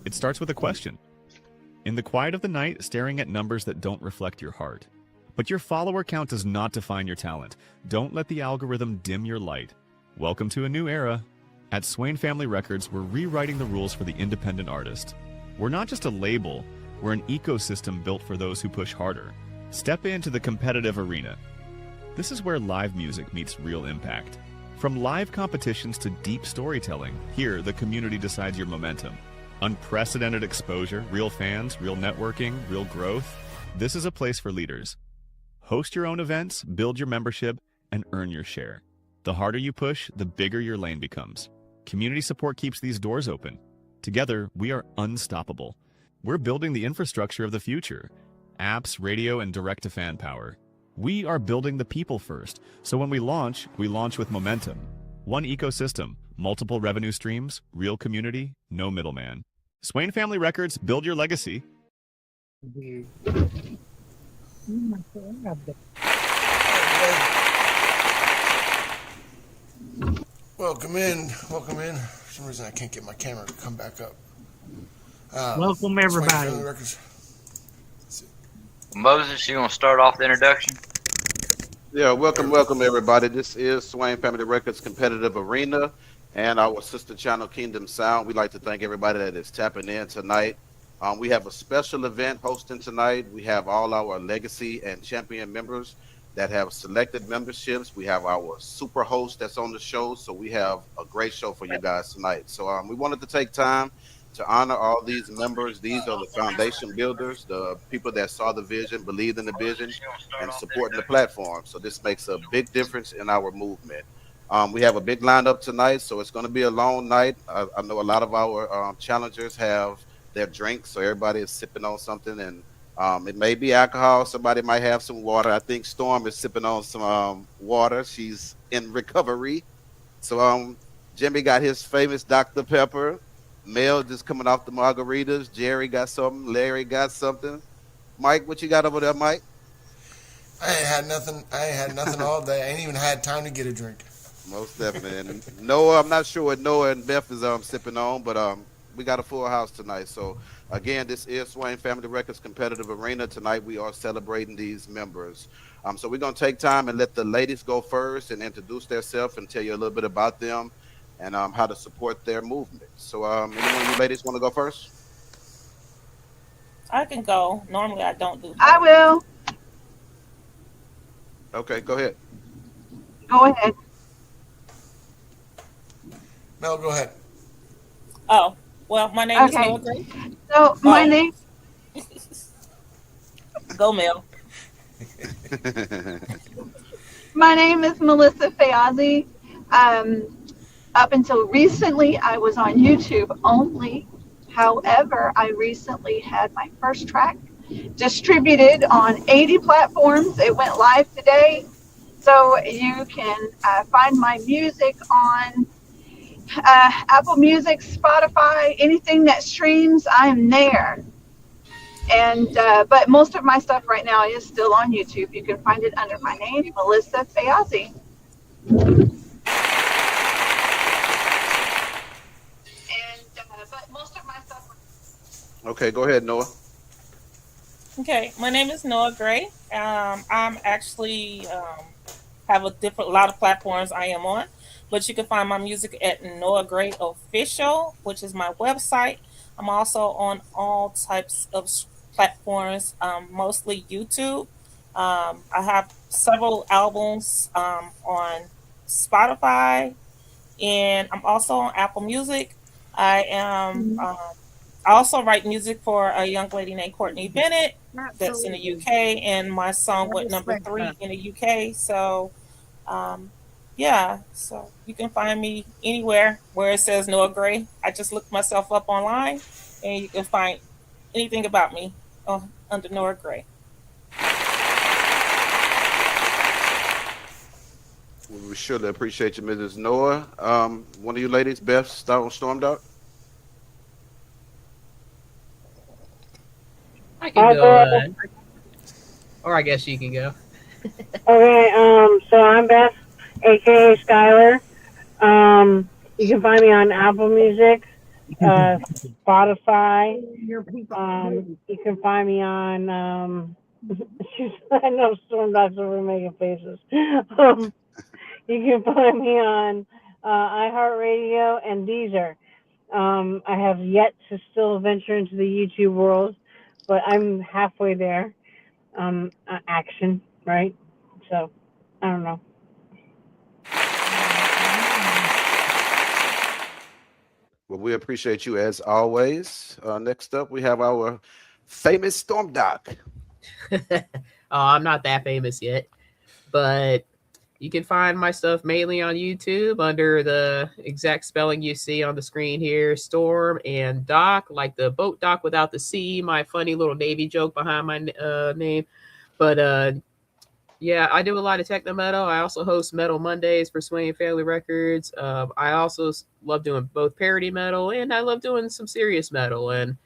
It starts with a question. In the quiet of the night, staring at numbers that don't reflect your heart. But your follower count does not define your talent. Don't let the algorithm dim your light. Welcome to a new era. At Swain Family Records, we're rewriting the rules for the independent artist. We're not just a label, we're an ecosystem built for those who push harder. Step into the competitive arena. This is where live music meets real impact. From live competitions to deep storytelling, here the community decides your momentum. Unprecedented exposure, real fans, real networking, real growth. This is a place for leaders. Host your own events, build your membership, and earn your share. The harder you push, the bigger your lane becomes. Community support keeps these doors open. Together, we are unstoppable. We're building the infrastructure of the future. Apps, radio, and direct-to-fan power. We are building the people first, so when we launch with momentum. One ecosystem, multiple revenue streams, real community, no middleman. Swain Family Records, build your legacy. Welcome in. For some reason I can't get my camera to come back up. Welcome everybody. Moses, you want to start off the introduction? Yeah, welcome everybody. This is Swain Family Records Competitive Arena and our sister channel Kingdom Sound. We'd like to thank everybody that is tapping in tonight. We have a special event hosting tonight. We have all our legacy and champion members that have selected memberships. We have our super host that's on the show. So we have a great show for you guys tonight. So we wanted to take time to honor all these members. These are the foundation builders, the people that saw the vision, believed in the vision, and supporting the platform. So this makes a big difference in our movement. We have a big lineup tonight, so it's going to be a long night. I know a lot of our challengers have their drinks, so everybody is sipping on something, and it may be alcohol. Somebody might have some water. I think Storm is sipping on some water. She's in recovery. So Jimmy got his famous Dr. Pepper. Mel just coming off the margaritas. Jerry got something. Larry got something. Mike, what you got over there, Mike? I ain't had nothing all day. I ain't even had time to get a drink. Most definitely. And Noah, I'm not sure what Noah and Beth is sipping on, but we got a full house tonight. So again, this is Swain Family Records Competitive Arena. Tonight we are celebrating these members. So we're gonna take time and let the ladies go first and introduce themselves and tell you a little bit about them and how to support their movement. So anyone of you ladies want to go first? I can go. Normally I don't do that. I will. Okay, go ahead. Go ahead. Mel, go ahead. Oh, well, my name is Noah Gray. So my name. Go, Mel. My name is Melissa Fayazi. Up until recently, I was on YouTube only. However, I recently had my first track distributed on 80 platforms. It went live today. So you can find my music on Apple Music, Spotify, anything that streams, I'm there. And but most of my stuff right now is still on YouTube. You can find it under my name, Melissa Fayazi. But most of my stuff. Okay, go ahead, Noah. Okay, my name is Noah Gray. I'm actually have a lot of platforms I am on, but you can find my music at Noah Gray Official, which is my website. I'm also on all types of platforms, mostly YouTube. I have several albums on Spotify, and I'm also on Apple Music. I am. I also write music for a young lady named Courtney Bennett that's in the UK, and my song went #3 in the UK. So, yeah, so you can find me anywhere where it says Noah Gray. I just looked myself up online, and you can find anything about me under Noah Gray. We surely appreciate you, Mrs. Noah. One of you ladies, Beth, start on Storm Dog. I can go, or I guess you can go. Okay, so I'm Beth, aka Skylar. You can find me on Apple Music, Spotify. You can find me on. I know Storm Doc's over making faces. You can find me on iHeartRadio and Deezer. I have yet to still venture into the YouTube world, but I'm halfway there. Action, right? So, I don't know. Well, we appreciate you as always. Next up, we have our famous Storm Doc. I'm not that famous yet, but you can find my stuff mainly on YouTube under the exact spelling you see on the screen here, Storm and Doc, like the boat dock without the C, my funny little Navy joke behind my name. But yeah, I do a lot of techno metal. I also host Metal Mondays for Swing Family Records. I also love doing both parody metal, and I love doing some serious metal. And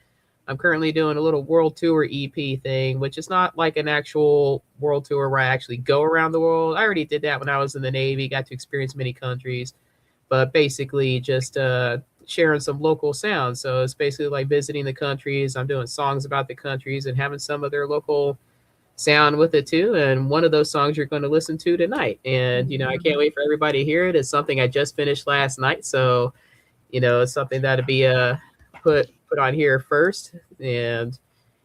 I'm currently doing a little world tour EP thing, which is not like an actual world tour where I actually go around the world. I already did that when I was in the Navy, got to experience many countries, but basically just sharing some local sounds. So it's basically like visiting the countries. I'm doing songs about the countries and having some of their local sound with it too. And one of those songs you're going to listen to tonight. And, I can't wait for everybody to hear it. It's something I just finished last night. So, it's something that'll be put on here first, and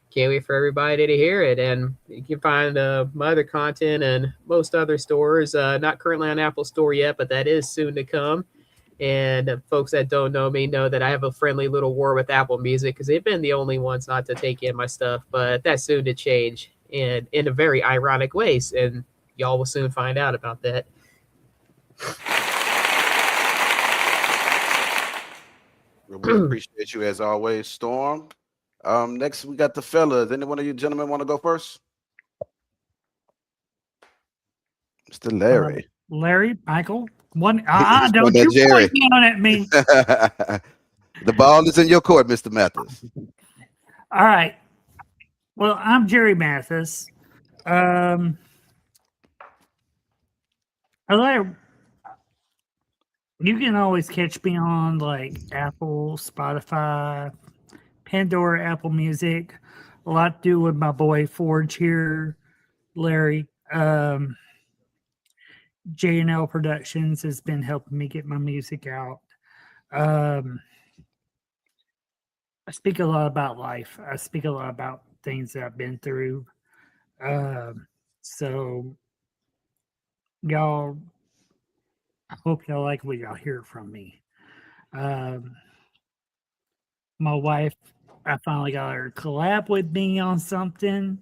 can't wait for everybody to hear it. And you can find my other content and most other stores, not currently on Apple Store yet, but that is soon to come. And folks that don't know me know that I have a friendly little war with Apple Music because they've been the only ones not to take in my stuff, but that's soon to change, and in a very ironic ways, and y'all will soon find out about that. We appreciate you as always, Storm. Next, we got the fellas. Any one of you gentlemen want to go first? Mr. Larry. Larry, Michael. Don't you Jerry. point down at me. The ball is in your court, Mr. Mathis. All right. Well, I'm Jerry Mathis. You can always catch me on like Apple, Spotify, Pandora, Apple Music. A lot to do with my boy Forge here, Larry. J&L Productions has been helping me get my music out. I speak a lot about life. I speak a lot about things that I've been through. So y'all, I hope y'all like what y'all hear from me. My wife, I finally got her to collab with me on something,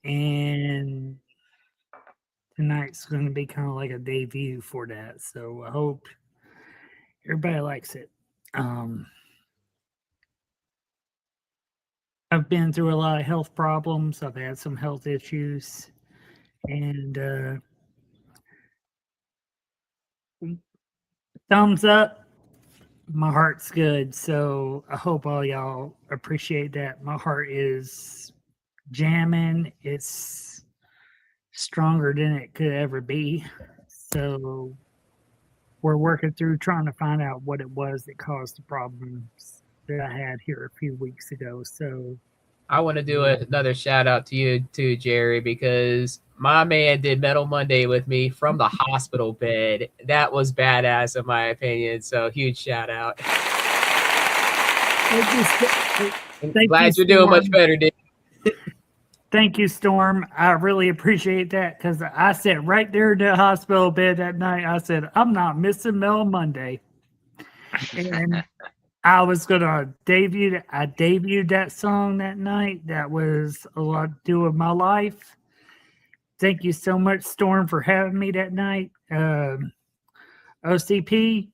and tonight's going to be kind of like a debut for that. So I hope everybody likes it. I've been through a lot of health problems. I've had some health issues, and thumbs up. My heart's good. So I hope all y'all appreciate that. My heart is jamming. It's stronger than it could ever be. So we're working through trying to find out what it was that caused the problems that I had here a few weeks ago. So I want to do another shout out to you too, Jerry, because my man did Metal Monday with me from the hospital bed. That was badass in my opinion. So huge shout out. Glad you're doing much better, dude. Thank you, Storm. I really appreciate that because I sat right there in the hospital bed that night. I said, I'm not missing Metal Monday. And I was going to debuted that song that night. That was a lot to do with my life. Thank you so much, Storm, for having me that night. O.G.P,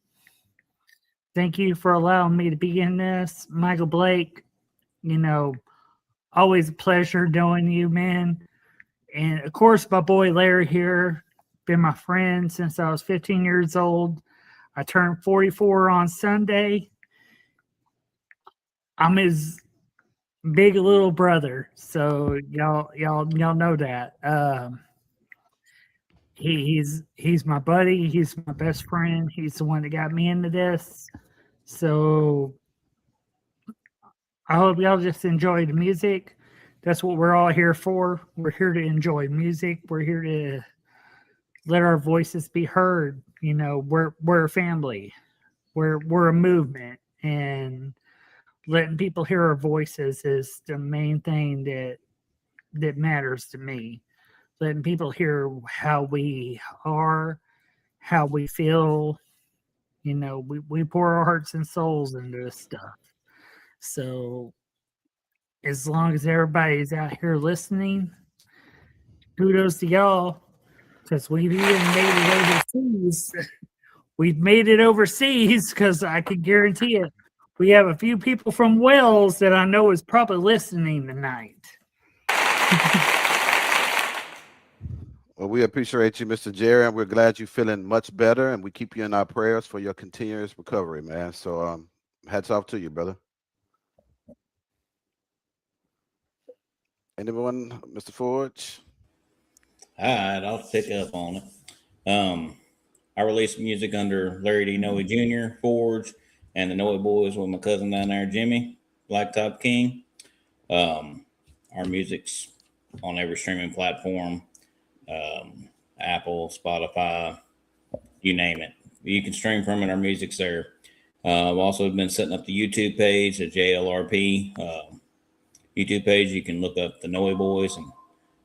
thank you for allowing me to be in this. Michael Blake, always a pleasure knowing you, man. And, of course, my boy Larry here, been my friend since I was 15 years old. I turned 44 on Sunday. I'm his big little brother, so y'all know that. He's my buddy. He's my best friend. He's the one that got me into this. So I hope y'all just enjoy the music. That's what we're all here for. We're here to enjoy music. We're here to let our voices be heard. You know, we're a family. We're a movement, and letting people hear our voices is the main thing that matters to me. Letting people hear how we are, how we feel. You know, we pour our hearts and souls into this stuff. So as long as everybody's out here listening, kudos to y'all, because we've even made it overseas. We've made it overseas because I can guarantee it. We have a few people from Wales that I know is probably listening tonight. Well, we appreciate you, Mr. Jerry, and we're glad you're feeling much better, and we keep you in our prayers for your continuous recovery, man. So hats off to you, brother. Anyone, Mr. Forge? All right, I'll pick up on it. I released music under Larry D. Noe Jr., Forge, and the Noe Boys with my cousin down there, Jimmy, Blacktop King. Our music's on every streaming platform, Apple, Spotify, you name it. You can stream from it. Our music's there. I've also been setting up the YouTube page, the JLRP YouTube page. You can look up the Noe Boys and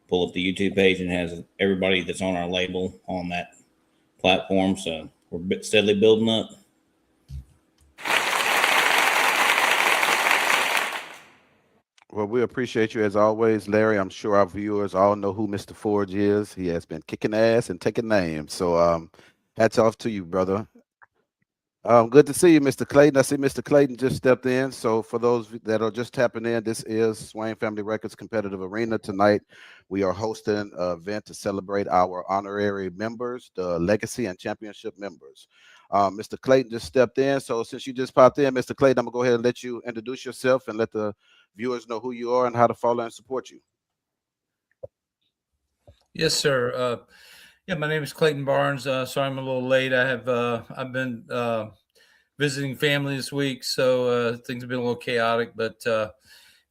pull up the YouTube page, and it has everybody that's on our label on that platform. So we're steadily building up. Well, we appreciate you as always, Larry. I'm sure our viewers all know who Mr. Forge is. He has been kicking ass and taking names. So hats off to you, brother. Good to see you, Mr. Clayton. I see Mr. Clayton just stepped in. So for those that are just tapping in, this is Swain Family Records Competitive Arena. Tonight, we are hosting an event to celebrate our honorary members, the legacy and championship members. Mr. Clayton just stepped in. So since you just popped in, Mr. Clayton, I'm going to go ahead and let you introduce yourself and let the viewers know who you are and how to follow and support you. Yes, sir. Yeah, my name is Clayton Barnes. Sorry I'm a little late. I've been visiting family this week, so things have been a little chaotic. But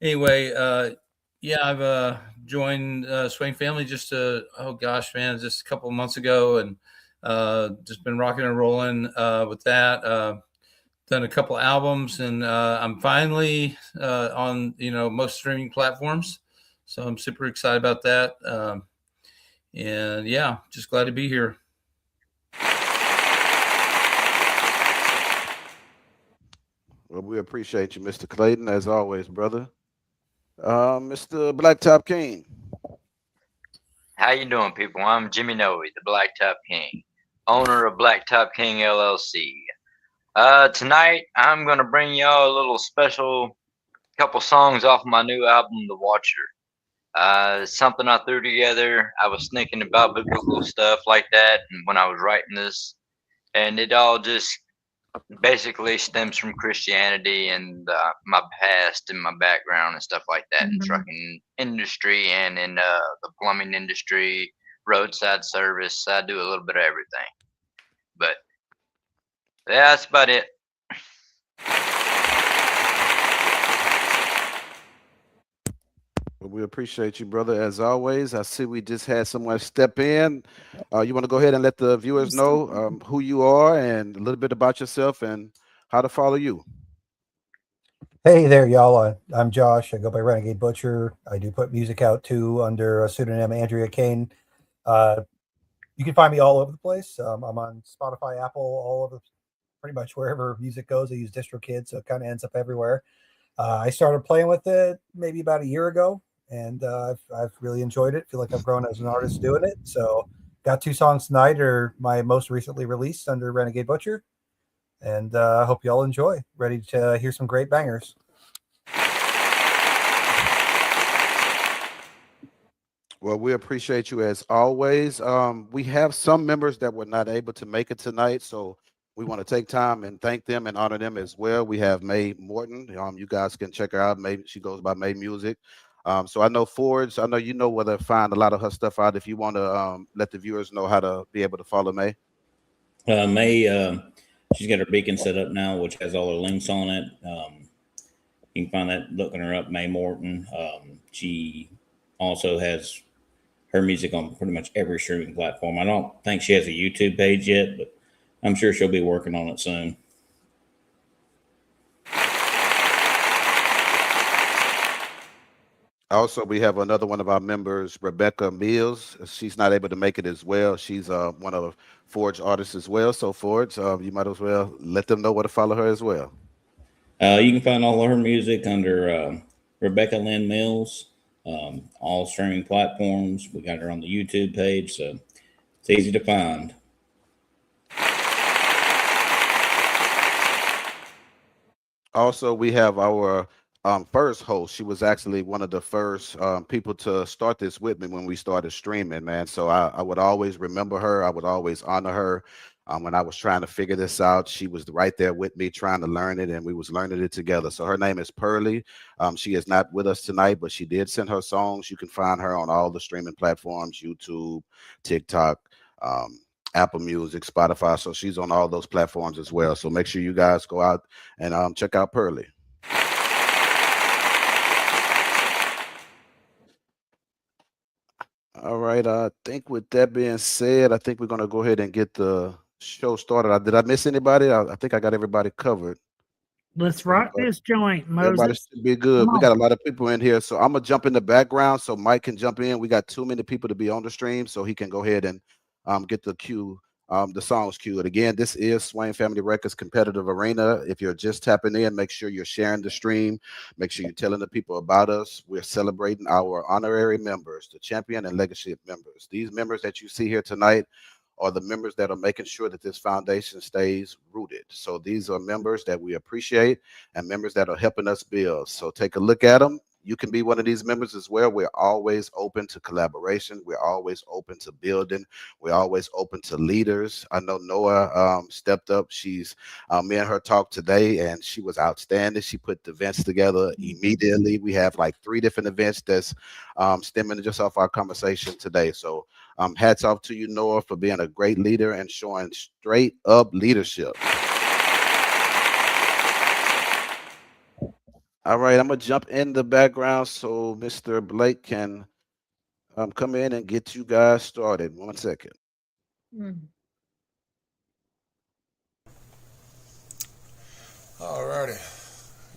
anyway, yeah, I've joined Swain Family just just a couple of months ago, and just been rocking and rolling with that. Done a couple albums, and I'm finally on most streaming platforms, so I'm super excited about that. And yeah, just glad to be here. Well, we appreciate you, Mr. Clayton, as always, brother. Mr. Blacktop King. How you doing, people? I'm Jimmy Noe, the Blacktop King, owner of Blacktop King LLC. Tonight, I'm going to bring y'all a little special couple songs off my new album, The Watcher. Something I threw together. I was thinking about biblical stuff like that, and when I was writing this, and it all just basically stems from Christianity and my past and my background and stuff like that in trucking industry and in the plumbing industry, roadside service. I do a little bit of everything, but yeah, that's about it. Well, we appreciate you, brother, as always. I see we just had someone step in. You want to go ahead and let the viewers know who you are and a little bit about yourself and how to follow you. Hey there, y'all. I'm Josh. I go by Renegade Butcher. I do put music out too under a pseudonym Andrea Kane. You can find me all over the place. I'm on Spotify, Apple, all over, pretty much wherever music goes. I use DistroKid, so it kind of ends up everywhere. I started playing with it maybe about a year ago, and I've really enjoyed it. Feel like I've grown as an artist doing it. So got 2 songs tonight, or my most recently released under Renegade Butcher. And I hope you all enjoy. Ready to hear some great bangers. Well, we appreciate you as always. We have some members that were not able to make it tonight, so we want to take time and thank them and honor them as well. We have May Morton. You guys can check her out. She goes by May Music. So I know Forge. I know you know where to find a lot of her stuff out. If you want to let the viewers know how to be able to follow May. May, she's got her beacon set up now, which has all her links on it. You can find that looking her up, May Morton. She also has her music on pretty much every streaming platform. I don't think she has a YouTube page yet, but I'm sure she'll be working on it soon. Also, we have another one of our members, Rebecca Mills. She's not able to make it as well. She's one of the Forge artists as well. So Forge, you might as well let them know where to follow her as well. You can find all of her music under Rebecca Lynn Mills, all streaming platforms. We got her on the YouTube page, so it's easy to find. Also, we have our first host. She was actually one of the first people to start this with me when we started streaming, man. So I would always remember her. I would always honor her. When I was trying to figure this out, she was right there with me trying to learn it, and we was learning it together. So her name is Pearly. She is not with us tonight, but she did send her songs. You can find her on all the streaming platforms, YouTube, TikTok, Apple Music, Spotify. So she's on all those platforms as well. So make sure you guys go out and check out Pearly. All right. I think with that being said, I think we're going to go ahead and get the show started. Did I miss anybody? I think I got everybody covered. Let's rock this joint, Everybody Moses. should be good. Come We got a on. lot of people in here, so I'm gonna jump in the background so Mike can jump in. We got too many people to be on the stream, so he can go ahead and get the cue, the songs queued. Again, this is Swain Family Records Competitive Arena. If you're just tapping in, make sure you're sharing the stream. Make sure you're telling the people about us. We're celebrating our honorary members, the champion and legacy members. These members that you see here tonight are the members that are making sure that this foundation stays rooted. So these are members that we appreciate and members that are helping us build. So take a look at them. You can be one of these members as well. We're always open to collaboration. We're always open to building. We're always open to leaders. I know Noah stepped up. She's me and her talked today, and she was outstanding. She put the events together immediately. We have like 3 different events that's stemming just off our conversation today. So hats off to you, Noah, for being a great leader and showing straight up leadership. All right, I'm gonna jump in the background so Mr. Blake can come in and get you guys started. 1 second. All righty.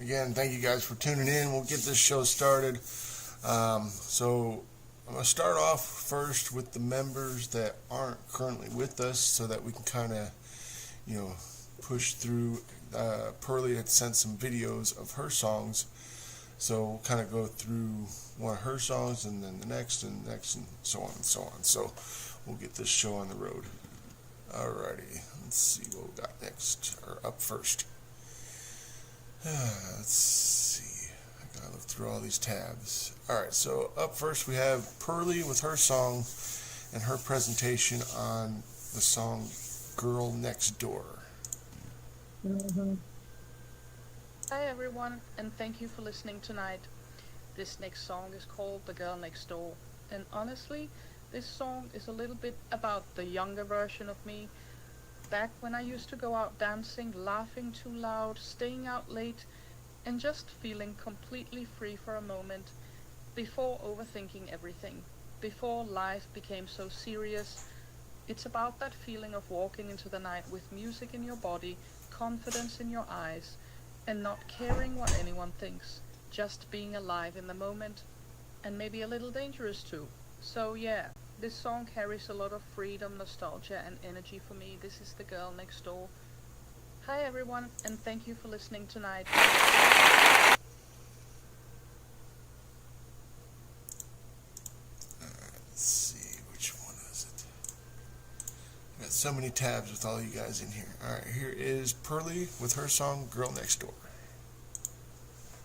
Again, thank you guys for tuning in. We'll get this show started. So I'm going to start off first with the members that aren't currently with us so that we can kind of, push through. Pearly had sent some videos of her songs. So we'll kind of go through one of her songs and then the next and next and so on and so on. So we'll get this show on the road. Alrighty. Let's see what we got next, or up first. Let's see. I gotta look through all these tabs. Alright, so up first we have Pearly with her song and her presentation on the song Girl Next Door. Hi everyone, and thank you for listening tonight. This next song is called The Girl Next Door, and honestly, this song is a little bit about the younger version of me. Back when I used to go out dancing, laughing too loud, staying out late, and just feeling completely free for a moment, before overthinking everything, before life became so serious. It's about that feeling of walking into the night with music in your body, confidence in your eyes, and not caring what anyone thinks, just being alive in the moment, and maybe a little dangerous too. So yeah, this song carries a lot of freedom, nostalgia, and energy for me. This is The Girl Next Door. Hi everyone, and thank you for listening tonight. Let's see, which one is it? Got so many tabs with all you guys in here. Alright, here is Pearly with her song Girl Next Door.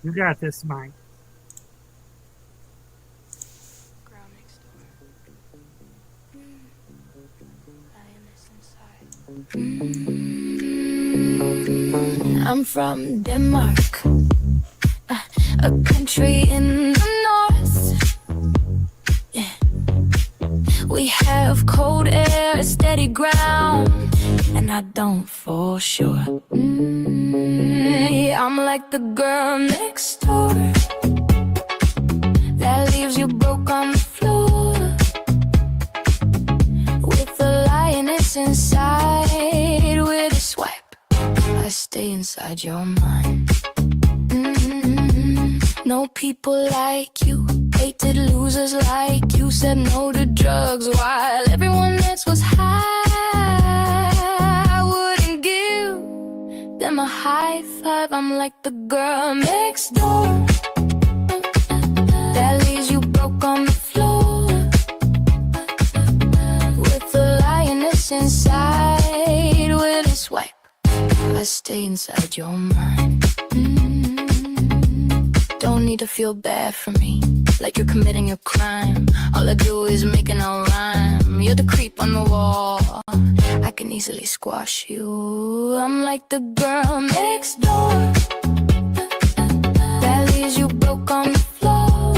You got this, Mike. Girl next door. Lioness inside. I'm from Denmark, a country in the north. Yeah. We have cold air, steady ground. and I don't fall short. Yeah, I'm like the girl next door that leaves you broke on the floor with the lioness inside. With a swipe, I stay inside your mind. No people like you, hated losers like you, said no to drugs while everyone else was high. I wouldn't give them a high five. I'm like the girl next door that leaves you broke on the floor with the lioness inside. With a swipe, I stay inside your mind. Don't need to feel bad for me, like you're committing a crime. All I do is make an rhyme. You're the creep on the wall, I can easily squash you. I'm like the girl next door that leaves you broke on the floor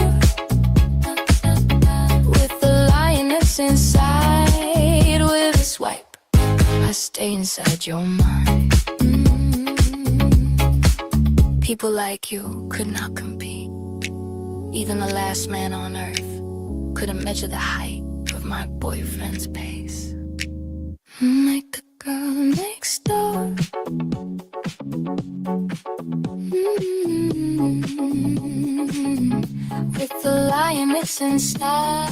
with the lioness inside. With a swipe, I stay inside your mind. People like you could not compete. Even the last man on earth couldn't measure the height of my boyfriend's pace. Like the girl next door. With the lioness inside.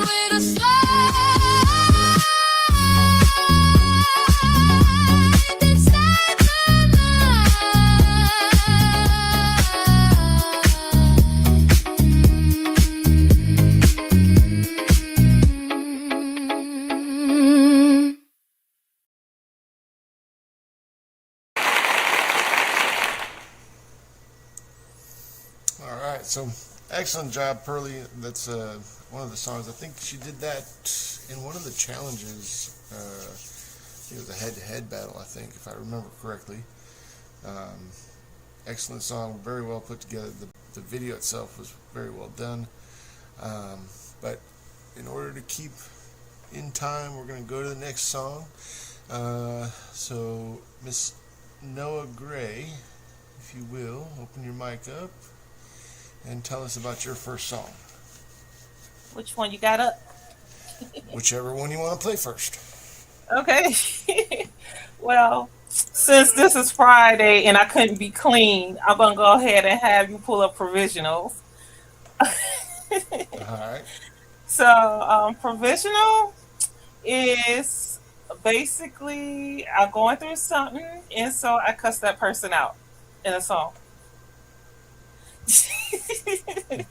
With a slide. So excellent job, Pearly. That's one of the songs. I think she did that in one of the challenges. It was a head-to-head battle, I think, if I remember correctly. Excellent song, very well put together. The video itself was very well done. But in order to keep in time, we're going to go to the next song. So Miss Noah Gray, if you will, open your mic up and tell us about your first song. Which one you got up? Whichever one you want to play first. Okay. Well, since this is Friday and I couldn't be clean, I'm going to go ahead and have you pull up provisionals. All right. So, provisional is basically I'm going through something, and so I cuss that person out in a song.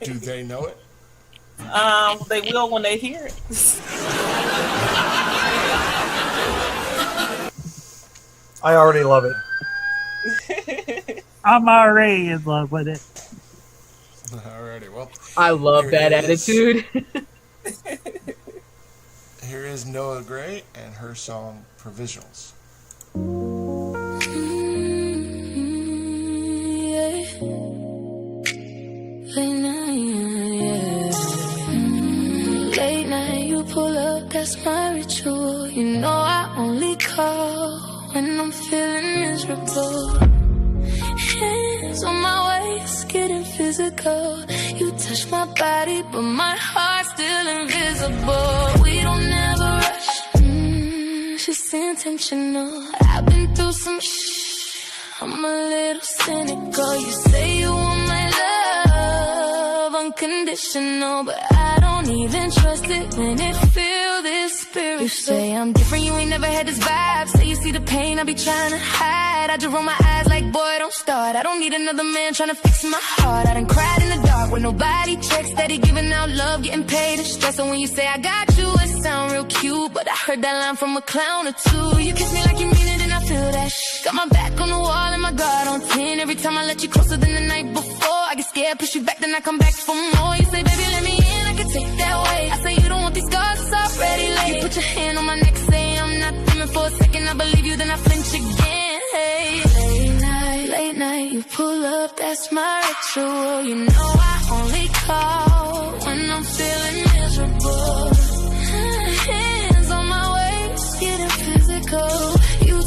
Do they know it? They will when they hear it. I already love it. I'm already in love with it. Alrighty, well. I love that attitude. Here is Noah Gray and her song Provisionals. Late night, you pull up, that's my ritual. You know I only call when I'm feeling miserable. Hands on my waist, getting physical. You touch my body, but my heart's still invisible. We don't ever rush, just intentional. I've been through some I'm a little cynical. You say you want my love unconditional, but I don't even trust it when it feels this spiritual. You say I'm different, you ain't never had this vibe. Say you see the pain I be trying to hide. I just roll my eyes like, boy, don't start. I don't need another man trying to fix my heart. I done cried in the dark when nobody checks. Steady giving out love, getting paid and stressing. When you say I got you, it sound real cute, but I heard that line from a clown or two. You kiss me like you mean it and I feel that got my back on the wall and my guard on 10. Every time I let you closer than the night before, I get scared, push you back, then I come back for more. You say, baby, let me in, I can take that way. I say you don't want these scars, it's already late. You put your hand on my neck, say I'm not coming for a second. I believe you, then I flinch again. Hey, late night, you pull up, that's my ritual. You know I only call when I'm feeling miserable.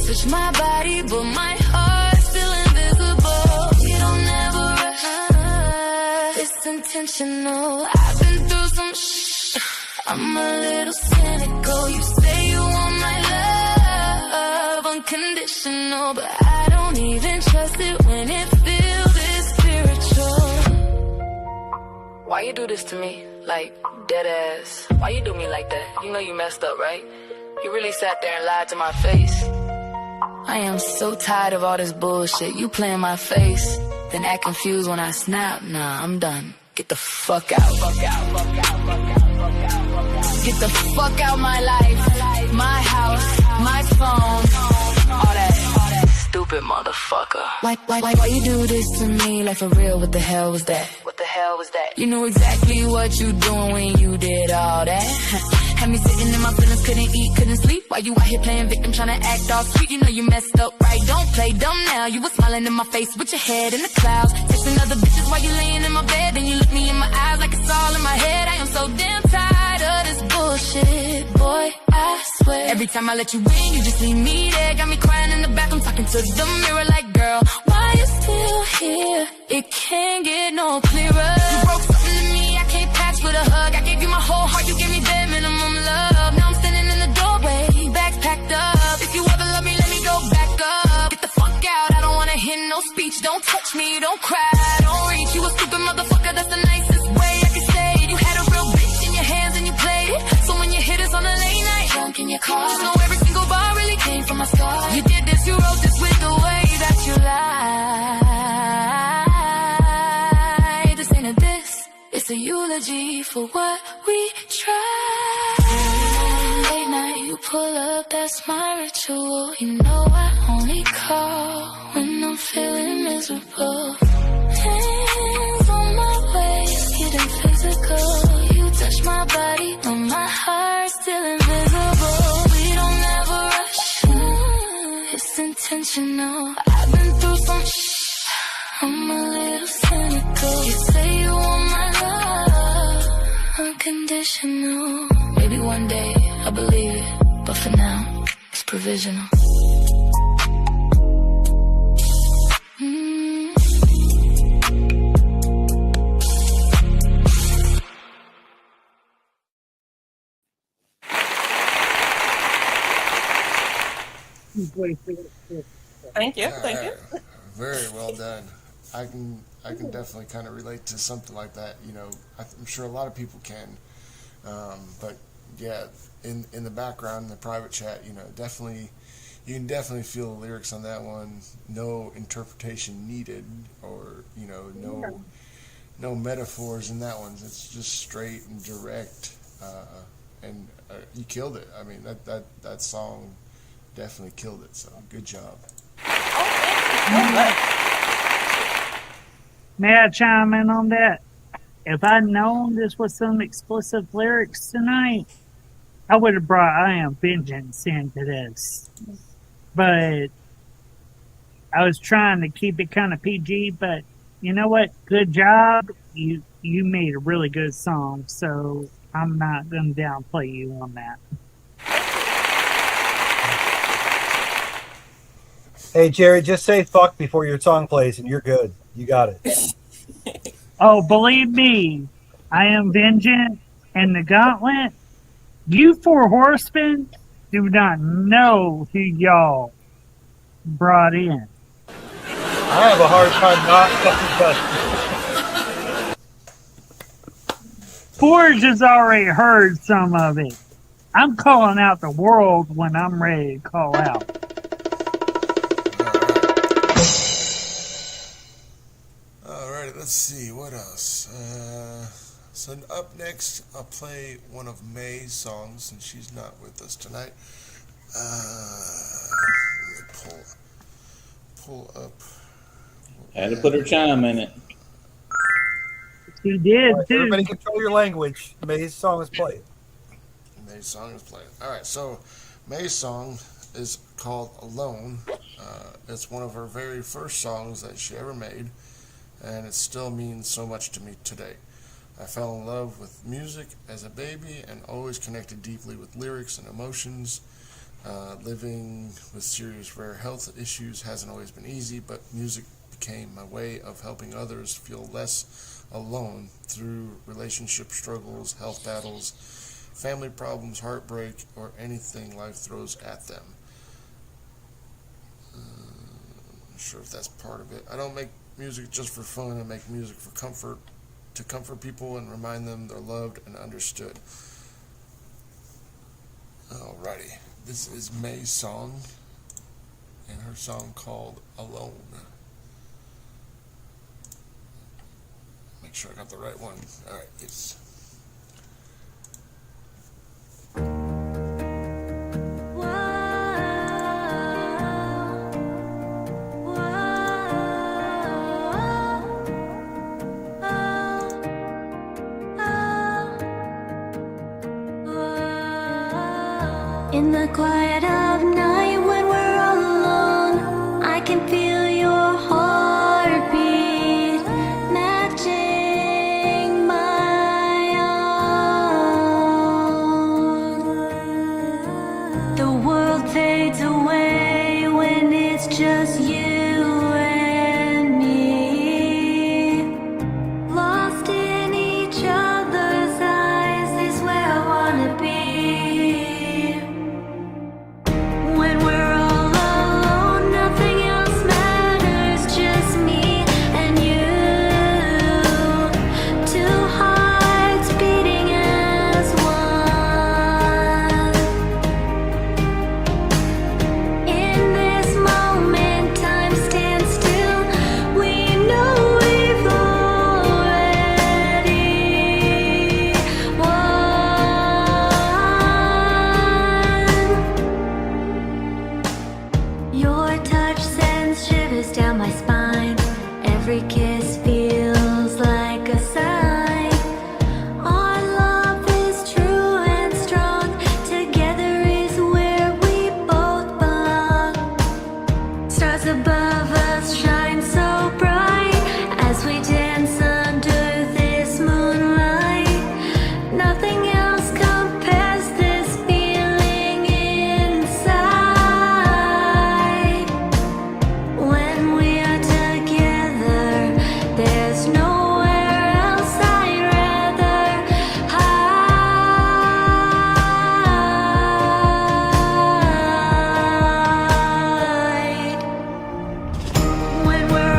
touch my body, but my heart's still invisible. We don't ever rush. It's intentional. I've been through some I'm a little cynical. You say you want my love unconditional, but I don't even trust it when it feels this spiritual. Why you do this to me? Like, dead ass. Why you do me like that? You know you messed up, right? You really sat there and lied to my face. I am so tired of all this bullshit. You playing my face, then act confused when I snap. Nah, I'm done. Get the fuck out. Fuck out, fuck out, fuck out, fuck out, fuck out. Get the fuck out my life, my house, my phone, all that stupid motherfucker. Why you do this to me? Like for real, what the hell was that? What the hell was that? You knew exactly what you doing when you did all that. Had me sitting in my feelings, couldn't eat, couldn't sleep. While you out here playing victim, trying to act all sweet. You know you messed up, right? Don't play dumb now. You was smiling in my face with your head in the clouds. Texting other bitches while you laying in my bed. Then you look me in my eyes like it's all in my head. I am so damn tired of this bullshit, boy, I swear. Every time I let you in, you just leave me there. Got me crying in the bathroom, talking to the mirror like, girl, why you still here? It can't get no clearer. You broke something to me, I can't patch with a hug. I gave you my whole heart, you gave me bare minimum love. Now I'm standing in the doorway, bags packed up. If you ever love me, let me go back up. Get the fuck out, I don't wanna hear no speech. Don't touch me, don't cry, don't reach. You a stupid motherfucker, that's the nicest way I can say it. You had a real bitch in your hands and you played it. So when you hit us on a late night, drunk in your car, just know every single bar really came from my scar. You did this, you wrote this with the way that you lie. This ain't a diss, it's a eulogy for what we tried. Late night, you pull up, that's my ritual. You know I only call when I'm feeling miserable. Hands on my waist, getting physical. You touch my body, but my heart's still invisible. We don't ever rush, it's intentional. I've been through some I'm a little cynical. You say you want my love unconditional. Maybe one day I'll believe it, but for now, it's provisional. Thank you. Thank you. Very well done. I can definitely kind of relate to something like that. You know, I'm sure a lot of people can. But yeah, in the background, in the private chat, you know, definitely, you can definitely feel the lyrics on that one. No interpretation needed, or you know, no metaphors in that one. It's just straight and direct, and you killed it. I mean, that song definitely killed it. So good job. May I chime in on that? If I'd known this was some explicit lyrics tonight, I would have brought I Am Vengeance into this. But I was trying to keep it kind of PG, but you know what? Good job. You made a really good song, so I'm not going to downplay you on that. Hey, Jerry, just say fuck before your song plays and you're good. You got it. Oh, believe me, I Am Vengeant and the Gauntlet. You four horsemen do not know who y'all brought in. I have a hard time not fucking Forge has already heard some of it. I'm calling out the world when I'm ready to call out. Alright, let's see, what else? So up next, I'll play one of May's songs, since she's not with us tonight. Let me pull up. Had to put her chime in it. She did, right, too. everybody control your language. May's song is played. May's song is played. Alright, so May's song is called Alone. It's one of her very first songs that she ever made, and it still means so much to me today. I fell in love with music as a baby and always connected deeply with lyrics and emotions. Living with serious rare health issues hasn't always been easy, but music became my way of helping others feel less alone through relationship struggles, health battles, family problems, heartbreak, or anything life throws at them. Not sure if that's part of it. I don't make music just for fun. I make music for comfort, to comfort people and remind them they're loved and understood. Alrighty, this is May's song, and her song called Alone. Make sure I got the right one. Alright, yes. In the quiet of night when we're all alone, I can feel your heartbeat matching my own. The world fades away when it's just you and me. Lost in each other's eyes is where I wanna be. When we're all alone, nothing else matters, just me and you. Two hearts beating as one. In this moment, time stands still. We know we've already won. Your touch sends shivers down my spine. Every kiss feels like a sign. Our love is true and strong. Together is where we both belong. Stars above us shine so bright as we dance under this moonlight. Nothing else compares this feeling inside. When we are together, there's nowhere else I'd rather hide. When we're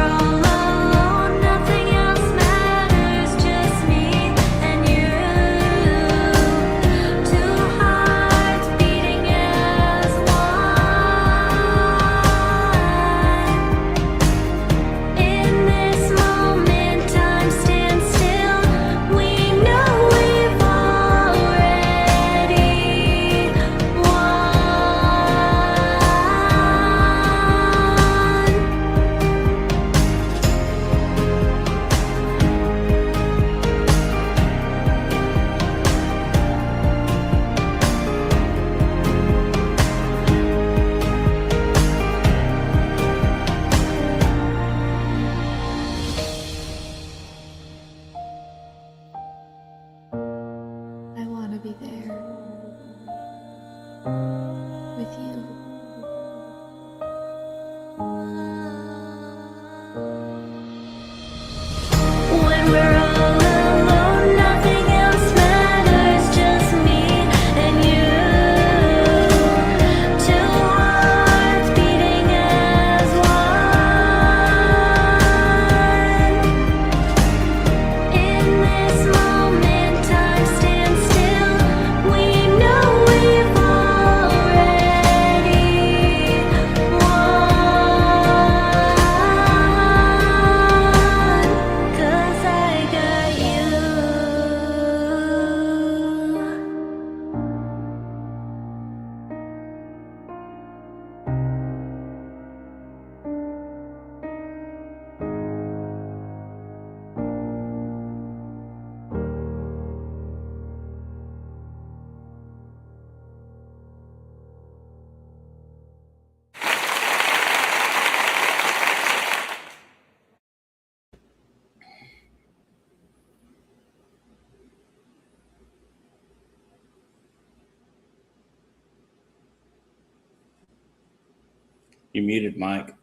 You muted, Mike.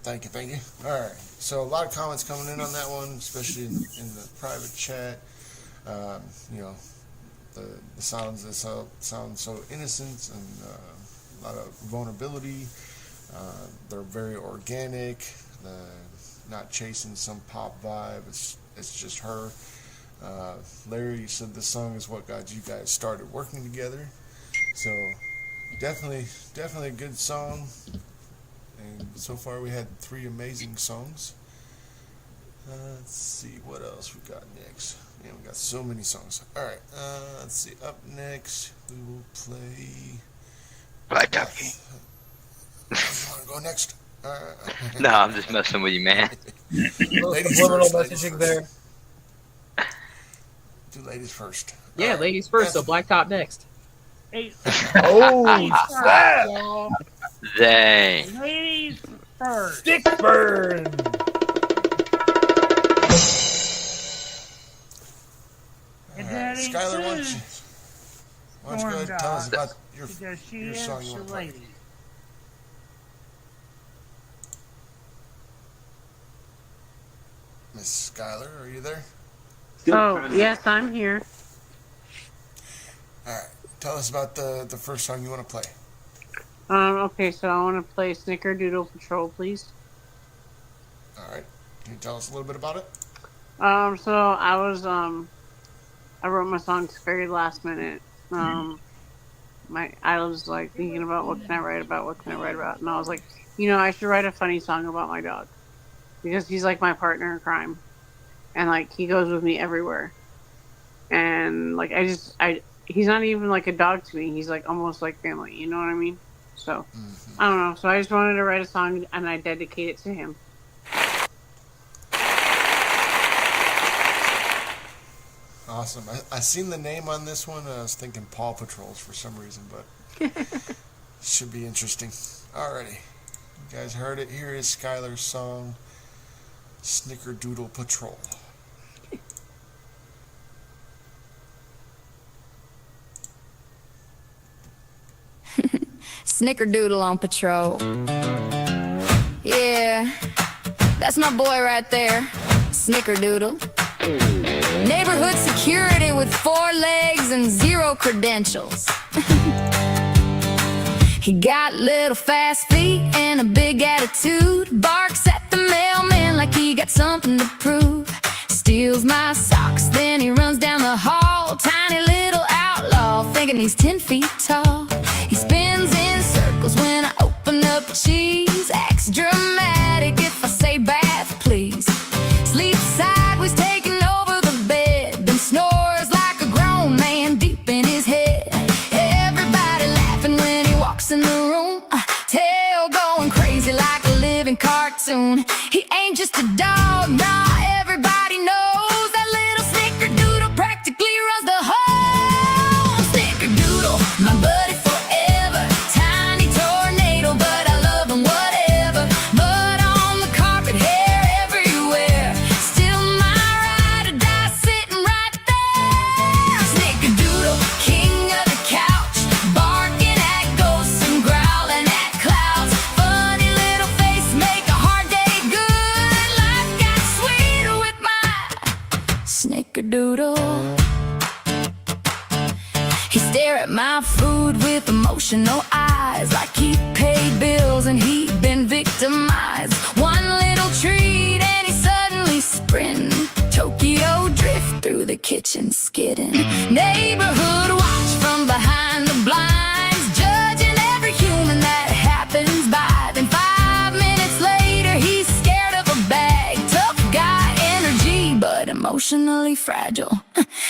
Thank you. All right. So a lot of comments coming in on that one, especially in the private chat. You know, the sounds that sound so innocent and a lot of vulnerability. They're very organic. Not chasing some pop vibe. It's just her. Larry, you said this song is what got you guys started working together. So definitely a good song. And so far we had 3 amazing songs. Let's see what else we got next. Man, we got so many songs. All right. Let's see. Up next, we will play. Black Top King. You want to go next? No, I'm just messing with you, man. Ladies Subliminal first, messaging there. Do ladies first. Yeah, ladies first. So Black Top next. Hey, Oh, snap! y'all. Dang. Ladies first. Stick burn. And All that right, ain't Skylar, good. why don't you go ahead and tell us about your Because she your is song you a want to play? lady. Miss Skylar, are you there? Oh, yes, I'm here. All right. Tell us about the first song you want to play. Okay, so I want to play Snickerdoodle Patrol, please. All right. Can you tell us a little bit about it? So I wrote my songs very last minute. I was like thinking about what can I write about, and I was like, I should write a funny song about my dog because he's like my partner in crime, and like he goes with me everywhere, and like he's not even like a dog to me. He's like almost like family. You know what I mean? So I don't know. So I just wanted to write a song and I dedicate it to him. Awesome. I seen the name on this one, and I was thinking Paw Patrols for some reason, but should be interesting. Alrighty. You guys heard it. Here is Skylar's song, Snickerdoodle Patrol. Snickerdoodle on patrol. Yeah, that's my boy right there, Snickerdoodle. Neighborhood security with 4 legs and 0 credentials. He got little fast feet and a big attitude. Barks at the mailman like he got something to prove. Steals my socks, then he runs down the hall. Tiny little outlaw, thinking he's 10 feet tall. He spins in circles when I open up cheese. Acts dramatic if I say bath, please. Sleeps sideways, taking over the bed, then snores like a grown man deep in his head. Everybody laughing when he walks in the room. Tail going crazy like a living cartoon. He ain't just a dog, nah, everybody knows that little Snickerdoodle practically runs the whole. Snickerdoodle, my buddy forever. Tiny tornado, but I love him whatever. Mud on the carpet, hair everywhere. Still my ride or die sitting right there. Snickerdoodle, king of the couch. Barking at ghosts and growling at clouds. Funny little face, make a hard day good. Life got sweeter with my Snickerdoodle. He stare at my food with emotional eyes, like he paid bills and he'd been victimized. One little treat and he suddenly sprinting. Tokyo drift through the kitchen skidding. Neighborhood watch from behind the blinds, judging every human that happens by. Then 5 minutes later he's scared of a bag. Tough guy energy, but emotionally fragile.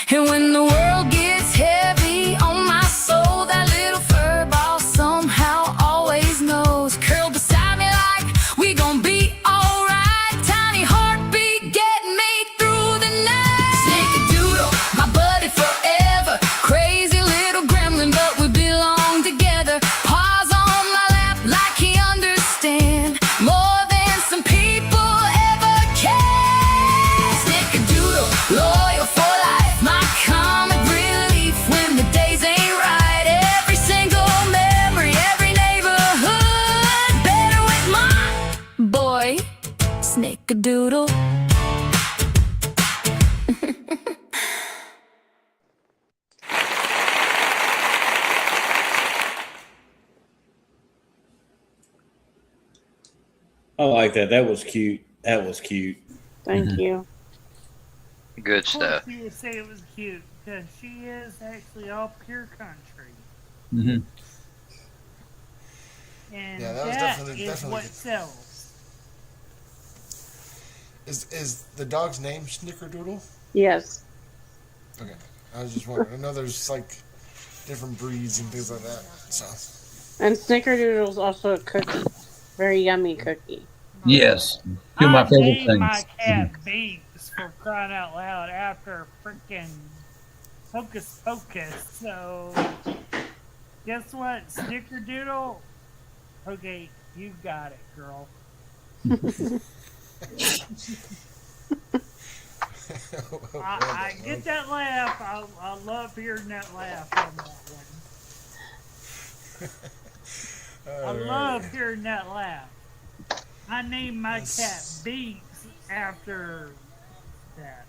And when the world gets heavy on my soul, that little fur ball somehow always knows. Curled beside me like we gon' be alright. Tiny heartbeat getting me through the night. Snickerdoodle, my buddy forever. Crazy little gremlin, but we belong together. Paws on my lap like he understands more than some people ever can. Snickerdoodle, loyal for life. My comic relief when the days ain't snickerdoodle. I like that. That was cute. That was cute. Thank you. Good Of course stuff. you would say it was cute because she is actually all pure country. Mm-hmm. And Yeah, that was that definitely is what good. sells. Is the dog's name Snickerdoodle? Yes. Okay, I was just wondering. I know there's like different breeds and things like that. So. And Snickerdoodle is also a cookie. Very yummy cookie. Yes. Two of my I favorite named things. my cat Binks for crying out loud after freaking Hocus Pocus. So, guess what? Snickerdoodle? Okay, you got it, girl. I get that laugh. I love hearing that laugh on that one. I love hearing that laugh. I named my cat Beaks after that.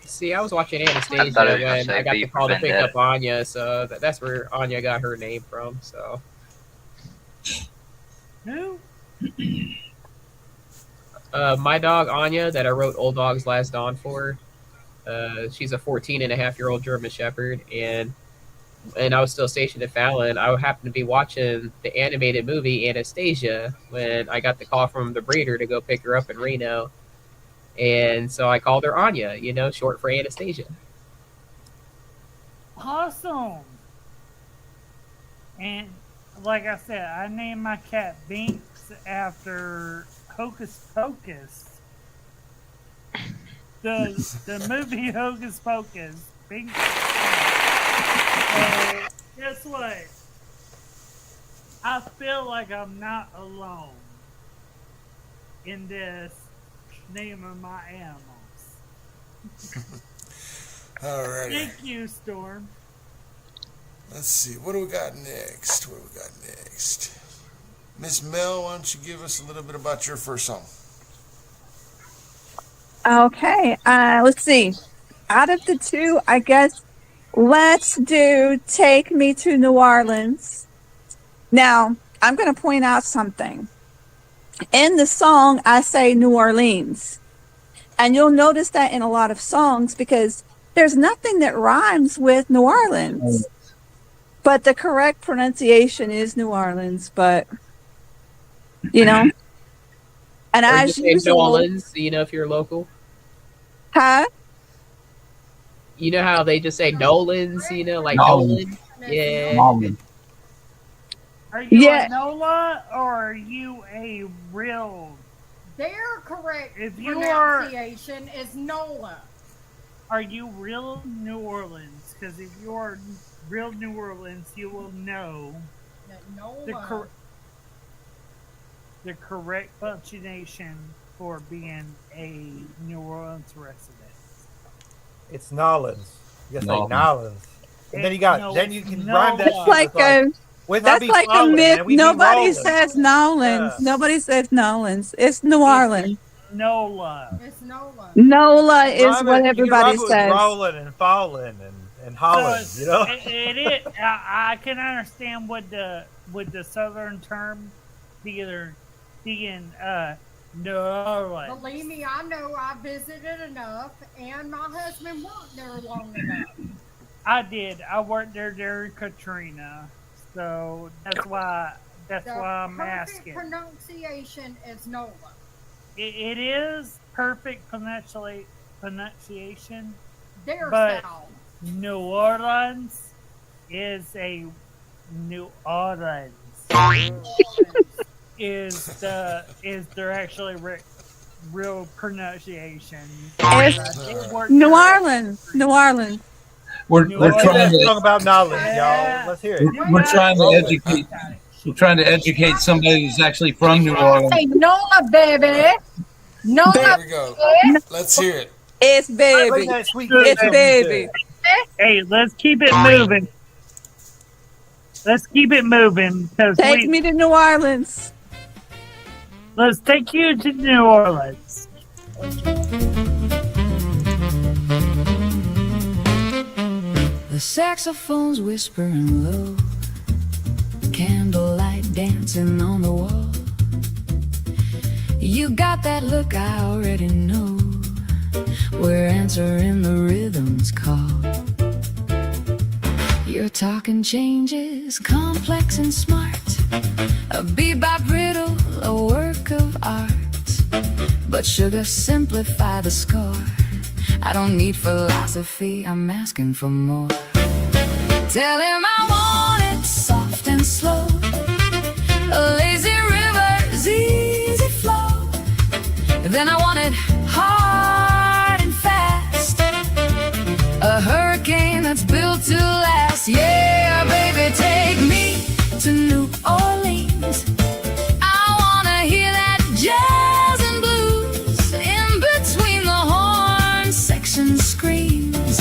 See, I was watching Anastasia thought it was gonna when say I got B the for call to pick Vendetta. up Anya, so that's where Anya got her name from. So. Who? My dog Anya that I wrote Old Dog's Last Dawn for. She's a 14-and-a-half-year-old German Shepherd, and I was still stationed at Fallon. I happened to be watching the animated movie Anastasia when I got the call from the breeder to go pick her up in Reno, and so I called her Anya, short for Anastasia. Awesome. And like I said, I named my cat Binks after Hocus Pocus. The movie Hocus Pocus. Binks. So, guess what? I feel like I'm not alone in this naming my animals. Alrighty. Thank you, Storm. Let's see. What do we got next? Miss Mel, why don't you give us a little bit about your first song? Okay, let's see. Out of the two, I guess let's do Take Me to New Orleans. Now, I'm going to point out something. In the song, I say New Orleans. And you'll notice that in a lot of songs because there's nothing that rhymes with New Orleans. But the correct pronunciation is New Orleans, but, And Or as you say usual... Nolans, if you're local. Huh? You know how they just say Nolans, like Nolan. Nolan? Yeah. Nolan. Are you Yeah. a NOLA or are you a real? Their correct If you are, pronunciation is NOLA. are you real New Orleans? Because if you are real New Orleans, you will know NOLA. the correct punctuation for being a New Orleans resident. It's Nolans. You gotta say Nolans. Nolans. And then you got, No, then you can no. rhyme that That's shit like with a... with not That's be like a falling, myth. man. We be Nobody rolling. says Nolans. Yeah. Nobody says Nolans. It's New Orleans. NOLA. It's NOLA. NOLA is Rhyme what it- you can everybody rhyme it with says. rolling and falling and hollering, So you know? it is. I can understand with the southern term being New Orleans. Believe me, I know I visited enough, and my husband worked there long enough. I did. I worked there during Katrina, so that's why I'm asking. Perfect pronunciation is NOLA. It is perfect pronunciation, Their but style. New Orleans is a New Orleans. is their actually real pronunciation. It's New Orleans. New Orleans. We're Let's hear trying that to song about knowledge, y'all. Let's hear it. we're trying to educate. We're trying to educate somebody who's actually from New Orleans. Say NOLA, baby. NOLA. There we go. Let's hear it. It's baby. Bring that sweet It's kick baby. Hey, let's keep it moving. Let's keep it moving because Take me to New Orleans. Let's take you to New Orleans. The saxophone's whispering low, candlelight dancing on the wall. You got that look I already know. We're answering the rhythm's call. Your talking changes, complex and smart. A bebop riddle, a work of art. But sugar, simplify the score. I don't need philosophy, I'm asking for more. Tell him I want it soft and slow, a lazy river's easy flow. Then I want it hard and fast, a hurricane that's built to last. Yeah, baby, take me to New Orleans. I wanna hear that jazz and blues in between the horn section screams.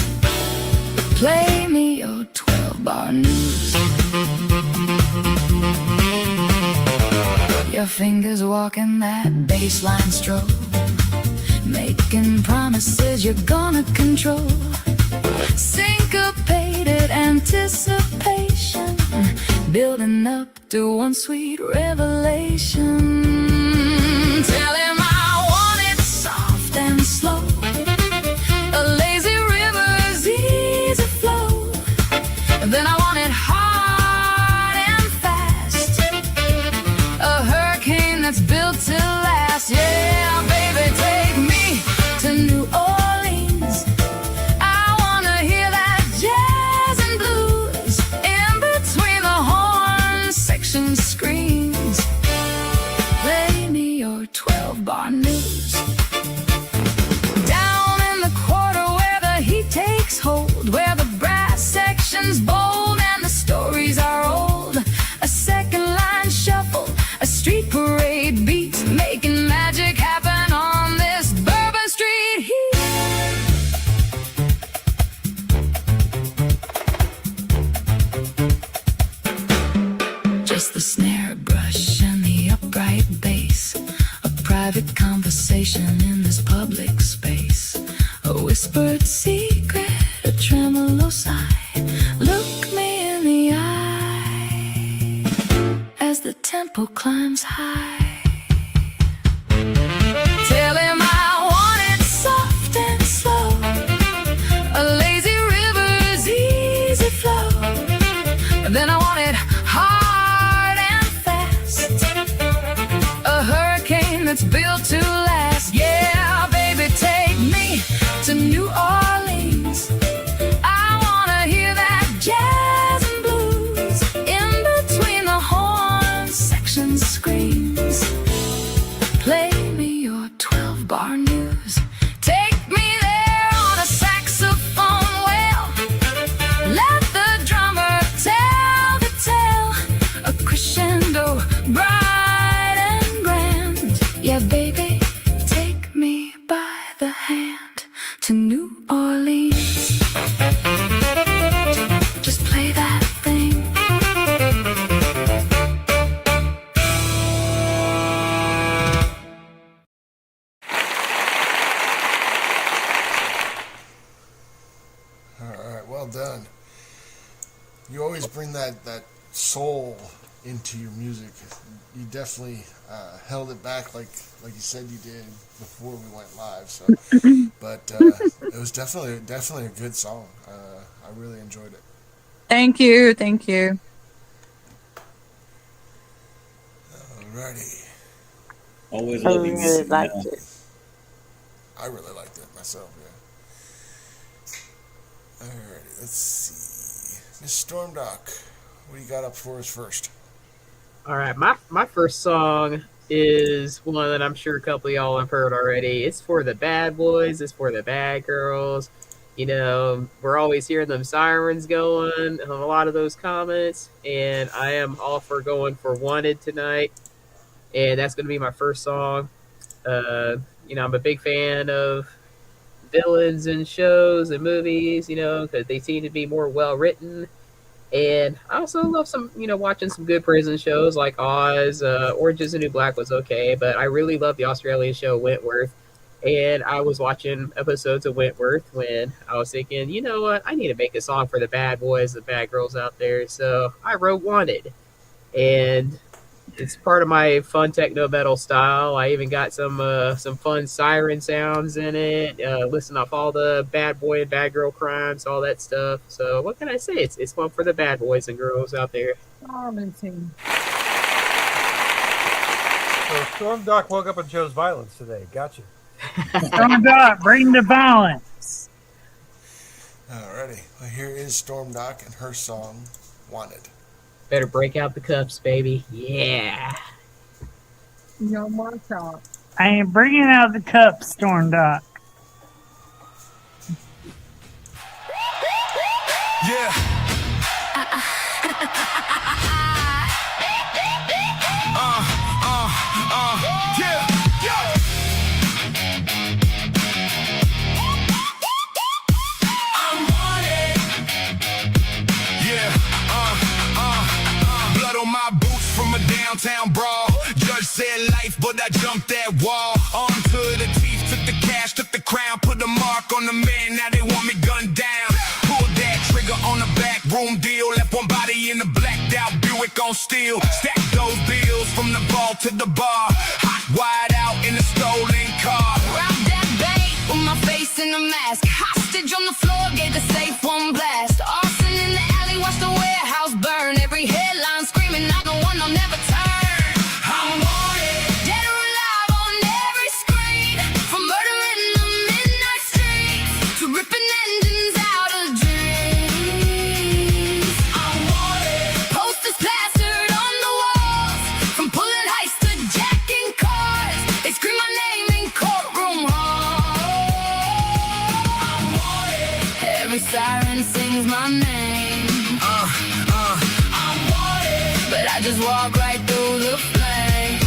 Play me your 12-bar news. Your fingers walking that baseline stroll, making promises you're gonna control. Syncopated anticipation, building up to one sweet revelation. Tell him I want it soft and slow, a lazy river's easy flow. Then I want it hard and fast, a hurricane that's built to last. Yeah, baby, take me to New Orleans. I wanna hear that jazz and blues in between the horn section screams. Play me your 12-bar news. Down in the quarter where the heat takes hold, where the brass section's bold and the stories are old. A second line shuffle, a street parade beat, making magic happen on this Bourbon Street heat. Just the snare brush and the upright bass, a private conversation in this public space, a whispered secret, a tremolo sigh. Look me in the eye as the tempo climbs high. Tell him I want it soft and slow, a lazy river's easy flow. Then I want it hard and fast, a hurricane that's built to last. Yeah, baby, take me to New Orleans. I wanna hear that jazz and blues in between the horn section screams. Play me your 12-bar news. Take me there on a saxophone wail. Let the drummer tell the tale, a crescendo bright and grand. Yeah, baby, take me by the hand to New Orleans. Just play that thing. All right, well done. You always bring that soul into your music. You definitely held it back like you said you did before we went live. So, but it was definitely a good song. I really enjoyed it. Thank you. Thank you. Alrighty. Always I love you. really Mr. liked Mel. it. I really liked it myself, yeah. Alrighty, let's see. Miss Stormdock, what do you got up for us first? All right, my first song is one that I'm sure a couple of y'all have heard already. It's for the bad boys. It's for the bad girls. You know, we're always hearing them sirens going on a lot of those comments, and I am all for going for Wanted tonight, and that's going to be my first song. You know, I'm a big fan of villains in shows and movies, you know, because they seem to be more well written. And I also love some, watching some good prison shows like Oz. Orange is the New Black was okay, but I really love the Australian show Wentworth. And I was watching episodes of Wentworth when I was thinking, you know what, I need to make a song for the bad boys, the bad girls out there. So I wrote Wanted. And it's part of my fun techno metal style. I even got some fun siren sounds in it. Listen off all the bad boy and bad girl crimes, all that stuff. So what can I say? It's fun for the bad boys and girls out there. So Storm Doc woke up and chose violence today. Gotcha. Storm Doc, bring the violence. Alrighty. Well, here is Storm Doc and her song, Wanted. Better break out the cups, baby. Yeah. No more talk. I am bringing out the cup, Storm Doc. Yeah. Yeah. I'm wanted. Yeah. Blood on my boots from a downtown brawl. Judge said life, but I jumped that wall. Arm to the teeth, took the cash, took the crown, put a mark on the man. Now they want me gunned down. Pulled that trigger on the back room deal. Left one body in the blacked out Buick on steel. Stacked those bills from the vault to the bar. Hot wide out in the stolen car. Robbed that bank with my face in a mask. Hostage on the floor, gave the safe one blast. Arson in the alley, watched the warehouse burn. Every headline screaming, I'm the one I'll never turn. I'm wanted. Dead or alive on every screen. From murdering the midnight streets to ripping engines out of dreams. I'm wanted. Posters plastered on the walls. From pulling heists to jacking cars. They scream my name in courtroom halls. I'm wanted. Every siren sings my name. I'm wanted. But I just walk right through the flame.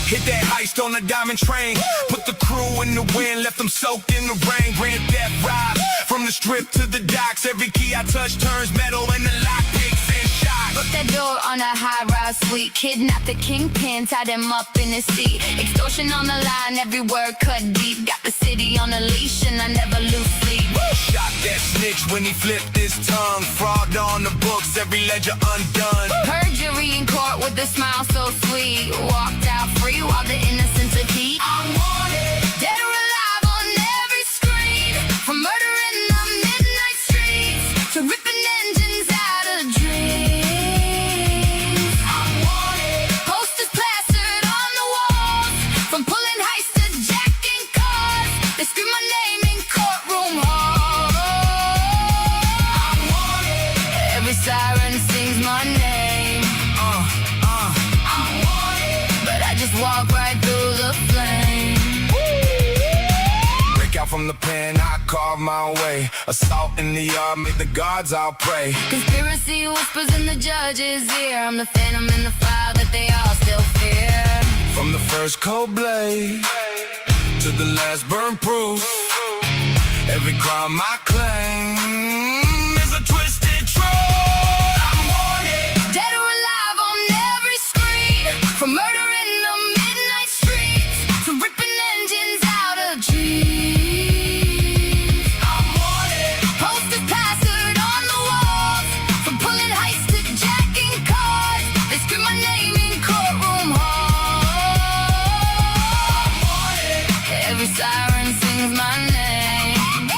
Hit that heist on a diamond train. Put the crew in the wind, left them soaked in the rain. Grand theft ride from the strip to the docks. Every key I touch turns metal and the lock picks and shocks. Broke that door on a high-rise suite. Kidnapped the kingpin, tied him up in his seat. Extortion on the line, every word cut deep. Got the city on a leash and I never lose sleep. Shot that snitch when he flipped his tongue. Fraud on the books, every ledger undone. Perjury in court with a smile so sweet. Walked out free while the innocents are keep. I'm wanted. Dead or alive on every screen. From murdering the midnight streets to ripping engines out of dreams. I'm wanted. Posters plastered on the walls. From pulling heists to jacking cars. They scream my name in courtroom halls. I'm wanted. Every siren sings my name. I'm wanted. But I just walk right through the flame. Break out from the pen, I carve my way. Assault in the yard, make the guards all pray. Conspiracy whispers in the judge's ear. I'm the phantom in the file that they all still fear. From the first cold blade to the last burn proof. Every crime I claim is a twisted truth. I'm wanted. Dead or alive on every screen. From murdering the midnight streets to ripping engines out of dreams. I'm wanted. Posters plastered on the walls. From pulling heists to jacking cars. They scream my name in courtroom halls. I'm wanted. Every siren sings my name.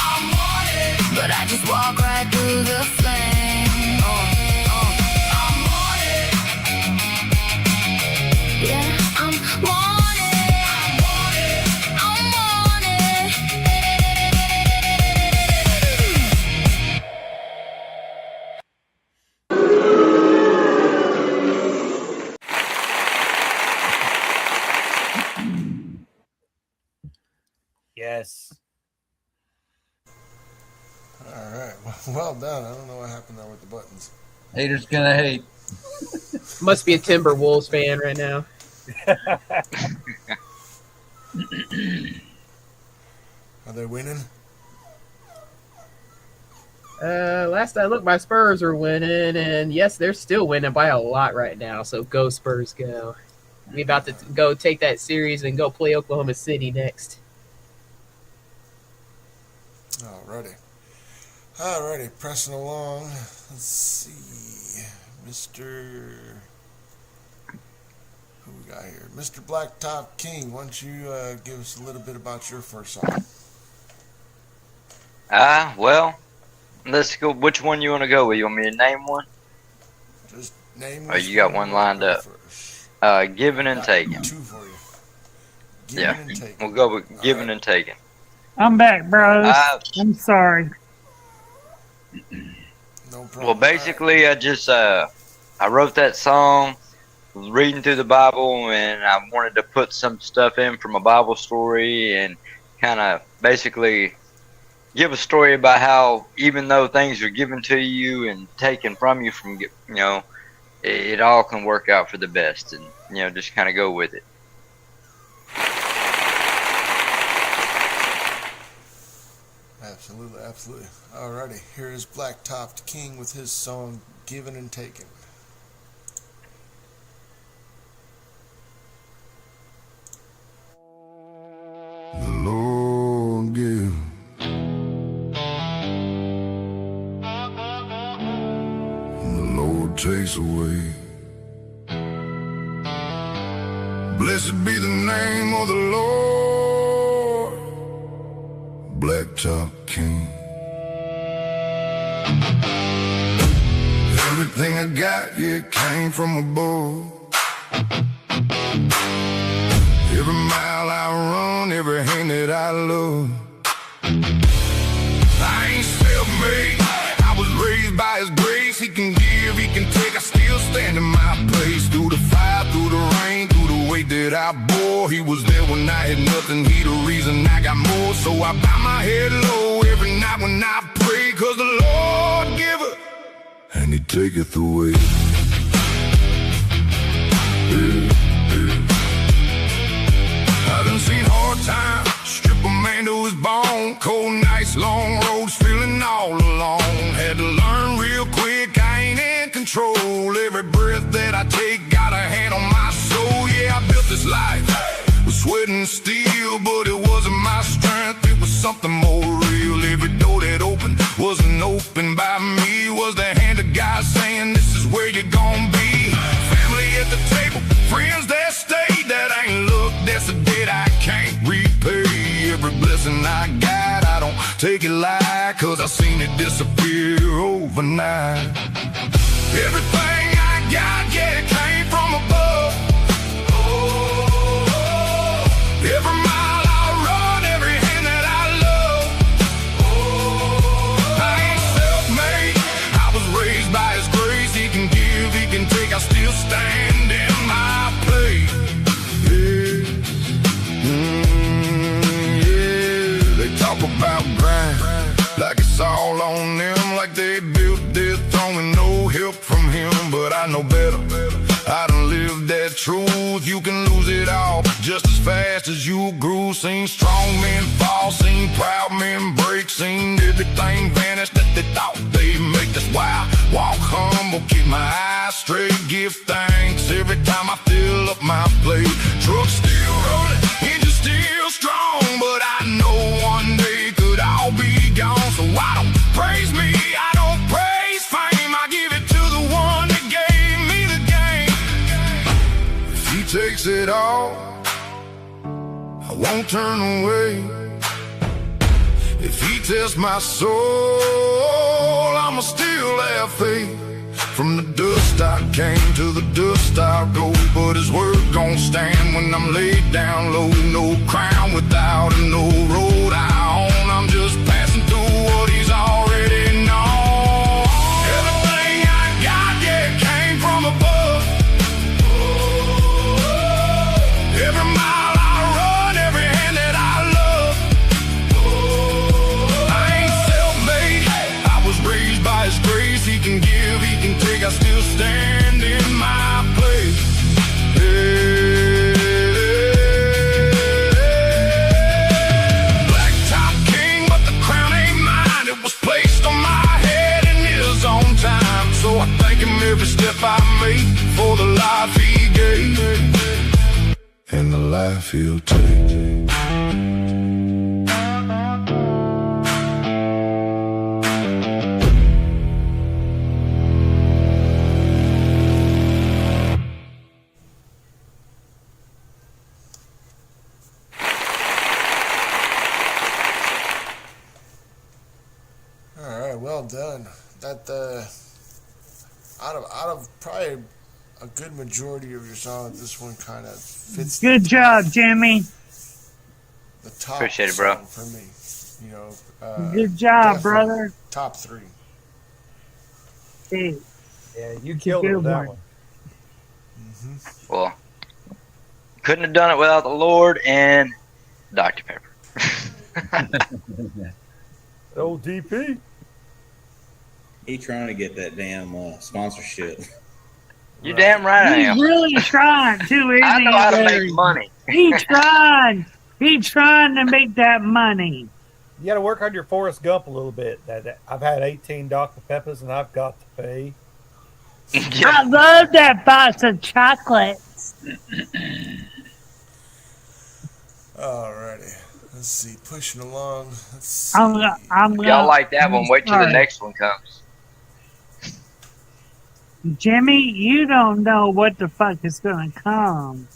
I'm wanted. But I just walk right through the flame. I'm wanted. Yeah, I'm wanted. I'm wanted. Yes. All right. Well done. I don't know what happened there with the buttons. Haters gonna hate. Must be a Timberwolves fan right now. Are they winning? Last I looked, my Spurs were winning, and yes, they're still winning by a lot right now. So go Spurs, go! We about to go take that series and go play Oklahoma City next. Alrighty, pressing along. Let's see, Mr. Who we got here? Mr. Blacktop King. Why don't you give us a little bit about your first song? Well, let's go. Which one you want to go with? You want me to name one? Just name. Or you got one lined up? Giving and Taking. Two for you. Yeah, we'll go with Giving and Taking. I'm back, bros. I'm sorry. No problem. Well, basically, I wrote that song, was reading through the Bible, and I wanted to put some stuff in from a Bible story and kind of basically give a story about how even though things are given to you and taken from you from, it all can work out for the best, and, just kind of go with it. Absolutely, absolutely. Alrighty, here is Blacktop King with his song Given and Taken. The Lord give, and the Lord takes away. Blessed be the name of the Lord, Blacktop King. Everything I got, yeah, came from above. Every mile I run, every hand that I love. I ain't self-made, I was raised by His grace. He can give, He can take, I still stand in my place. Through the fire, through the rain, through the weight that I bore. He was there when I had nothing, He the reason I got more. So I bow my head low every night when I pray, 'cause the Lord giveth, and He taketh away. I done seen hard times strip a man to his bone. Cold nights, long roads, feeling all alone. Had to learn real quick, I ain't in control. Every breath that I take got a hand on my soul. Yeah, I built this life with sweat and steel, but it wasn't my strength, it was something more real. Every door that opened wasn't opened by me. Was the hand of God saying, this is where you're gonna be. Family at the table, friends that stayed, that ain't looked, that's a debt I can't repay. Every blessing I got, I don't take it light, 'cause I seen it disappear overnight. Everything I got, yeah, it came from above. Every mile I run, every hand that I love. I ain't self-made, I was raised by His grace. He can give, He can take, I still stand in my place. Yeah, they talk about grind like it's all on them, like they built their throne with no help from Him. But I know better, I done lived that truth. You can lose it all just as fast as you grew. Seen strong men fall, seen proud men break, seen everything vanish that they thought they'd make. That's why I walk humble, keep my eyes straight, give thanks every time I fill up my plate. Truck still rolling, engine still strong, but I know one day it could all be gone. So I don't praise me, I don't praise fame, I give it to the one that gave me the game. If He takes it all, I won't turn away. If He tests my soul, I'ma still have faith. From the dust I came, to the dust I'll go, but His word gon' stand when I'm laid down low. No crown without Him, no road I own. I'm just passing through what He's already known. Everything I got, yeah, came from above. Every mile I run, every hand that I love. I ain't self-made, I was raised by His grace. He can give, He can take, I still stand in my place. Blacktop King, but the crown ain't mine. It was placed on my head. life he gave and the life he'll take. All right, well done. That out of probably a good majority of your songs, this one kind of fits. Good job, Jimmy. The top Appreciate it, bro. song for me. You know, Good job, definitely brother. Top 3. Hey, Yeah, you killed it with that one. Well, couldn't have done it without the Lord and Dr. Pepper. O.G.P. He trying to get that damn sponsorship. You damn right I he's am. really trying to, isn't I know he, how to Larry? make money. He trying. He trying to make that money. You got to work on your Forrest Gump a little bit. I've had 18 Dr. Peppers and I've got to pay. I love that box of chocolates. Alrighty. Let's see. Pushing along. Let's see. Y'all like that one. Wait till the next one comes. Jimmy, you don't know what the fuck is going to come.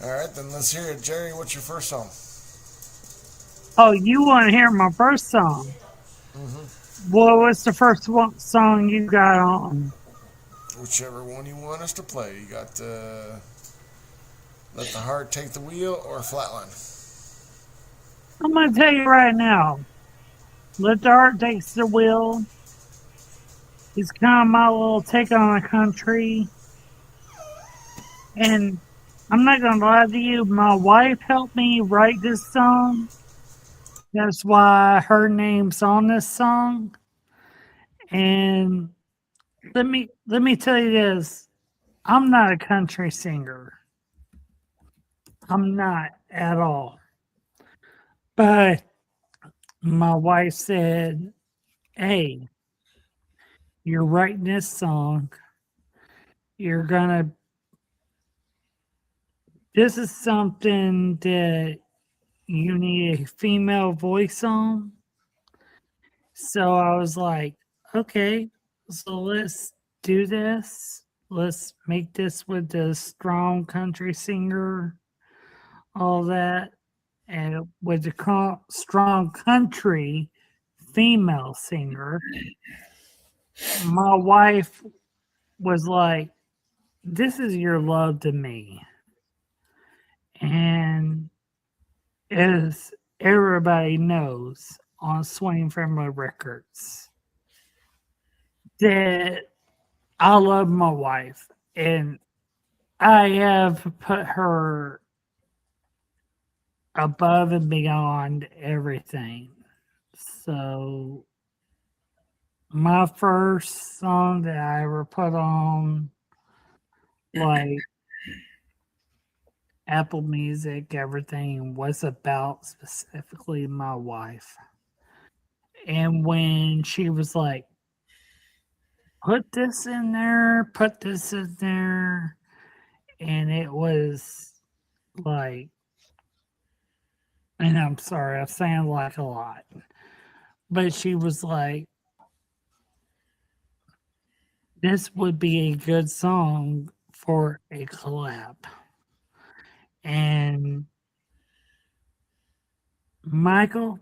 Alright, then let's hear it. Jerry, what's your first song? Oh, you want to hear my first song? Well, what's the first song you got on? Whichever one you want us to play. You got Let the Heart Take the Wheel or Flatline? I'm going to tell you right now. Let the Heart Take the Wheel. It's kind of my little take on the country. And I'm not going to lie to you. My wife helped me write this song. That's why her name's on this song. And let me tell you this. I'm not a country singer. I'm not at all. But my wife said, hey, you're writing this song. This is something that you need a female voice on. So I was like, okay, so let's do this. Let's make this with the strong country singer, all that. And with the strong country female singer, my wife was like, this is your love to me. And as everybody knows on Swain Family Records, that I love my wife and I have put her above and beyond everything. So my first song that I ever put on like Apple Music, everything was about specifically my wife. And when she was like, put this in there, and it was like, and I'm sorry, I sound like a lot, but she was like, this would be a good song for a collab. And Michael,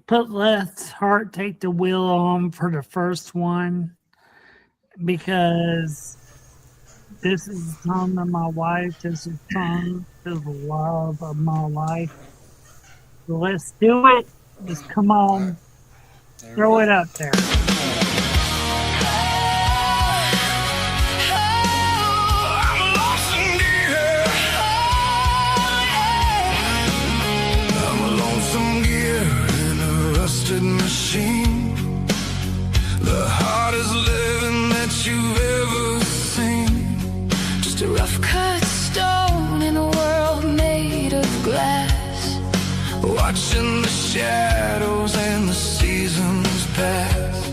put Let's Heart Take the Wheel on for the first one because this is the song of my wife. This is the song of the love of my life. So let's do it. Just come on. Throw it up there. Machine, the hardest living that you've ever seen. Just a rough cut stone in a world made of glass. Watching the shadows and the seasons pass.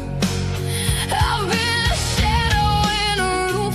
I've been a shadow in a room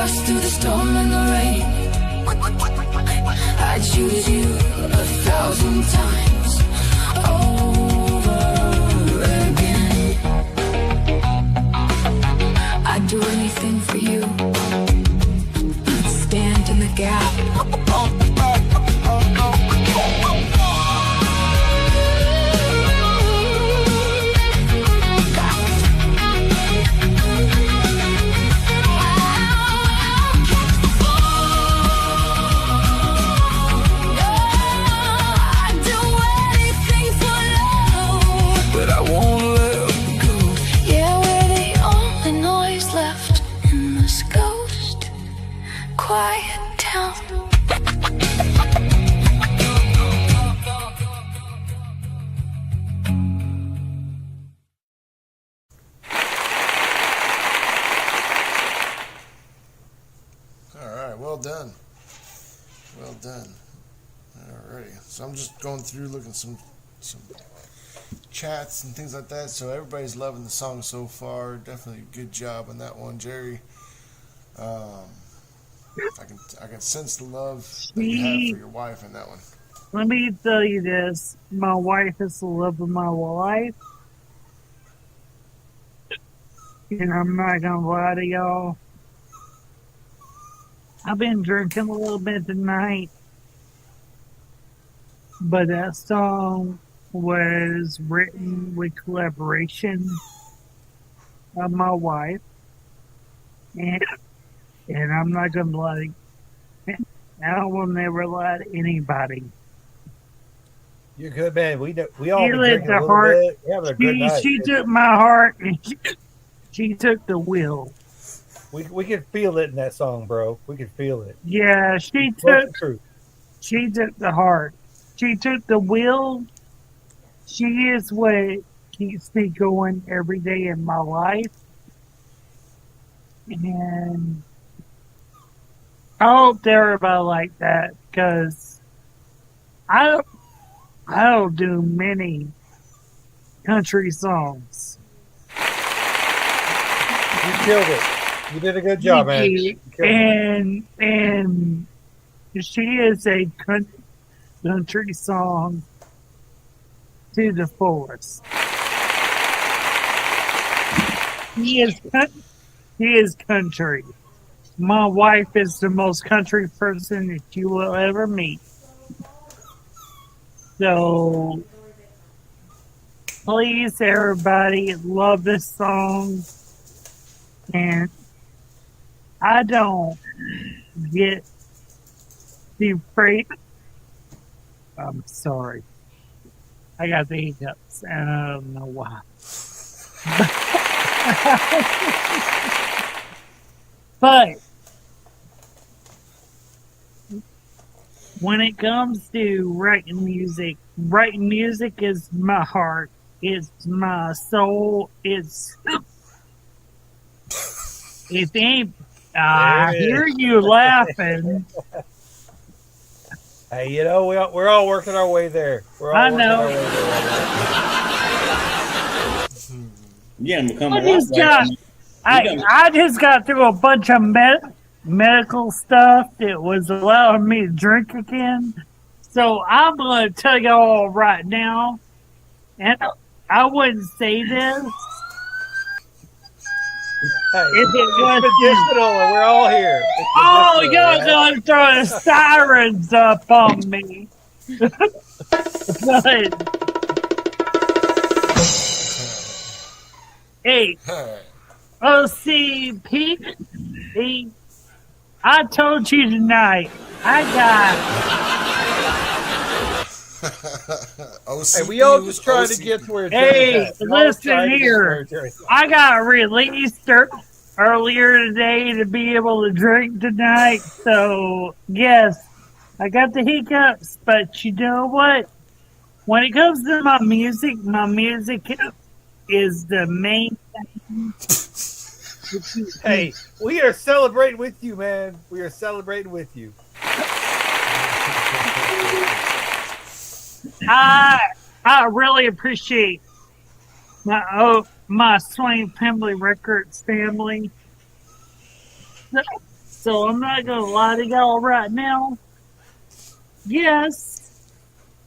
us through the storm and the rain. I'd choose you 1,000 times over again. I'd do anything for you. Stand in the gap. Quiet town. All right, well done. Well done. Alrighty, so I'm just going through looking some chats and things like that. So everybody's loving the song so far. Definitely a good job on that one, Jerry. I can sense the love that you have for your wife in that one. Let me tell you this. My wife is the love of my life. And I'm not going to lie to y'all. I've been drinking a little bit tonight. But that song was written with collaboration of my wife. And I'm not going to lie. I will never lie to anybody. You're good, man. We all been lit drinking the a little heart. bit. We're having a good night. She took my heart and she took the will. We could feel it in that song, bro. We could feel it. Yeah, she took the heart. She took the will. She is what keeps me going every day in my life. And I hope everybody like that, because I don't do many country songs. You killed it. You did a good job, man. And she is a country song to the fullest. He is country. My wife is the most country person that you will ever meet. So, please, everybody, love this song. And I don't get the freight. I'm sorry. I got the hiccups, and I don't know why. But when it comes to writing music is my heart. It's my soul. It ain't. I hear you laughing. Hey, you know, we're all working our way there. We're all I know. Yeah, become I just got through a bunch of medical stuff that was allowing me to drink again. So I'm going to tell y'all right now, and I wouldn't say this. Hey, if it was medicinal, and we're all here. Oh, you're going to throw the sirens up on me. But, hey, O.G.P, I told you tonight, I got... Hey, we all just trying to get to where Hey, listen here. I got released earlier today to be able to drink tonight. So, yes, I got the hiccups. But you know what? When it comes to my music is the main thing. Hey, we are celebrating with you, man. We are celebrating with you. I really appreciate my Swain Family Records family. So I'm not going to lie to y'all right now. Yes,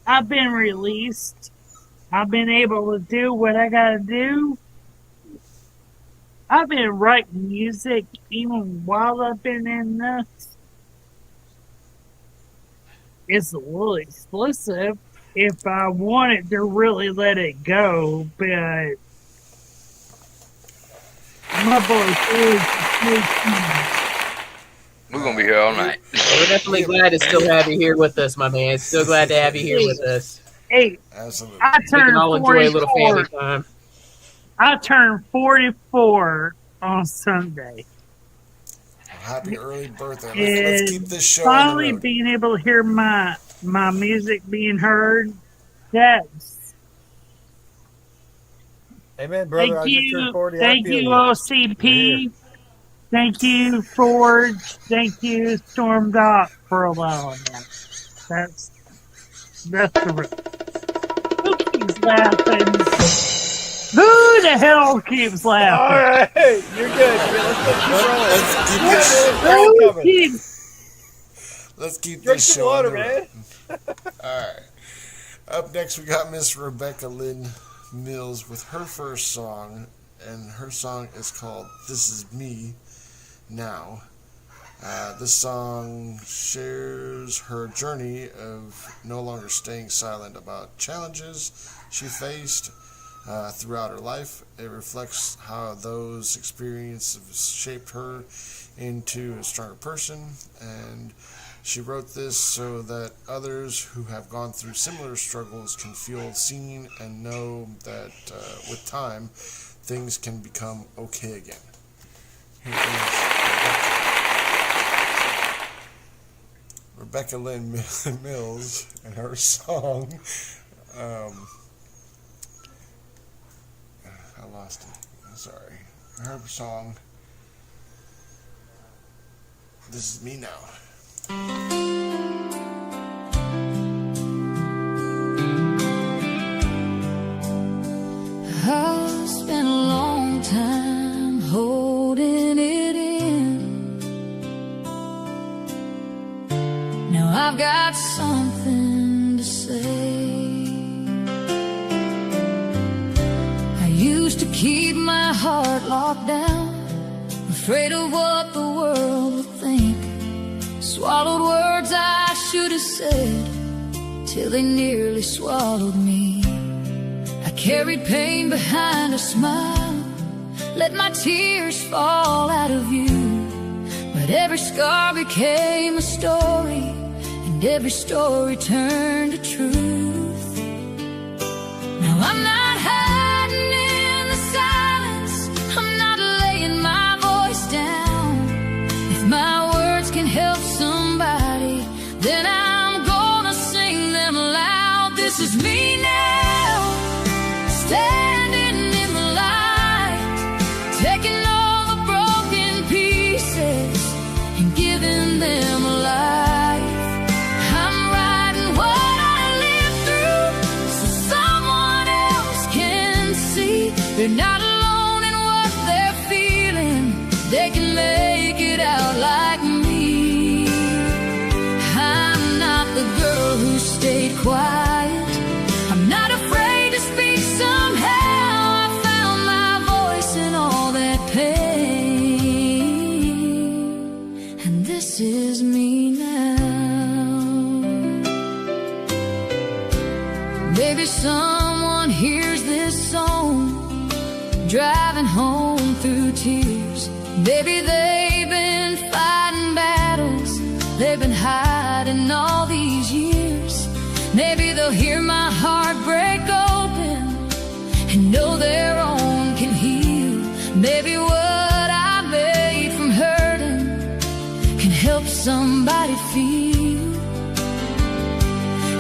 I've been released. I've been able to do what I got to do. I've been writing music even while I've been in this. It's a little explicit if I wanted to really let it go, but my voice is We're gonna be here all night. We're definitely glad to still have you here with us, my man. Still glad to have you here with us. Hey, absolutely. I We can turned all enjoy a little 44. family time. I turned 44 on Sunday. Happy early birthday. Let's And keep this show on the finally road. being able to hear my music being heard, that's Amen, brother. I just turned 40. I thank feel you, you. O.C.P. Thank you, Forge. Thank you, Storm Dot, for allowing that. That's the who keeps laughing? Who the hell keeps laughing? All right, you're good. Let's keep Drink this some show water, on the man. road. All right. Up next, we got Miss Rebecca Lynn Mills with her first song, and her song is called "This Is Me Now." This song shares her journey of no longer staying silent about challenges she faced throughout her life. It reflects how those experiences shaped her into a stronger person, and she wrote this so that others who have gone through similar struggles can feel seen and know that with time, things can become okay again. Here is Rebecca Lynn Mills and her song. I lost it. I'm sorry. Her song, "This Is Me Now." I've spent a long time holding it in. Now I've got something to say. I used to keep my heart locked down, afraid of what the world would think. Swallowed words I should have said, till they nearly swallowed me. I carried pain behind a smile, let my tears fall out of view. But every scar became a story, and every story turned to truth. Now I'm not hiding in the silence, I'm not laying my voice down. If my words can help somebody, then I'm gonna sing them loud. This is me now, standing in the light, taking all the broken pieces and giving them life. I'm writing what I lived through so someone else can see they're not alone in what they're feeling. They can make it out like me. I'm not the girl who stayed quiet, I'm not afraid to speak. Somehow I found my voice in all that pain, and this is me now. Maybe someone hears this song driving home through tears. Maybe they've been fighting battles they've been hiding all these years. Maybe they'll hear my heart break open and know their own can heal. Maybe what I made from hurting can help somebody feel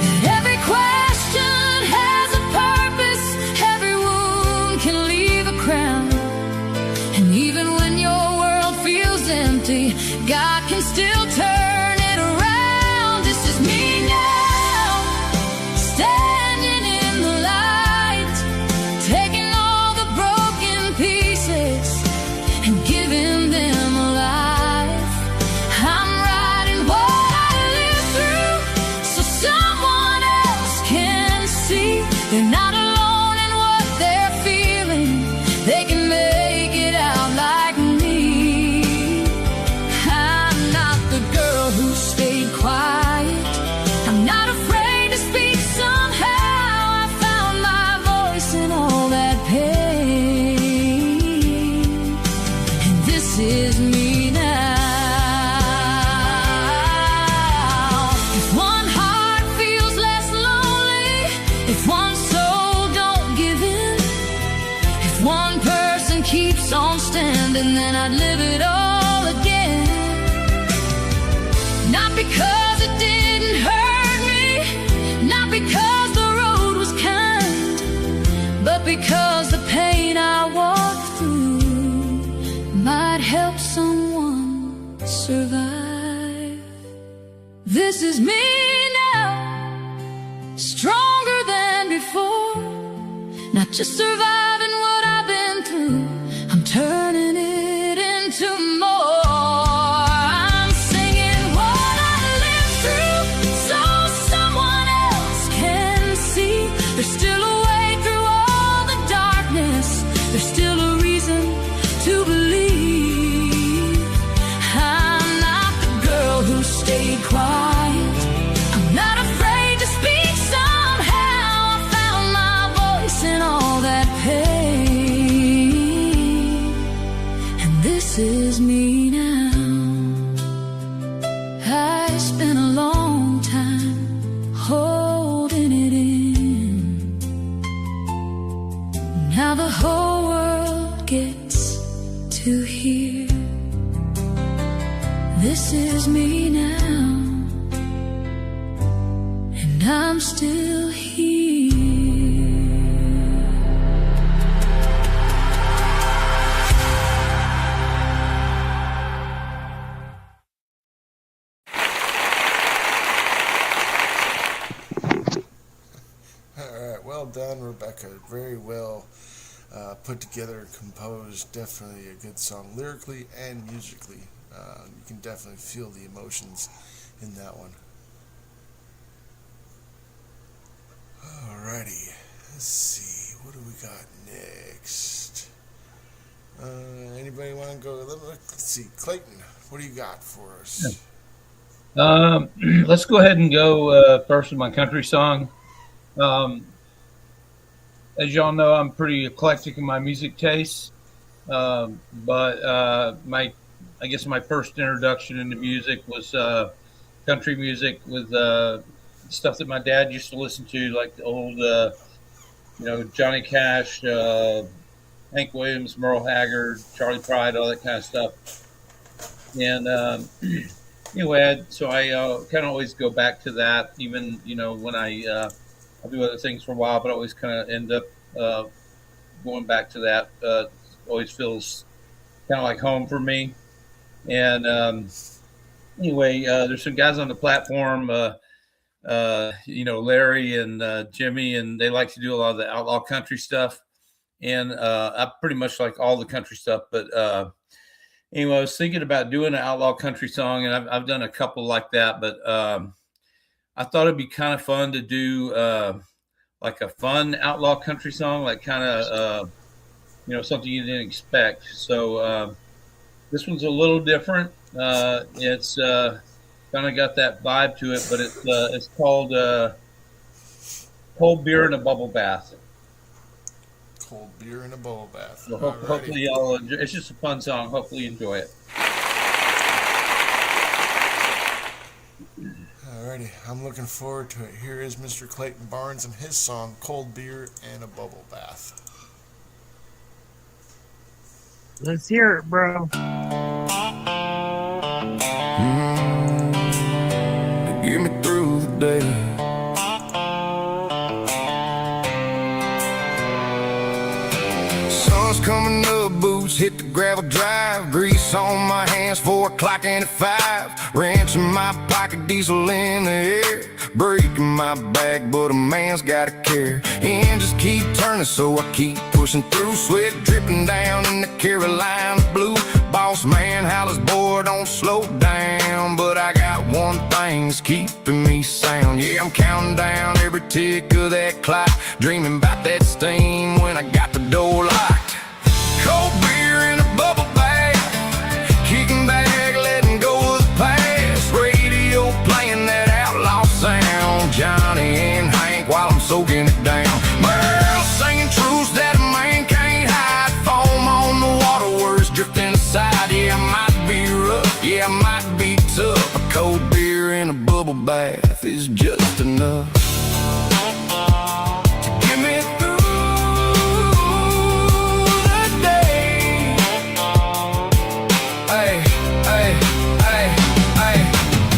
that every question has a purpose, every wound can leave a crown. And even when your world feels empty, God can still turn it around. This is me now, standing in the light, taking all the broken pieces and giving them life. this is me now. If one heart feels less lonely, if one soul don't give in, if one person keeps on standing, then I'd live it all again. Not because it didn't hurt me, not because the road was kind, but because the pain I walked through might help someone survive. This is me now, stronger than before, not just surviving what I've been through, I'm turning it into more. I'm singing what I lived through so someone else can see. There's still a way through all the darkness, there's still a reason to believe. I'm not the girl who stayed quiet, I'm not afraid to speak. Somehow I found my voice in all that pain, and this is me now. I spent a long time holding it in, now the whole world gets to hear. This is me now, and I'm still here. All right, well done, Rebecca. Very well put together, composed. Definitely a good song, lyrically and musically. You can definitely feel the emotions in that one. Alrighty, let's see, what do we got next? Anybody want to go? Let's see, Clayton, what do you got for us? Let's go ahead and go first with my country song. As y'all know, I'm pretty eclectic in my music tastes, but I guess my first introduction into music was country music with stuff that my dad used to listen to, like the old, Johnny Cash, Hank Williams, Merle Haggard, Charlie Pride, all that kind of stuff. And anyway, so I kind of always go back to that, even when I do other things for a while, but I always kind of end up going back to that. Always feels kind of like home for me. And anyway, there's some guys on the platform, Larry and Jimmy, and they like to do a lot of the outlaw country stuff. And I pretty much like all the country stuff. But anyway, I was thinking about doing an outlaw country song, and I've done a couple like that. But I thought it'd be kind of fun to do like a fun outlaw country song, like kind of, something you didn't expect. So this one's a little different. It's kind of got that vibe to it, but it's called Cold Beer in a Bubble Bath. Cold Beer in a Bubble Bath. So hopefully y'all enjoy. It's just a fun song. Hopefully you enjoy it. Alrighty, I'm looking forward to it. Here is Mr. Clayton Barnes and his song, Cold Beer and a Bubble Bath. Let's hear it, bro. Get me through the day. Sun's coming up, boots hit the gravel drive. Grease on my hands, 4 o'clock and at 5. Wrench in my pocket, diesel in the air. Breaking my back, but a man's gotta care. Engines keep turning, so I keep pushing through. Sweat dripping down in the Carolina blue. Boss man hollers, boy, don't slow down. But I got one thing that's keeping me sound. Yeah, I'm counting down every tick of that clock, dreaming about that steam when I got the door locked. Cold beer in a bubble bath, kicking back, letting go of the past. Radio playing that outlaw sound, Johnny and Hank while I'm soaking it down. Merle singing truths that a man can't hide. Foam on the water, words drifting aside. Yeah, Yeah, I might be tough. A cold beer and a bubble bath is just enough to get me through the day. Hey, hey, hey, hey.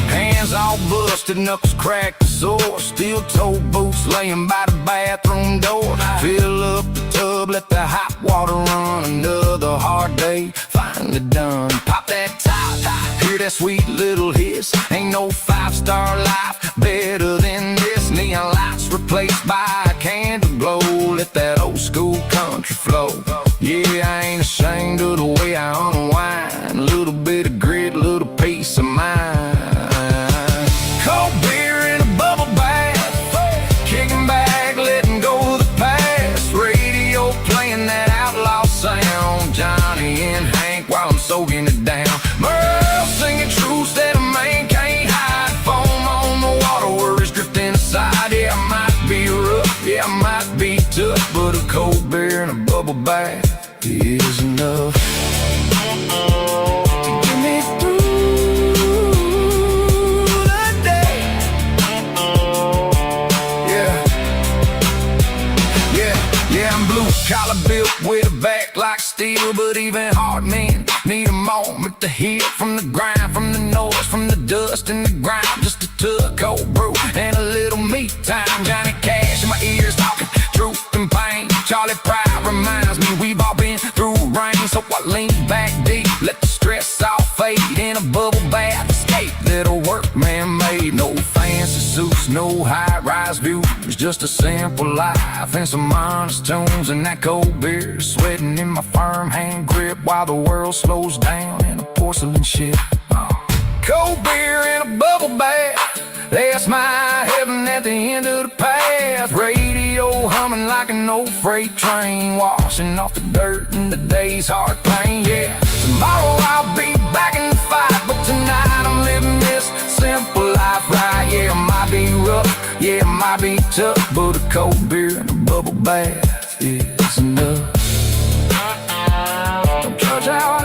Hands all busted, knuckles cracked and sore. Steel toe boots laying by the bathroom door. Fill up the tub, let the hot water run. Another hard day, finally done. Pop that top, hear that sweet little hiss. Ain't no five-star life better than this. Neon lights replaced by a candle glow. Let that old school country flow. Yeah, I ain't ashamed of the way I unwind. A little bit of grit, a little peace of mind. Cold beer in a bubble bath, kicking back, letting go of the past. Radio playing that outlaw sound. Johnny and Hank while I'm soaking it down. Merle singing truths that a man can't hide. Foam on the water, worries drifting aside. Yeah, I might be rough, yeah, I might be tough, but a cold beer and a bubble bath is enough to get me through the day. Yeah, I'm blue collar built with a back like steel, but even hard men need a moment to heal from the grind, from the noise, from the dust and the grime. Just a tug, cold brew, and a little me time. Johnny Cash in my ears talking truth and pain. Charlie Pride reminds me we've all been through rain. So I lean back deep, let the stress all fade in a bubble bath. Escape, little work man made. No fancy suits, no high-rise views, just a simple life and some honest tunes. And that cold beer sweating in my firm hand grip while the world slows down in a porcelain ship. Cold beer in a bubble bath, that's my heaven at the end of the path. Radio humming like an old freight train, washing off the dirt in the day's hard pain. Yeah, tomorrow I'll be back in the fight, but tonight I'm living this simple life right. Yeah, it might be rough, yeah, it might be tough, but a cold beer and a bubble bath is enough. Don't judge how I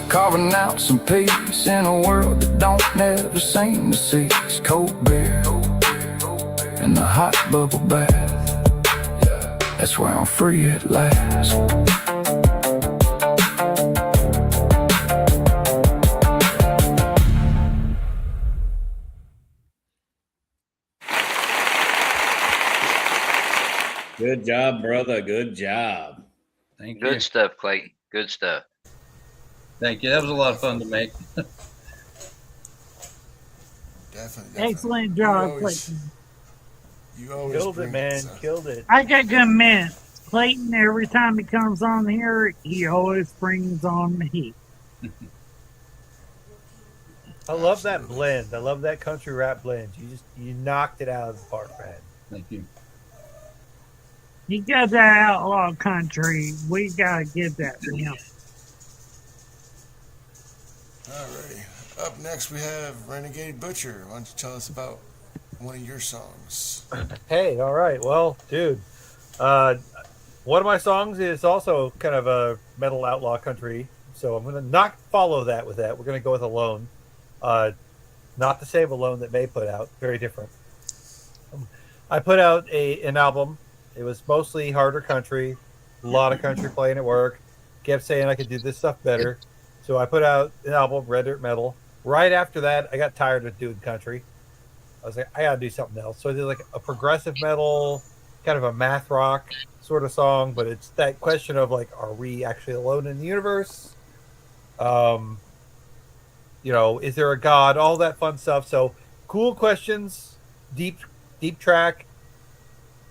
carving out some peace in a world that don't never seem to cease. Cold beer and the hot bubble bath, that's where I'm free at last. Good job, brother. Good job. Thank you. Good stuff, Clayton. Good stuff. Thank you. That was a lot of fun to make. Definitely. Excellent job, Clayton. You always killed it, man. Killed it. I got to admit, Clayton, every time he comes on here, he always brings on the heat. I love that blend. I love that country rap blend. You knocked it out of the park, man. Thank you. He got that outlaw country. We gotta give that to him. Alrighty. Up next we have Renegade Butcher. Why don't you tell us about one of your songs? Hey, all right. Well, dude, one of my songs is also kind of a metal outlaw country, so I'm gonna not follow that with that. We're gonna go with Alone. Not the same Alone that May put out. Very different. I put out an album. It was mostly harder country, a lot of country playing at work. Kept saying I could do this stuff better. So I put out an album, Red Dirt Metal. Right after that, I got tired of doing country. I was like, I got to do something else. So I did like a progressive metal, kind of a math rock sort of song. But it's that question of like, are we actually alone in the universe? You know, is there a God? All that fun stuff. So cool questions, deep track.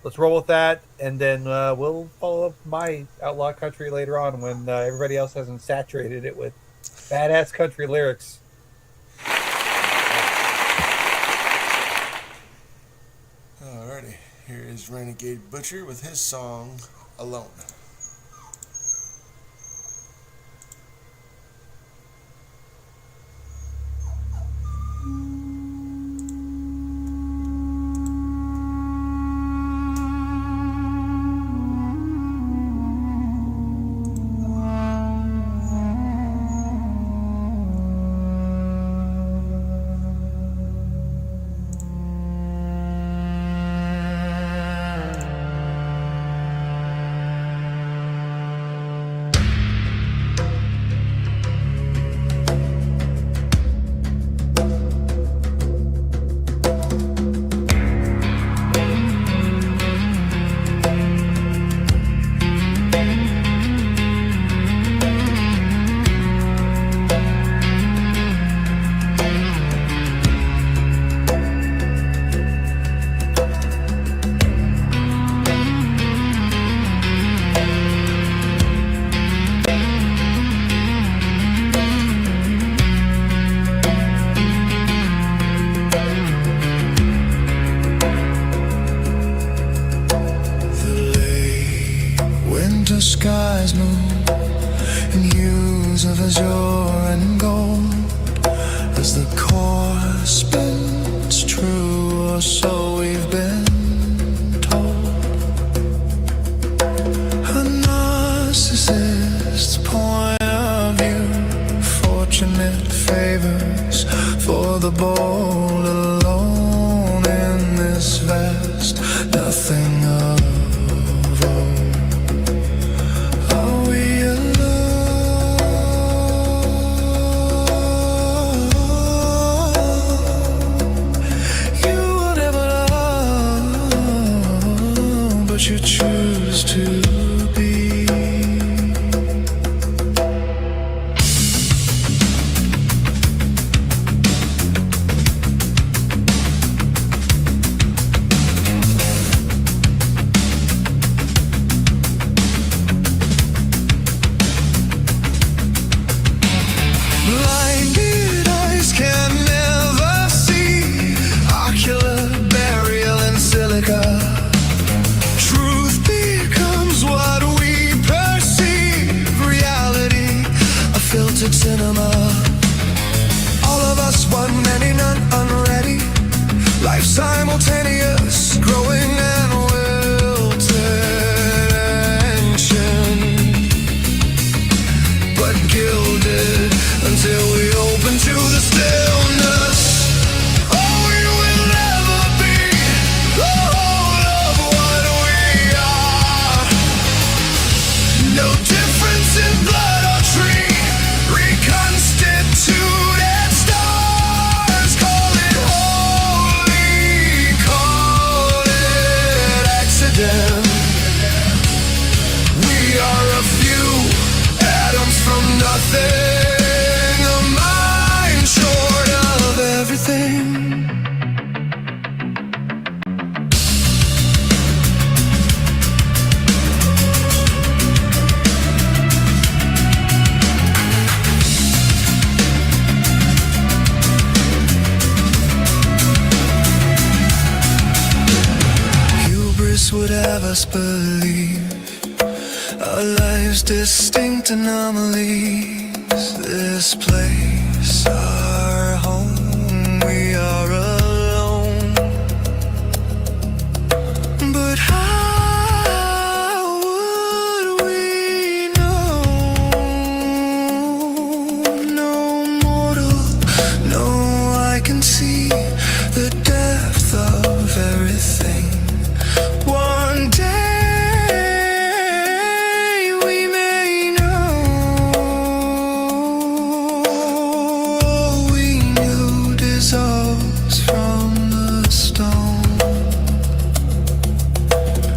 Let's roll with that, and then we'll follow up my outlaw country later on when everybody else hasn't saturated it with badass country lyrics. Alrighty, here is Renegade Butcher with his song, Alone. eyes move in hues of azure and gold as the course spins true, or so we've been told. A narcissist's point of view, fortunate favors for the bold, alone in this vast nothing of old. Are we alone? You will never love, but you choose to be. Blinded eyes can never see ocular burial in silica. Truth becomes what we perceive. Reality, a filtered cinema. All of us, one many, none unready. Life simultaneous, growing and wilted tension, but gilded until we open to the stillness. Oh, we will never be the whole of what we are. No difference in blood or tree, reconstituted stars. Call it holy, call it accident. We are a few atoms from nothing, a mind short of everything. Hubris would have us believe our lives distinct anomalies. This place, our home, we are alone. But how would we know? No mortal, no eye can see the depth of everything. One day we may know. All we knew dissolves from the stone,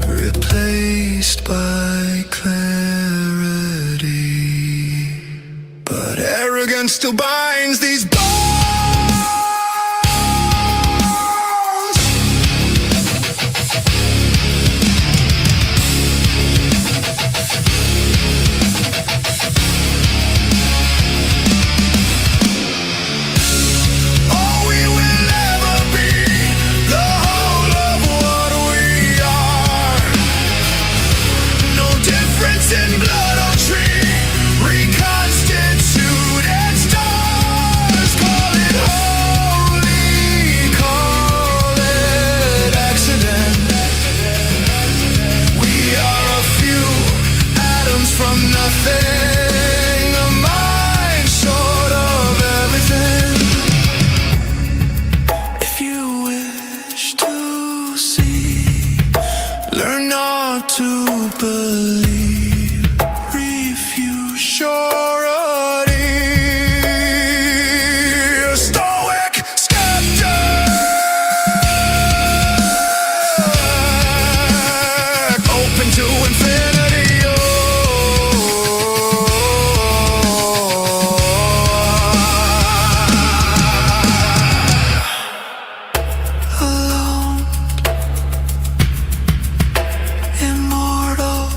replaced by clarity. But arrogance still binds these bones. Oh, we will never be the whole of what we are. No difference in blood or tree, reconstituted stars. Call it holy, call it accident. We are a few atoms from nothing, a mind short of everything. If you wish to see, learn not to believe, refuse surety. A stoic skeptic, open to infinity. Alone, immortal,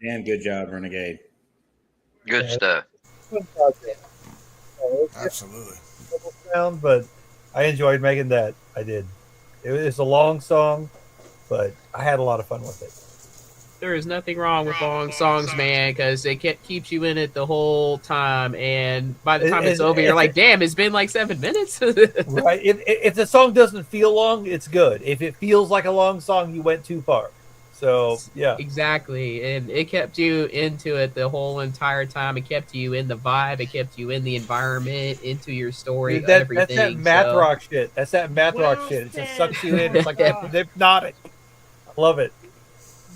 And good job, Renegade. Good stuff. Absolutely. Sound, but I enjoyed making that. I did. It's a long song, but I had a lot of fun with it. There is nothing wrong with long songs, man, because it keeps you in it the whole time, and by the time it's over, you're like, "Damn, it's been like 7 minutes." Right? If the song doesn't feel long, it's good. If it feels like a long song, you went too far. So yeah, exactly, and it kept you into it the whole entire time. It kept you in the vibe. It kept you in the environment, into your story, dude, everything. That's that math rock shit. That's that math rock shit. It just sucks you in. It's like hypnotic. I love it.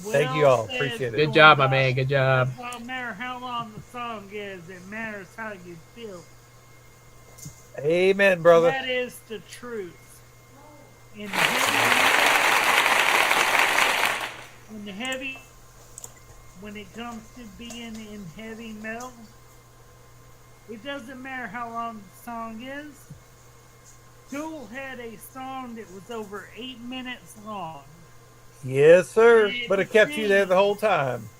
Thank you all. Appreciate it. Good job, my man. Good job. It doesn't matter how long the song is. It matters how you feel. Amen, brother. That is the truth. When it comes to being in heavy metal, it doesn't matter how long the song is. Tool had a song that was over 8 minutes long. Yes, sir. But it kept you there the whole time.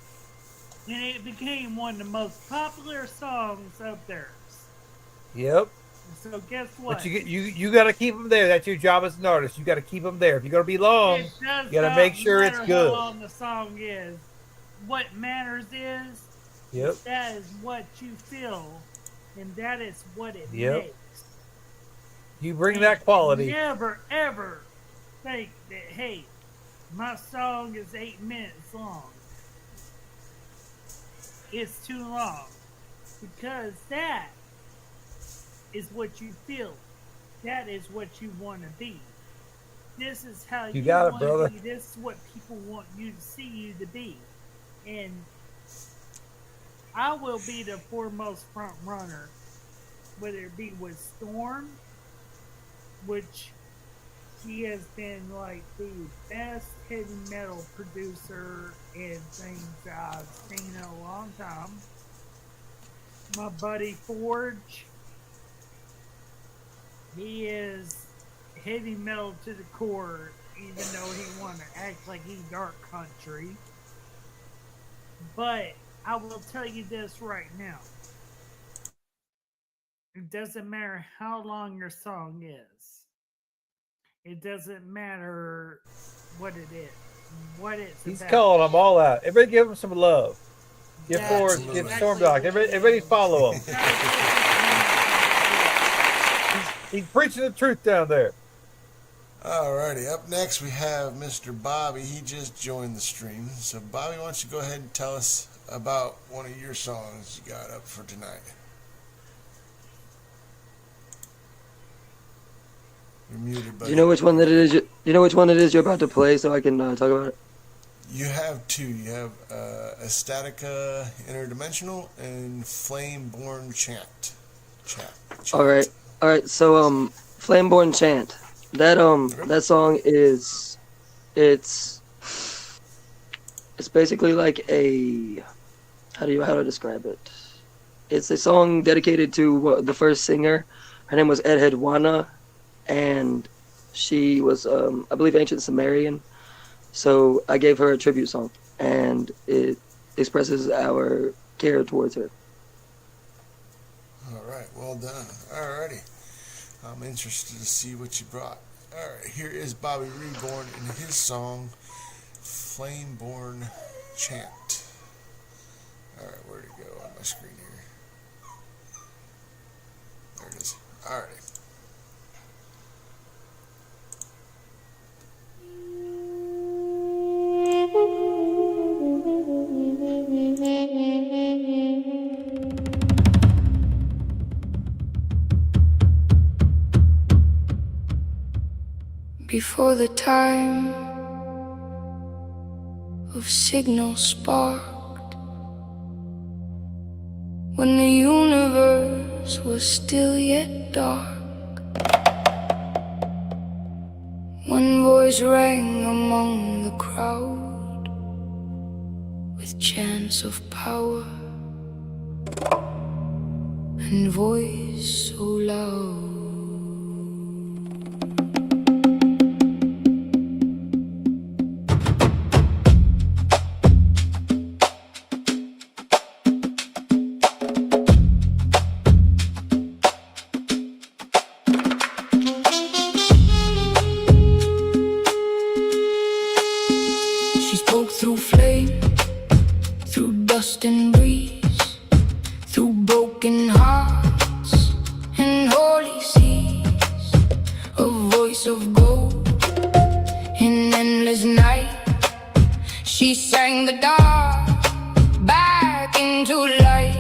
And it became one of the most popular songs of theirs. Yep. So guess what? But you got to keep them there. That's your job as an artist. You got to keep them there. If you're going to be long, you got to make sure it's good. How long the song is. What matters is that is what you feel, and that is what it makes. You bring that quality. Never ever think that, hey, my song is 8 minutes long. It's too long. Because that is what you feel. That is what you want to be. This is how you got it, want to brother. be. This is what people want you to see you to be. And I will be the foremost front runner, whether it be with Storm, which she has been like the best heavy metal producer and things that I've seen in a long time. My buddy Forge, he is heavy metal to the core, even though he want to act like he's dark country. But I will tell you this right now. It doesn't matter how long your song is. It doesn't matter what it is. What it's He's about. calling them all out. Everybody give him some love. Give Forge, Absolutely. give Storm Dog. Everybody follow him. He's preaching the truth down there. Alrighty, up next we have Mr. Bobby. He just joined the stream. So Bobby, why don't you go ahead and tell us about one of your songs you got up for tonight? You're muted, buddy. Do you know which one that it is? Do you know which one it is you're about to play, so I can talk about it? You have two. You have Estatica Interdimensional and Flameborn Chant. All right. So Flameborn Chant. That song is it's basically like a how do I describe it? It's a song dedicated to the first singer. Her name was Edheadwana, and she was I believe ancient Sumerian. So I gave her a tribute song, and it expresses our care towards her. All right, well done. Alrighty, I'm interested to see what you brought. All right, here is Bobby Reborn and his song, Flameborn Chant. All right, where'd it go on my screen here? There it is. Alrighty. Before the time of signals sparked, when the universe was still yet dark, one voice rang among the crowd with chants of power, and voice so loud. of gold. In endless night, she sang the dark back into light.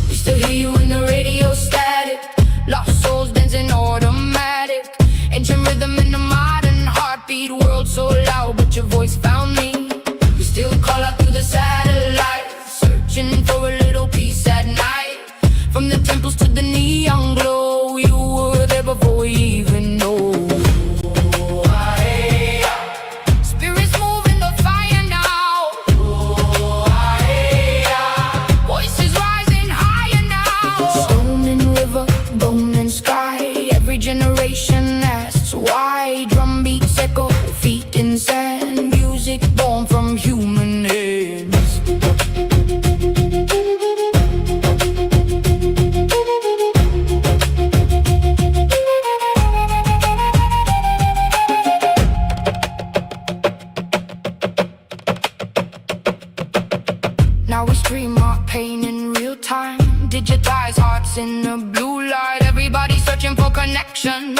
We still hear you in the radio static, lost souls dancing automatic, ancient rhythm in a modern heartbeat world so loud, but your voice found me. We still call out through the satellite, searching for a little peace at night. From the temples to the neon glow, you were there before we even know. Spirits move in the fire now. Voices rising higher now. Stone and river, bone and sky. Every generation asks why. Drum beats echo, feet in sand. Music born from human hands. Now we stream our pain in real time, digitize hearts in the blue light. Everybody searching for connection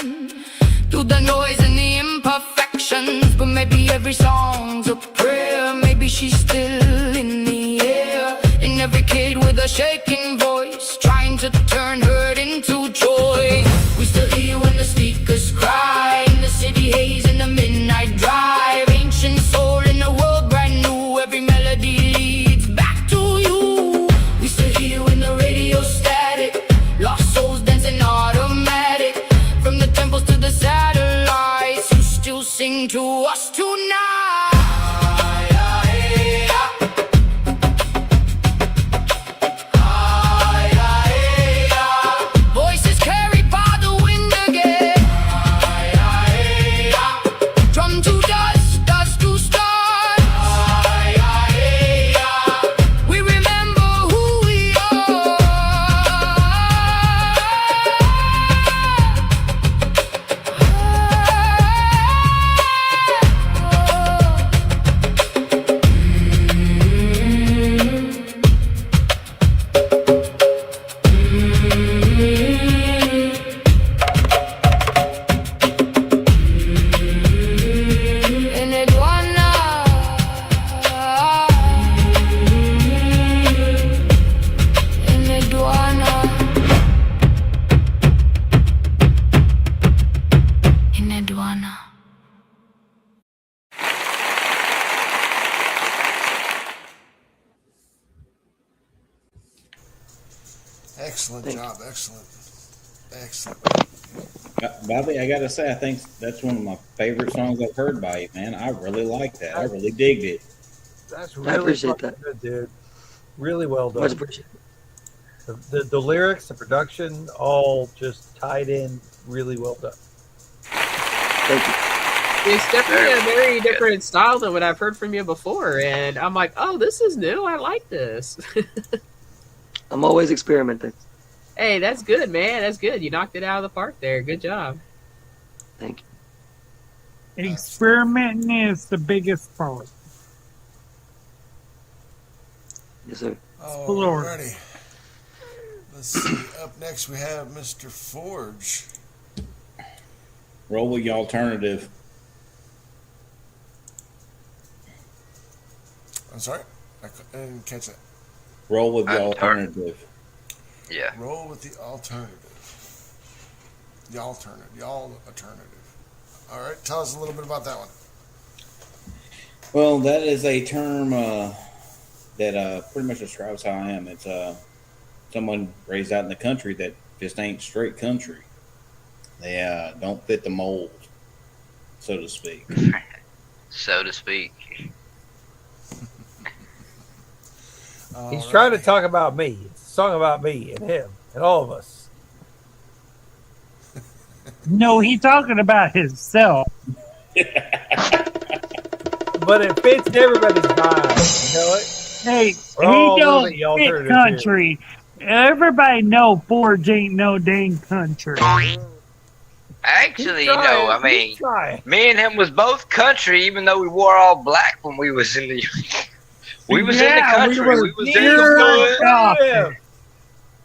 through the noise and the imperfections. But maybe every song's a prayer. Maybe she's still in the air. In every kid with a shaking voice, trying to turn hurt into joy. We still hear you when the speakers cry, in the city haze, in the midnight drive. Ancient soul in the world brand new. Every melody leads back to you. We still hear you in the radio static, lost souls dancing automatic. From the temples to the satellites, you still sing to us tonight. Voices carried by the wind again. Drum to dust, dust to stars. We remember who we are. In Edwana, in Edwana, in Edwana. Excellent job. Excellent. Excellent. Bobby, I gotta say, I think that's one of my favorite songs I've heard by you, man. I really like that. I really digged it. That's I really appreciate fucking that. good, dude. Really well done. Much appreciated. The lyrics, the production, all just tied in really well done. Thank you. It's definitely a very different style than what I've heard from you before, and I'm like, oh, this is new. I like this. I'm always experimenting. Hey, that's good, man. That's good. You knocked it out of the park there. Good job. Thank you. Experimenting is the biggest part. Yes, sir. Alrighty. Let's see. Up next, we have Mr. Forge. Roll with your alternative. I'm sorry? I didn't catch that. Roll with the alternative. Yeah. Roll with the alternative. The alternative. All right. Tell us a little bit about that one. Well, that is a term that pretty much describes how I am. It's someone raised out in the country that just ain't straight country. They don't fit the mold, so to speak. So to speak. He's trying to talk about me. It's a song about me and him and all of us. No, he's talking about himself. But it fits everybody's mind. You know it? Hey, We're all he don't living the fit alternative country. Everybody know Forge ain't no dang country. Actually, Keep trying, I mean, keep trying. me and him was both country, even though we wore all black when we was in the. We was in the country. We was in the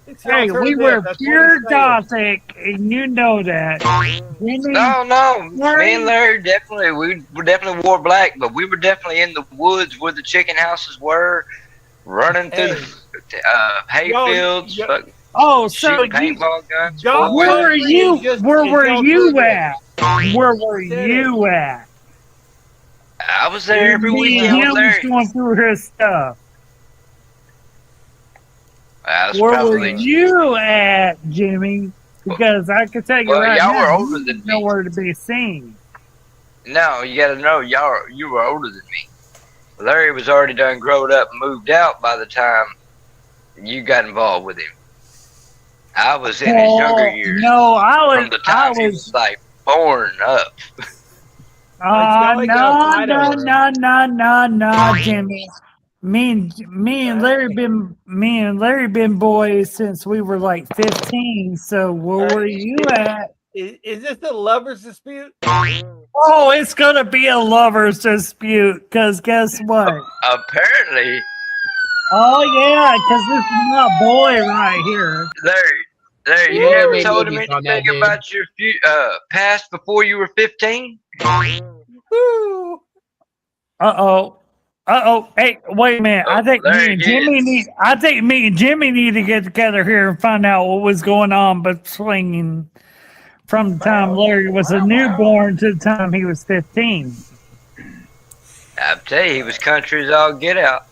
woods. Hey, we were pure gothic, and you know that. No, me and Larry we definitely wore black, but we were definitely in the woods where the chicken houses were, running through the hay fields. Oh, so shooting paintball guns. where were you? Where were you at? Where were you at? I was there every weekend with Him Larry. going through his stuff. Where were you at, Jimmy? Because I can tell you right y'all now, were older than me. Nowhere to be seen. No, you got to know, you were older than me. Larry was already done growed up and moved out by the time you got involved with him. I was in his younger years. No, I was. From the time he was like born up. No, Jimmy. Me and Larry been boys since we were like 15. So where were you at? Is this a lover's dispute? Oh, it's gonna be a lover's dispute. Cause guess what? Apparently. Oh yeah, cause this is my boy right here. Larry, you never told him anything about your past before you were 15? Hey, wait a minute. I think me and Jimmy need to get together here and find out what was going on between from the time Larry was a newborn to the time he was 15. I'll tell you, he was country as all get out.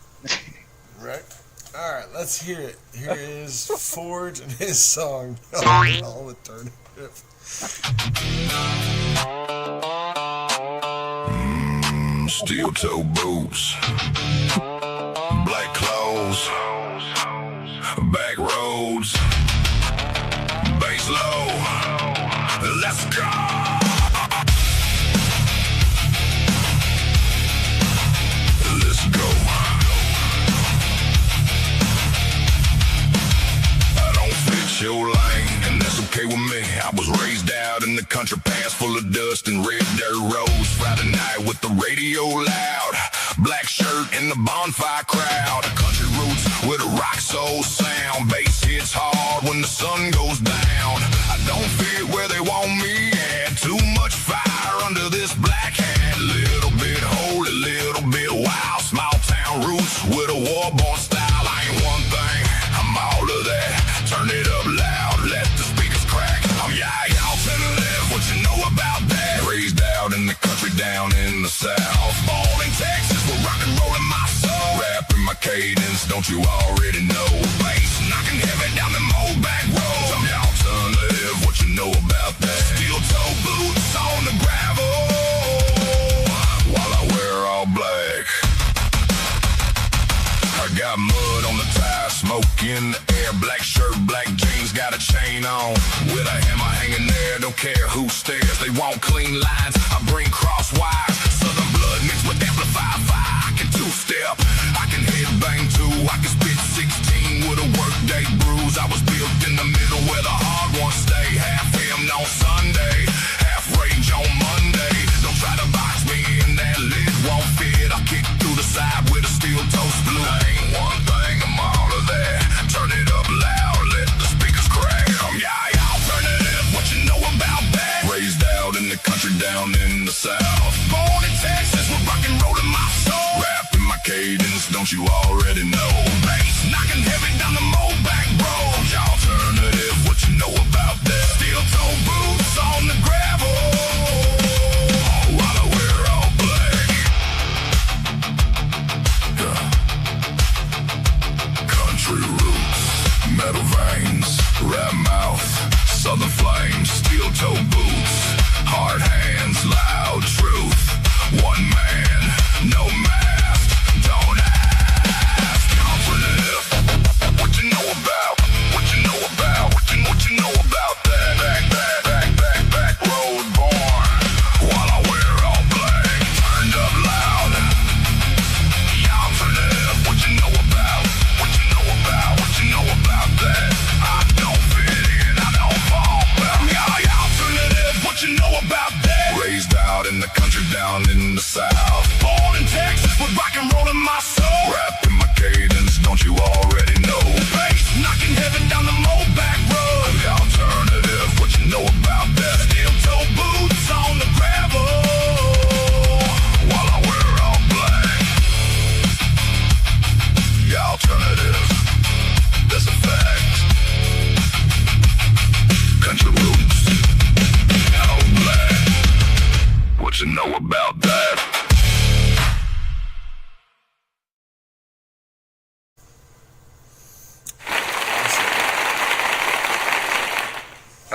Right. All right, let's hear it. Here is Forge and his song, Alternative. Steel toe boots, black clothes, back roads, bass low, let's go. Let's go. I don't fit your lane, and that's okay with me. I was raised out in the country, past full of dust and red dirt roads. Friday night with the radio loud, black shirt in the bonfire crowd. Country roots with a rock soul sound. Bass hits hard when the sun goes down. I don't fit where they want me at. Too much fire under this black hat. Little bit holy, little bit wild. Small town roots with a war-born style. I ain't one thing, I'm all of that. Turn it up loud, let the speakers crack. I'm alternative, what you know about that? Raised out in the country, down in the south. Born in Texas, we're rock and rolling my soul. Rapping my cadence, don't you already know? Bass knocking heavy down the old back road. I'm the alternative, what you know about that? Steel toe boots on the gravel, while I wear all black. I got mud on the tire, smoke in the air. Black shirt, black jeans, got a chain on. With a hammer hanging there, don't care who stares. They want clean lines, I bring cross wires. Southern blood mixed with amplified fire. I can two-step, I can headbang too. I can spit 16 with a workday bruise. I was built in the middle where the hard ones stay. Half hemmed on Sunday, half range on Monday. Don't try to box me in, that lid won't fit. I'll kick through the side with a steel toe split. I ain't one thing, I'm all of that. Turn it up loud, let the speakers crack. I'm alternative, what you know about that? Raised out in the country, down in the south. Born in Texas, we're rock and rolling my soul. Rapping my cadence, don't you already know? Bass knocking heavy down the old back road. Alternative, what you know about that? Steel toe boots on the gravel, while I wear all black. Country roots, metal veins, red mouth, southern flames, steel toe boots, hard hands, loud truth. One man, no mask, don't ask.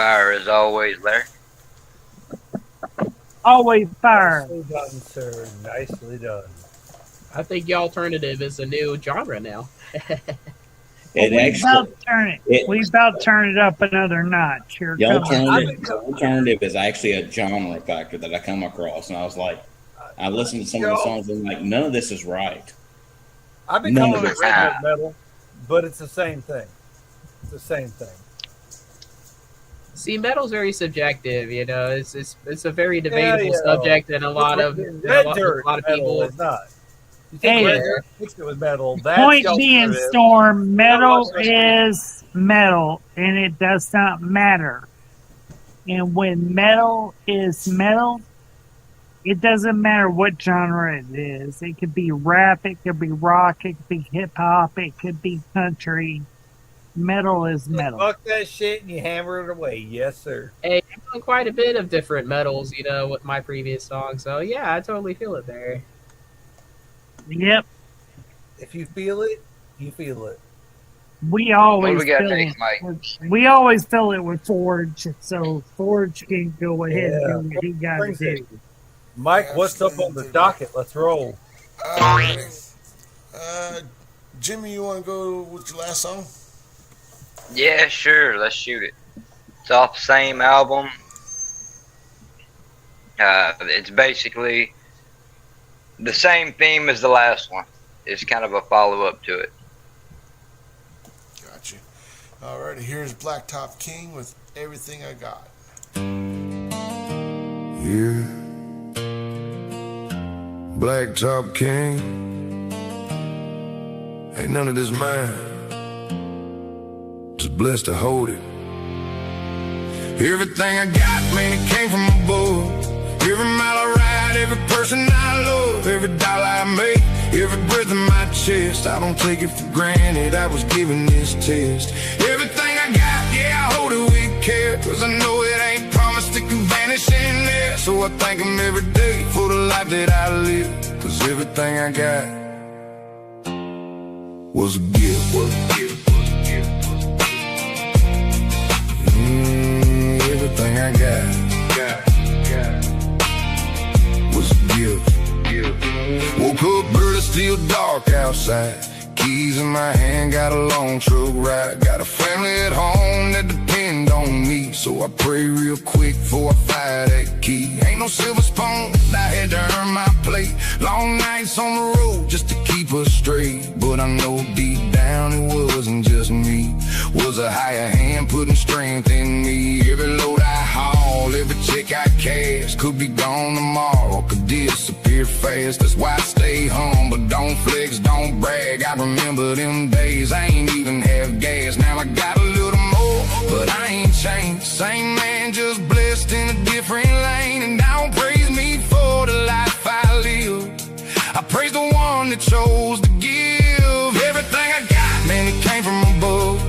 Fire as always, Larry. Always fire. Nicely done, sir. Nicely done. I think the alternative is a new genre now. It we actually, about turn it. We about turn it up another notch. Here the comes. alternative is actually a genre factor that I come across, and I was like, I listened to some of the songs and I'm like, none of this is right. I've been calling it redneck metal, but it's the same thing. It's the same thing. See, metal's very subjective, you know. It's a very debatable yeah. subject, and a lot of people. Is not. You Hey, think Red Dirt mixed it with metal? That's Point the being, alternative. Storm, metal is metal, and it does not matter. And when metal is metal, it doesn't matter what genre it is. It could be rap, it could be rock, it could be hip hop, it could be country. Metal is metal. Fuck that shit and you hammer it away. Yes, sir. Hey, I've done quite a bit of different metals, you know, with my previous songs. So yeah, I totally feel it there. Yep. If you feel it, you feel it. We always What do we got feel next, it. Mike? We always fill it with Forge, so Forge can go ahead and do what he got to do. Mike, what's up on the docket? Let's roll. Jimmy, you want to go with your last song? Yeah, sure. Let's shoot it. It's off the same album. It's basically the same theme as the last one. It's kind of a follow-up to it. Gotcha. Alrighty, here's Blacktop King with Everything I Got. Yeah. Blacktop King. Ain't none of this mine. Just blessed to hold it. Everything I got, man, it came from above. Every mile I ride, every person I love, every dollar I make, every breath in my chest. I don't take it for granted, I was given this test. Everything I got, yeah, I hold it with care, cause I know it ain't promised it can vanish in there. So I thank him every day for the life that I live, cause everything I got was a gift. Everything I got was a gift. Woke up early, still dark outside. Keys in my hand, got a long truck ride. Got a family at home that depend on me, so I pray real quick before I fire that key. Ain't no silver spoon, I had to earn my plate. Long nights on the road just to keep us straight. But I know deep down it wasn't just me. Was a higher hand putting strength in me. Every load I haul, every check I cash could be gone tomorrow, could disappear fast. That's why I stay humble, don't flex, don't brag. I remember them days, I ain't even have gas. Now I got a little more, but I ain't changed. Same man, just blessed in a different lane. And I don't praise me for the life I live, I praise the one that chose to give. Everything I got, man, it came from above.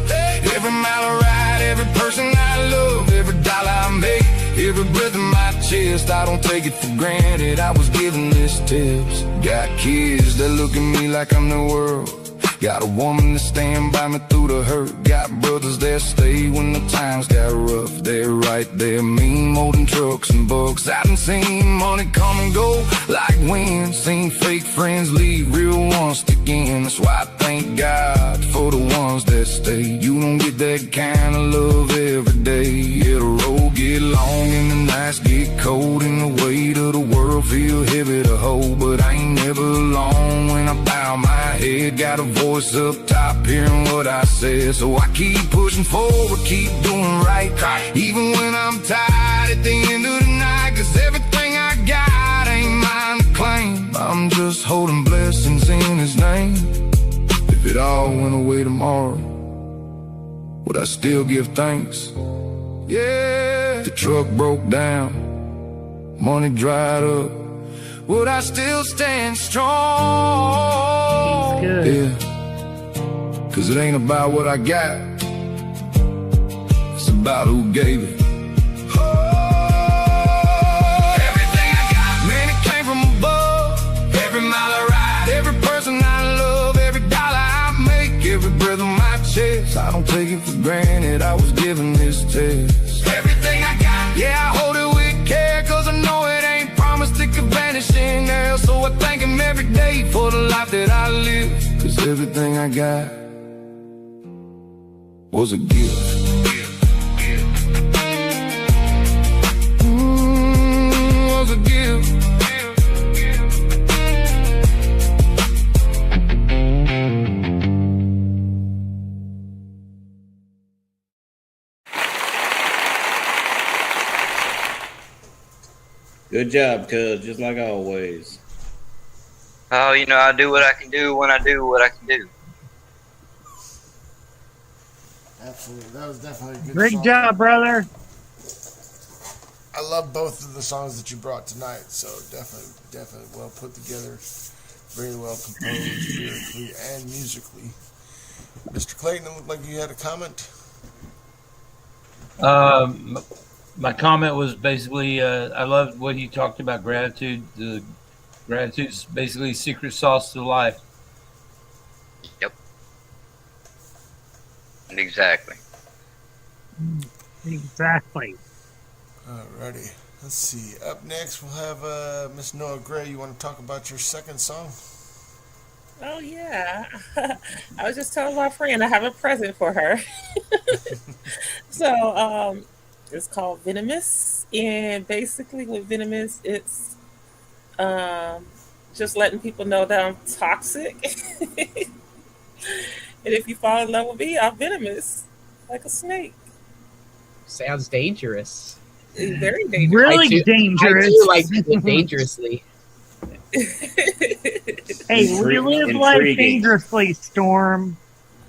Every mile I ride, every person I love, every dollar I make, every breath in my chest. I don't take it for granted, I was given this tips. Got kids that look at me like I'm the world. Got a woman to stand by me through the hurt. Got brothers that stay when the times got rough. They're right there, mean more than trucks and bucks. I done seen money come and go like wind. Seen fake friends leave, real ones stick in. That's why I thank God for the ones that stay. You don't get that kind of love every day. Yeah, the road get long and the nights get cold, and the weight of the world feel heavy to hold. But I ain't never alone when I bow my head. Got a voice up top hearing what I said, so I keep pushing forward, keep doing right, even when I'm tired at the end of the night. Cause everything I got ain't mine to claim, I'm just holding blessings in his name. If it all went away tomorrow, would I still give thanks? Yeah. The truck broke down, money dried up, would I still stand strong? He's good. Yeah. Cause it ain't about what I got, it's about who gave it. Everything I got, man, it came from above. Every mile I ride, every person I love, every dollar I make, every breath of my chest. I don't take it for granted, I was given this test. everything I got was a gift. Was a gift. Good job, cuz, just like always. Oh, you know, I do what I can do when I do what I can do. Absolutely. That was definitely a good Great song. job, brother. I love both of the songs that you brought tonight, so definitely well put together, very well composed, lyrically and musically. Mr. Clayton, it looked like you had a comment. My comment was basically, I loved what he talked about gratitude. The gratitude's basically secret sauce to life. Yep. Exactly. Exactly. Alrighty. Let's see. Up next, we'll have Miss Noah Gray. You want to talk about your second song? Oh yeah, I was just telling my friend I have a present for her. So it's called Venomous, and basically with Venomous, it's just letting people know that I'm toxic, and if you fall in love with me, I'm venomous, like a snake. Sounds dangerous. It's very dangerous. Really dangerous. I do like it dangerously. Hey, we live life Intriguing. dangerously, Storm.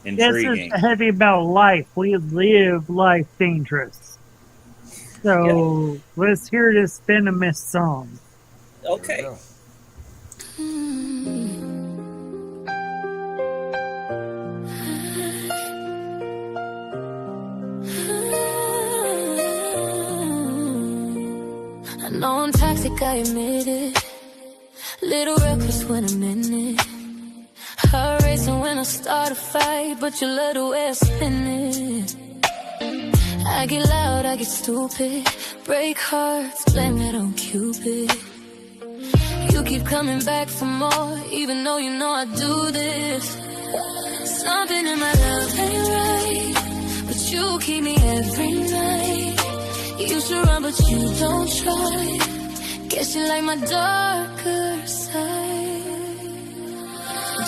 This Intriguing. is heavy about life. We live life dangerous. So let's hear this venomous song. Okay. I know I'm toxic, I admit it. Little reckless when I'm in it. Heart racing when I start a fight, but you love the way I spin it. I get loud, I get stupid. Break hearts, blame it on Cupid. You keep coming back for more, even though you know I do this. Something in my love ain't right, but you keep me every night. You should run, but you don't try. Guess you like my darker side.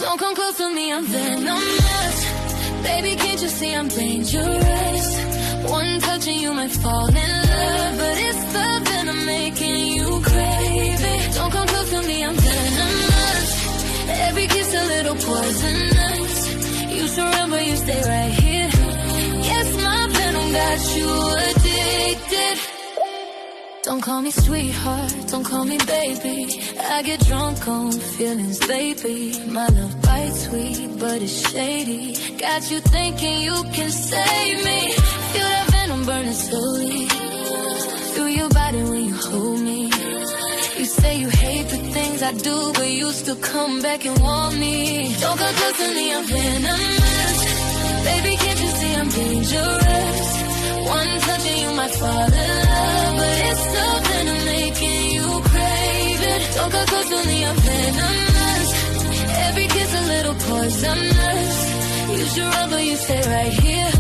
Don't come close to me, I'm venomous. Baby, can't you see I'm dangerous? One touch and you might fall in love, but it's the venom making you crave it. Don't come close to me, I'm venomous. Every kiss a little poisonous. You should run, but you stay right here. Yes, my venom got you addicted. Don't call me sweetheart, don't call me baby. I get drunk on feelings, baby. My love bites sweet, but it's shady. Got you thinking you can save me. Feel that venom burning slowly through your body when you hold me. You say you hate the things I do, but you still come back and want me. Don't come close to me, I'm venomous. Baby, can't you see I'm dangerous? One touch and you might fall in love, but it's the venom making you crave it. Don't come close to me, I'm venomous. Every kiss a little poisonous. You should run, but you stay right here.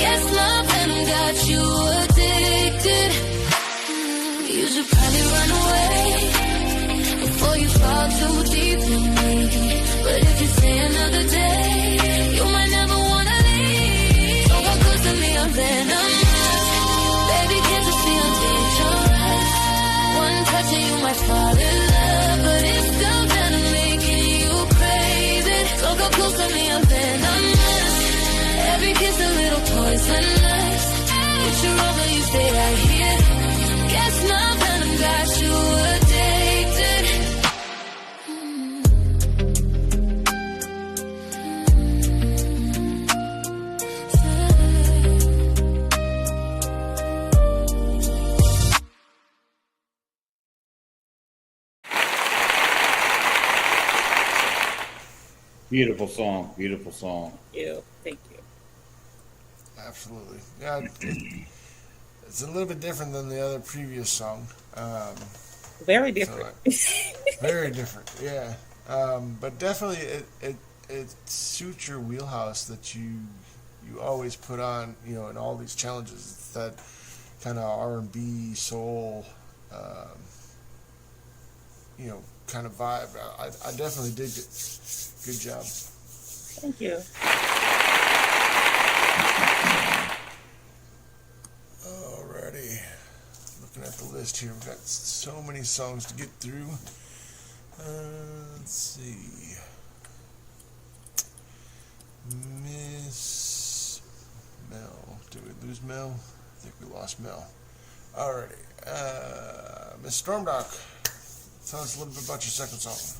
Guess my venom got you addicted. You should probably run away before you fall too deep in me. But if you stay another day, you might never wanna leave. Don't come close to me, I'm venomous. Baby, can't you see I'm dangerous? One touch and you might fall in love, but it's still venom making you crave it. Don't come close to me, I'm venomous. Every kiss a little poisonous. You should run, but you stay right here. Guess my venom got you addicted. Beautiful song. Beautiful song. Thank you. Absolutely. Yeah, it's a little bit different than the other previous song. Very different. Very different, yeah. But definitely, it suits your wheelhouse that you always put on, you know, in all these challenges. It's that kind of R&B soul, you know, kind of vibe. I definitely dig it. Good job. Thank you. Alrighty. Looking at the list here, we've got so many songs to get through. Let's see. Miss Mel. Did we lose Mel? I think we lost Mel. Alrighty. Miss Stormdock, tell us a little bit about your second song.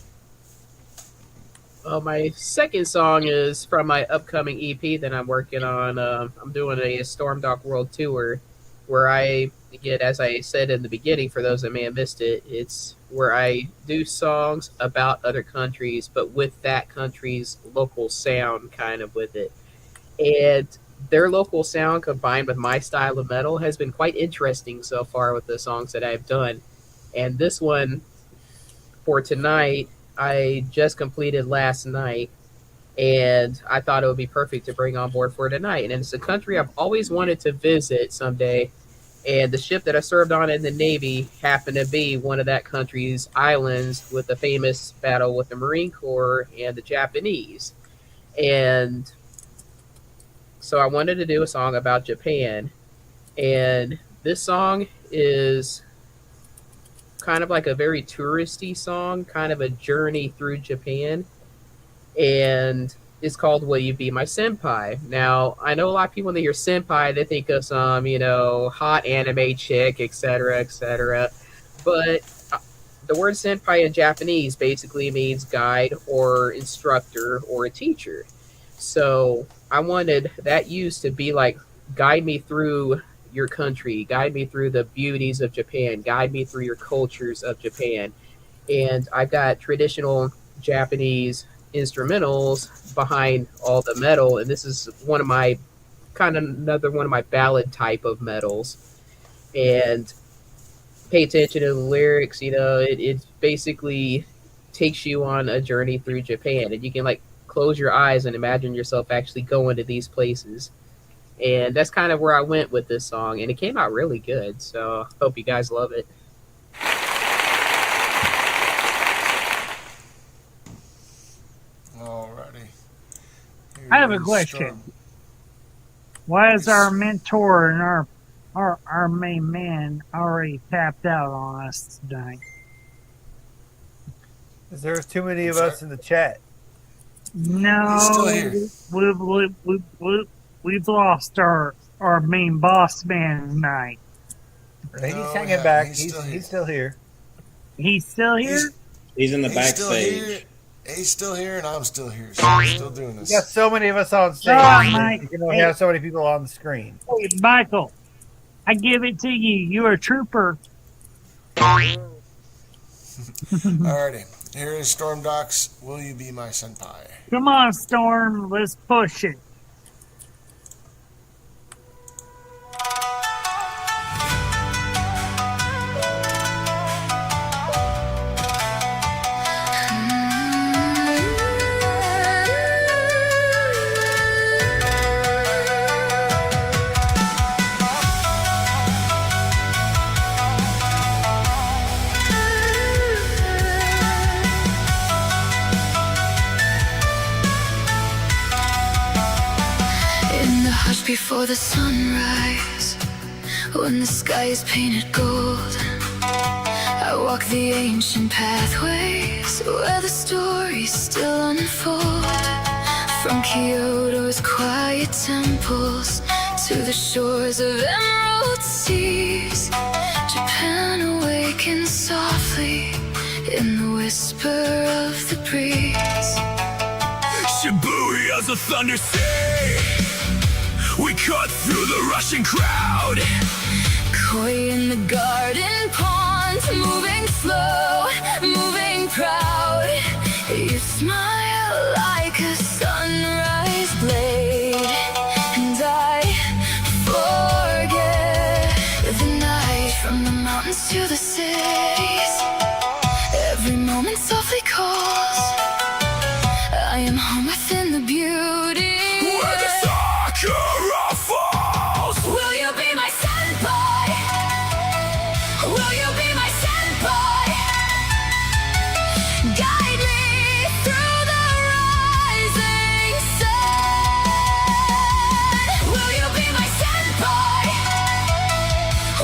My second song is from my upcoming EP that I'm working on. I'm doing a Stormdock World Tour where I get, as I said in the beginning, for those that may have missed it, it's where I do songs about other countries, but with that country's local sound kind of with it. And their local sound combined with my style of metal has been quite interesting so far with the songs that I've done. And this one for tonight, I just completed last night, and I thought it would be perfect to bring on board for tonight. And it's a country I've always wanted to visit someday, and the ship that I served on in the Navy happened to be one of that country's islands with a famous battle with the Marine Corps and the Japanese. And so I wanted to do a song about Japan, and this song is kind of like a very touristy song, kind of a journey through Japan, and it's called Will You Be My Senpai? Now, I know a lot of people when they hear senpai, they think of some, you know, hot anime chick, etc., etc., but the word senpai in Japanese basically means guide or instructor or a teacher. So I wanted that use to be like, guide me through your country, guide me through the beauties of Japan, guide me through your cultures of Japan. And I've got traditional Japanese instrumentals behind all the metal, and this is one of my another one of my ballad type of metals. And pay attention to the lyrics, you know, it basically takes you on a journey through Japan, and you can like close your eyes and imagine yourself actually going to these places. And that's kind of where I went with this song, and it came out really good. So hope you guys love it. Alrighty. I have a question. Why is our mentor and our main man already tapped out on us tonight? Because there's too many of us in the chat. No, He's still here. We've lost our main boss man tonight. He's hanging back. He's still here. He's still here? He's in the backstage. He's still here, and I'm still here. So we're still doing this. You got so many of us on stage. Mike. You can only have so many people on the screen. Hey, Michael, I give it to you. You're a trooper. Alrighty. Here is Stormdock's Will You Be My Senpai? Come on, Storm. Let's push it. Before the sunrise, when the sky is painted gold, I walk the ancient pathways where the stories still unfold. From Kyoto's quiet temples to the shores of emerald seas, Japan awakens softly in the whisper of the breeze. Shibuya's a thunder sea. We cut through the rushing crowd. Koi in the garden ponds, moving slow, moving proud. You smile like a sunrise blade, and I forget the night. From the mountains to the cities, every moment softly calls. I am home with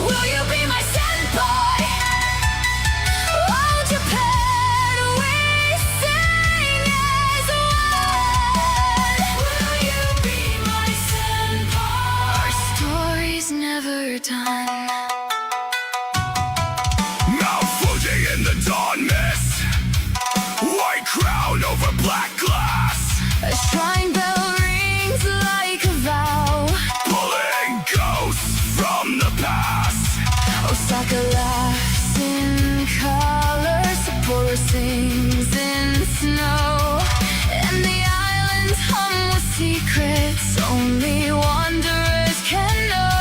Will you be my senpai? Oh, Japan, we sing as one. Will you be my senpai? Our story's never done. Mount Fuji in the dawn mist, white crown over black glass. A shrine bell rings like a vow, pulling ghosts from the past. Osaka laughs in color, Sapporo sings in snow, and the islands hum with secrets only wanderers can know.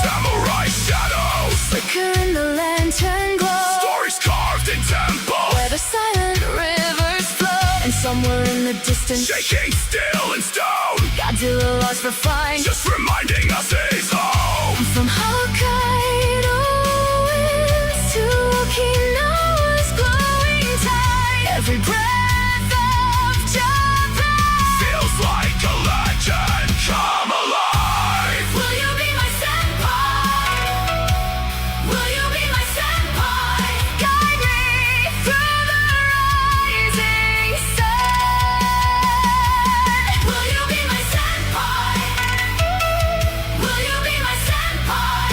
Samurai shadows Flicker in the lantern glow, stories carved in temples where the silent rivers flow, and somewhere in the distance, shaking still in stone, Godzilla lost for flying, just reminding us he's home. from Hokkaido winds to Okinawa's glowing tide. Every breath of Japan Feels like a legend come alive. Will you be my senpai? Will you be my senpai? Guide me through the rising sun. Will you be my senpai? Will you be my senpai?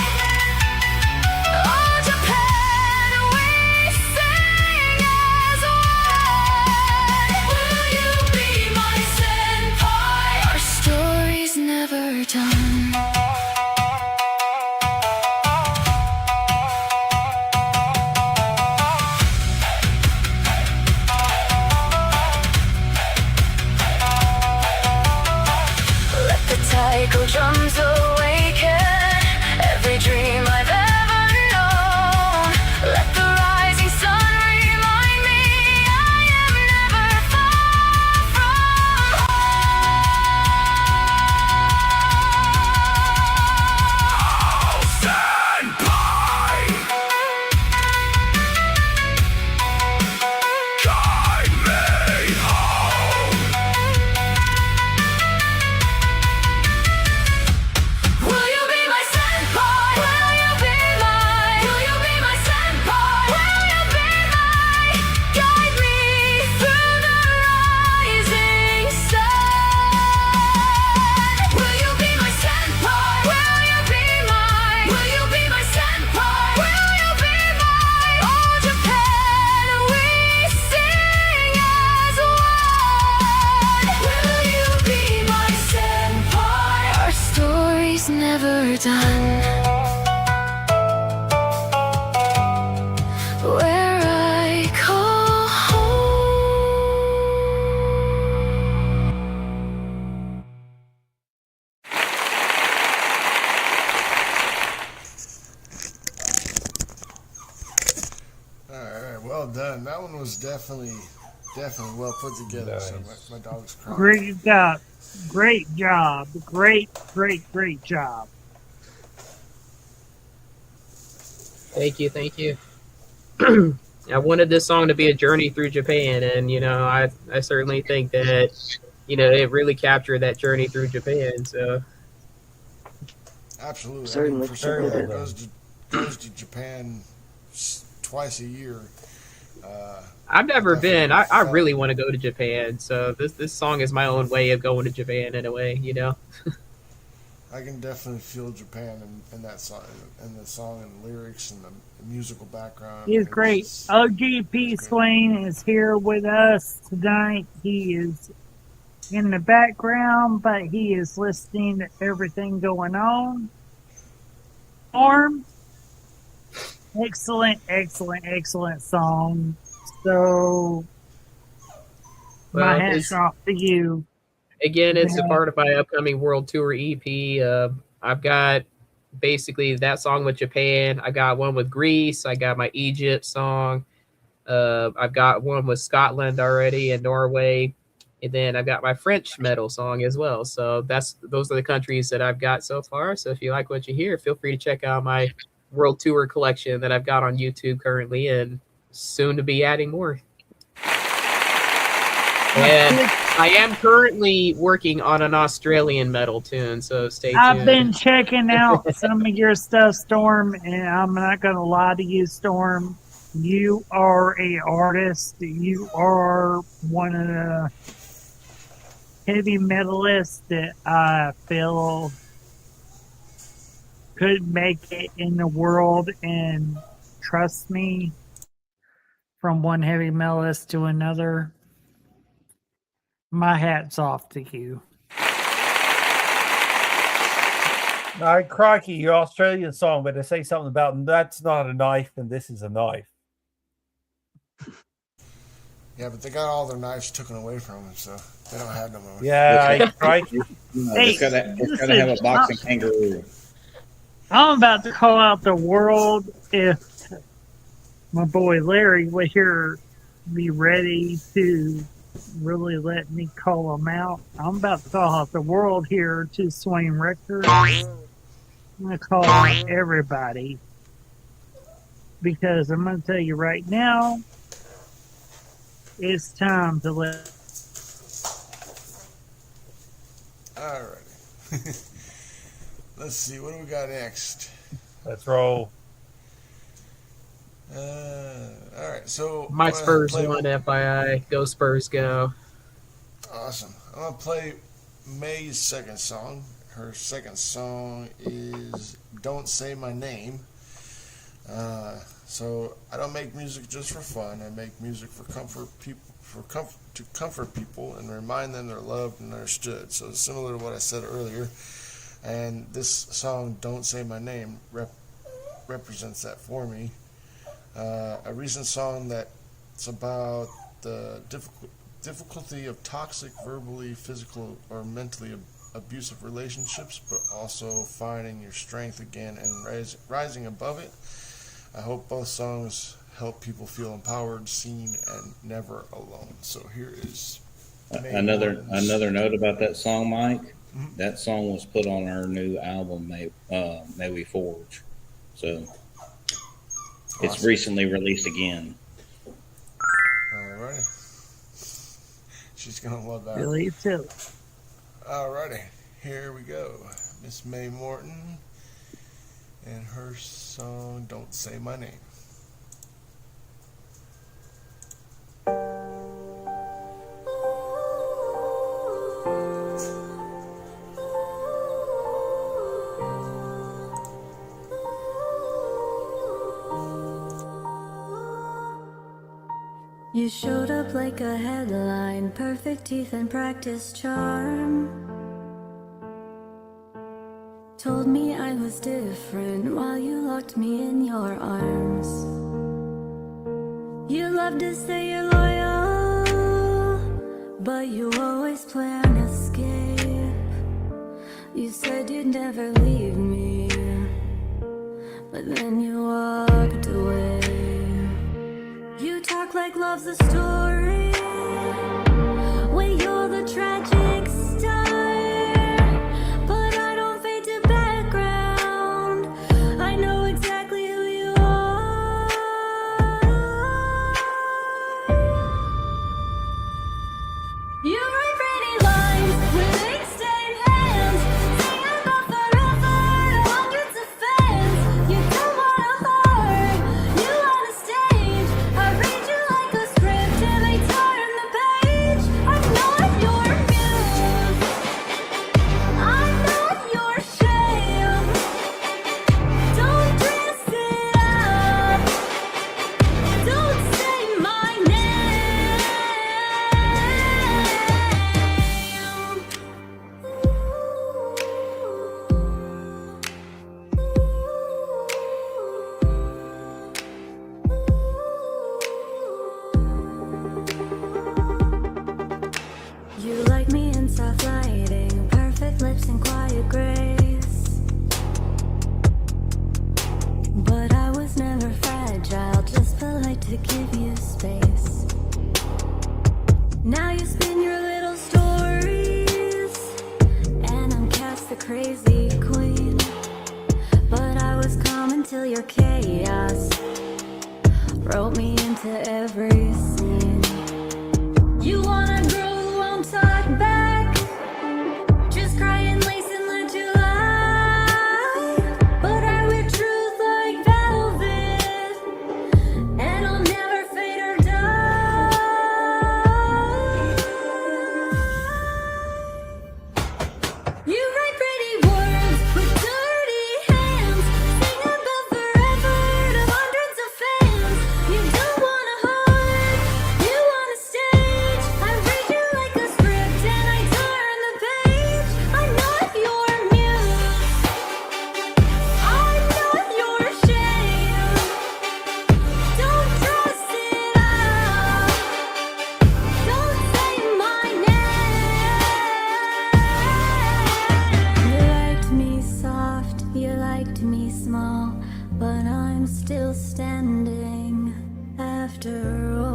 Oh, Japan, we sing as one. Will you be my senpai? Our story's never done. Let the taiko drums awaken every dream I've ever known. Let the rising sun remind me I am never far from Oh, senpai, guide me home. Will you be my senpai? Will you be my? Will you be my senpai? Will you be my? Guide me through the rising sun. Will you be my senpai? Will you be my? Will you be my senpai? Will you be my? Oh, Japan, we sing as one. Will you be my senpai? Our story's never done. Where I call home. All right, well done. That one was definitely well put together. So my dog's crying. Great job. Great job. Great job. Thank you. I wanted this song to be a journey through Japan, and I certainly think that it really captured that journey through Japan. So Absolutely. Certainly. For somebody that Certainly. goes to Japan twice a year. I've never been. I felt- really want to go to Japan. So this song is my own way of going to Japan in a way. I can definitely feel Japan in that song, in the song and lyrics and the musical background. He's It's great. just- O.G.P. it's great. Swain is here with us tonight. He is in the background, but he is listening to everything going on. Arm, excellent song. So, my Well, hat's it's- off to you. Again, it's a Yeah. part of my upcoming World Tour EP. I've got basically that song with Japan. I got one with Greece. I got my Egypt song. I've got one with Scotland already and Norway. And then I've got my French metal song as well. So those are the countries that I've got so far. So if you like what you hear, feel free to check out my World Tour collection that I've got on YouTube currently and soon to be adding more. And I am currently working on an Australian metal tune, so stay tuned. I've been checking out some of your stuff, Storm, and I'm not going to lie to you, Storm. You are a artist. You are one of the heavy metalists that I feel could make it in the world. And trust me, from one heavy metalist to another, my hat's off to you. All right, crikey, your Australian song, but they say something about that's not a knife and this is a knife. Yeah, but they got all their knives taken away from them, so they don't have no more. Yeah, crikey. It's got to have a boxing kangaroo. I'm about to call out the world if my boy Larry would here be ready to really let me call him out. I'm about to call out the world here to Swain Records. I'm going to call out everybody because I'm going to tell you right now, it's time to let. Alrighty. Let's see, what do we got next? Let's roll. Alright, so My Spurs won, FYI. Go Spurs, go. Awesome. I'm going to play May's second song. Her second song is Don't Say My Name. So I don't make music just for fun. I make music for to comfort people and remind them they're loved and understood. So similar to what I said earlier. And this song, Don't Say My Name, represents that for me. A recent song that's about the difficulty of toxic, verbally, physical, or mentally abusive relationships, but also finding your strength again and rising above it. I hope both songs help people feel empowered, seen, and never alone. So here is Another note about that song, Mike. Mm-hmm. That song was put on our new album, May We Forge. So it's recently released again. Alrighty. She's gonna love that. Really too. Alrighty, here we go. Miss May Morton and her song Don't Say My Name. You showed up like a headline, perfect teeth and practice charm. Told me I was different while you locked me in your arms. You love to say you're loyal, but you always plan escape. You said you'd never leave me, but then you walked away. You talk like love's a story, when you're the tragic star. But I don't fade to background, I know exactly who you are. You write pretty lines with ink-stained hands, sing about forever to hundreds of fans. You don't want a heart, you want a stage. I read you like a script every turn the page. I'm not your muse, I'm not your shame. Don't dress it up, don't say my name. You like me in soft lighting, perfect lips and quiet grace. But I was never fragile, just polite to give you space. Now you spin your little stories, and I'm cast the crazy queen. But I was calm until your chaos wrote me into every scene. You wanna grow I'm still standing after all.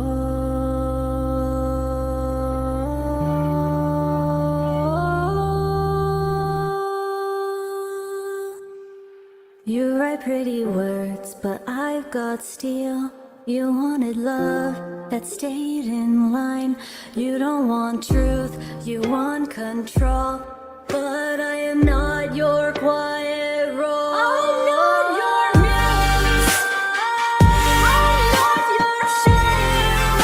You write pretty words, but I've got steel. You wanted love that stayed in line. You don't want truth, you want control. But I am not your quiet role. I'm not your muse. I'm not your shame.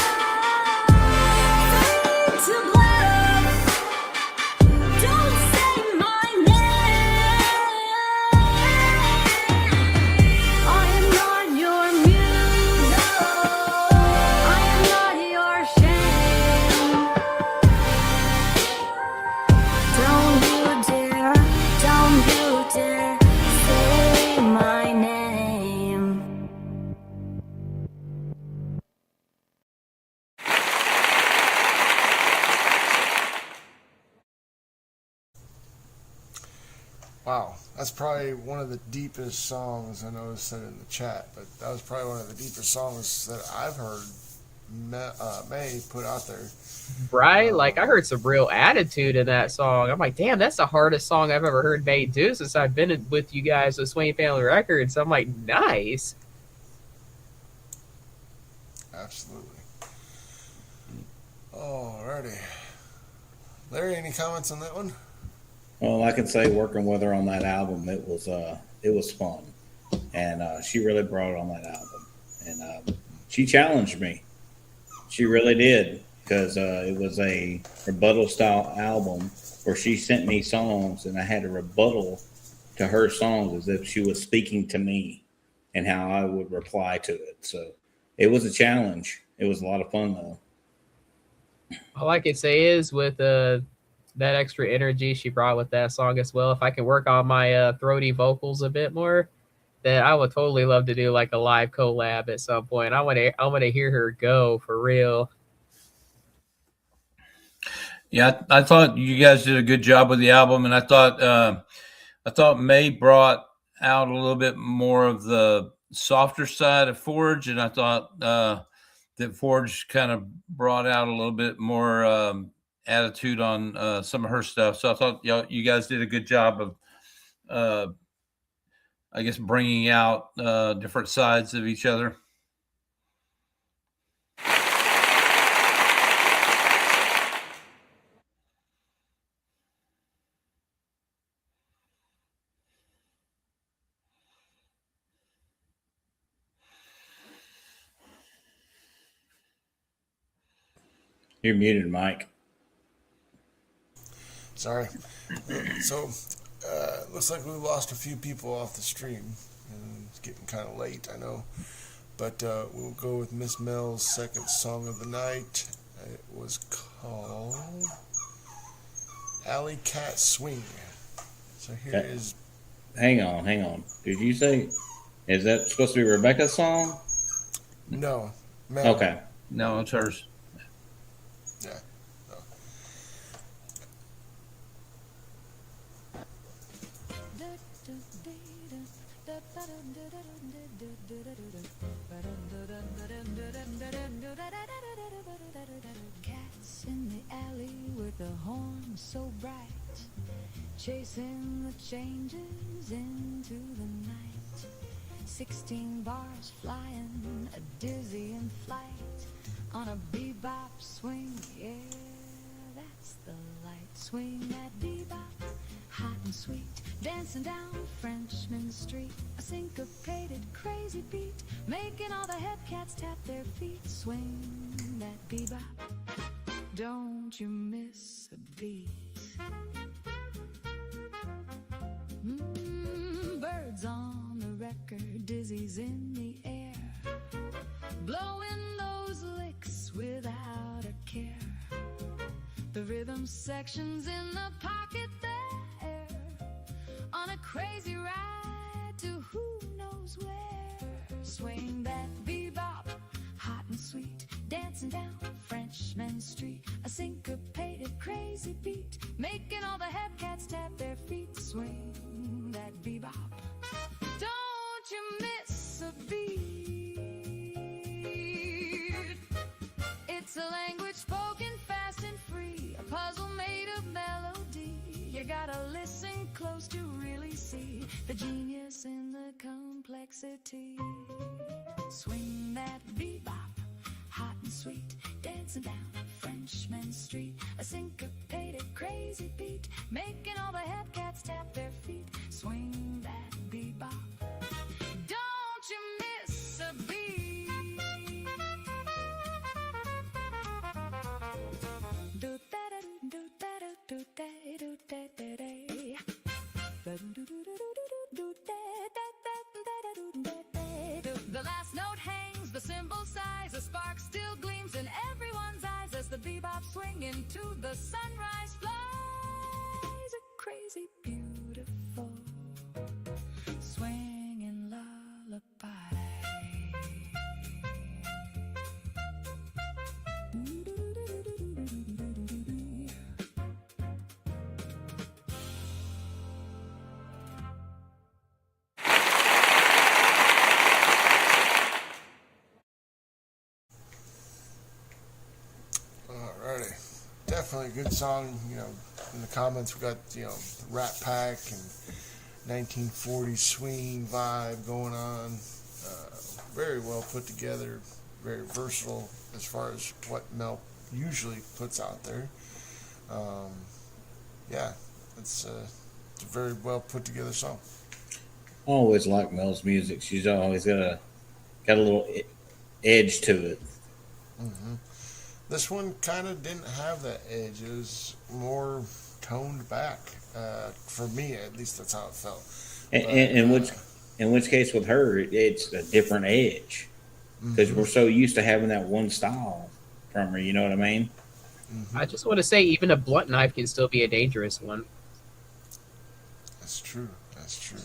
Fade to black. Don't say my name. I am not your muse. I am not your shame. Don't you dare say my name. Wow, that's probably one of the deepest songs. I know it said in the chat, but that was probably one of the deepest songs that I've heard May put out there. Right? Like, I heard some real attitude in that song. I'm like, damn, that's the hardest song I've ever heard May do since I've been with you guys with Swain Family Records. I'm like, nice. Absolutely. Alrighty. Larry, any comments on that one? Well, I can say working with her on that album, it was fun, and she really brought it on that album, and she challenged me. She really did, because it was a rebuttal style album where she sent me songs, and I had to rebuttal to her songs as if she was speaking to me, and how I would reply to it. So it was a challenge. It was a lot of fun though. All I can say is with that extra energy she brought with that song as well, if I can work on my throaty vocals a bit more, then I would totally love to do like a live collab at some point. I want to hear her go for real. Yeah, I thought you guys did a good job with the album, and I thought May brought out a little bit more of the softer side of Forge, and I thought that Forge kind of brought out a little bit more attitude on some of her stuff. So I thought you guys did a good job of, I guess, bringing out different sides of each other. You're muted, Mike. Sorry. So, looks like we lost a few people off the stream. And it's getting kind of late, I know. But we'll go with Miss Mel's second song of the night. It was called Alley Cat Swing. So here is... Hang on. Did you say, is that supposed to be Rebecca's song? No. Mel. Okay. No, it's hers. Yeah. No. Cats in the alley with a horn so bright, chasing the changes into the night. 16 bars flying, a dizzy in flight, on a bebop swing, yeah, that's the light. Swing that bebop, hot and sweet, dancing down Frenchman Street, a syncopated crazy beat, making all the head cats tap their feet. Swing that bebop, don't you miss a beat. Birds on the record, dizzy's in the air, blowing those licks without a care. The rhythm section's in the pocket there, on a crazy ride to who knows where. Swing that bebop, hot and sweet, dancing down Frenchman Street, a syncopated crazy beat, making all the head cats tap their feet. Swing that bebop, don't you miss miss a beat. It's a language spoken fast and free, a puzzle made of melody. You gotta listen close to really see the genius in the complexity. Swing that bebop, hot and sweet, dancing down Frenchman Street. A syncopated crazy beat, making all the head cats tap their feet. Swing that bebop, don't you miss a beat. Do da da do da da do da do da da da. The last note hangs, the cymbal sighs, a spark still gleams in everyone's eyes as the bebop swing into the sunrise flies. A crazy beautiful swinging lullaby. Alrighty. Definitely a good song. You know, in the comments we got, you know, Rat Pack and 1940s swing vibe going on. Very well put together, very versatile as far as what Mel usually puts out there. Yeah, it's a very well put together song. I always like Mel's music. She's always got a little edge to it. Mm-hmm. This one kind of didn't have that edge. It was more toned back. For me, at least, that's how it felt. In which case, with her, it's a different edge because we're so used to having that one style from her. You know what I mean? Mm-hmm. I just want to say, even a blunt knife can still be a dangerous one. That's true. That's true.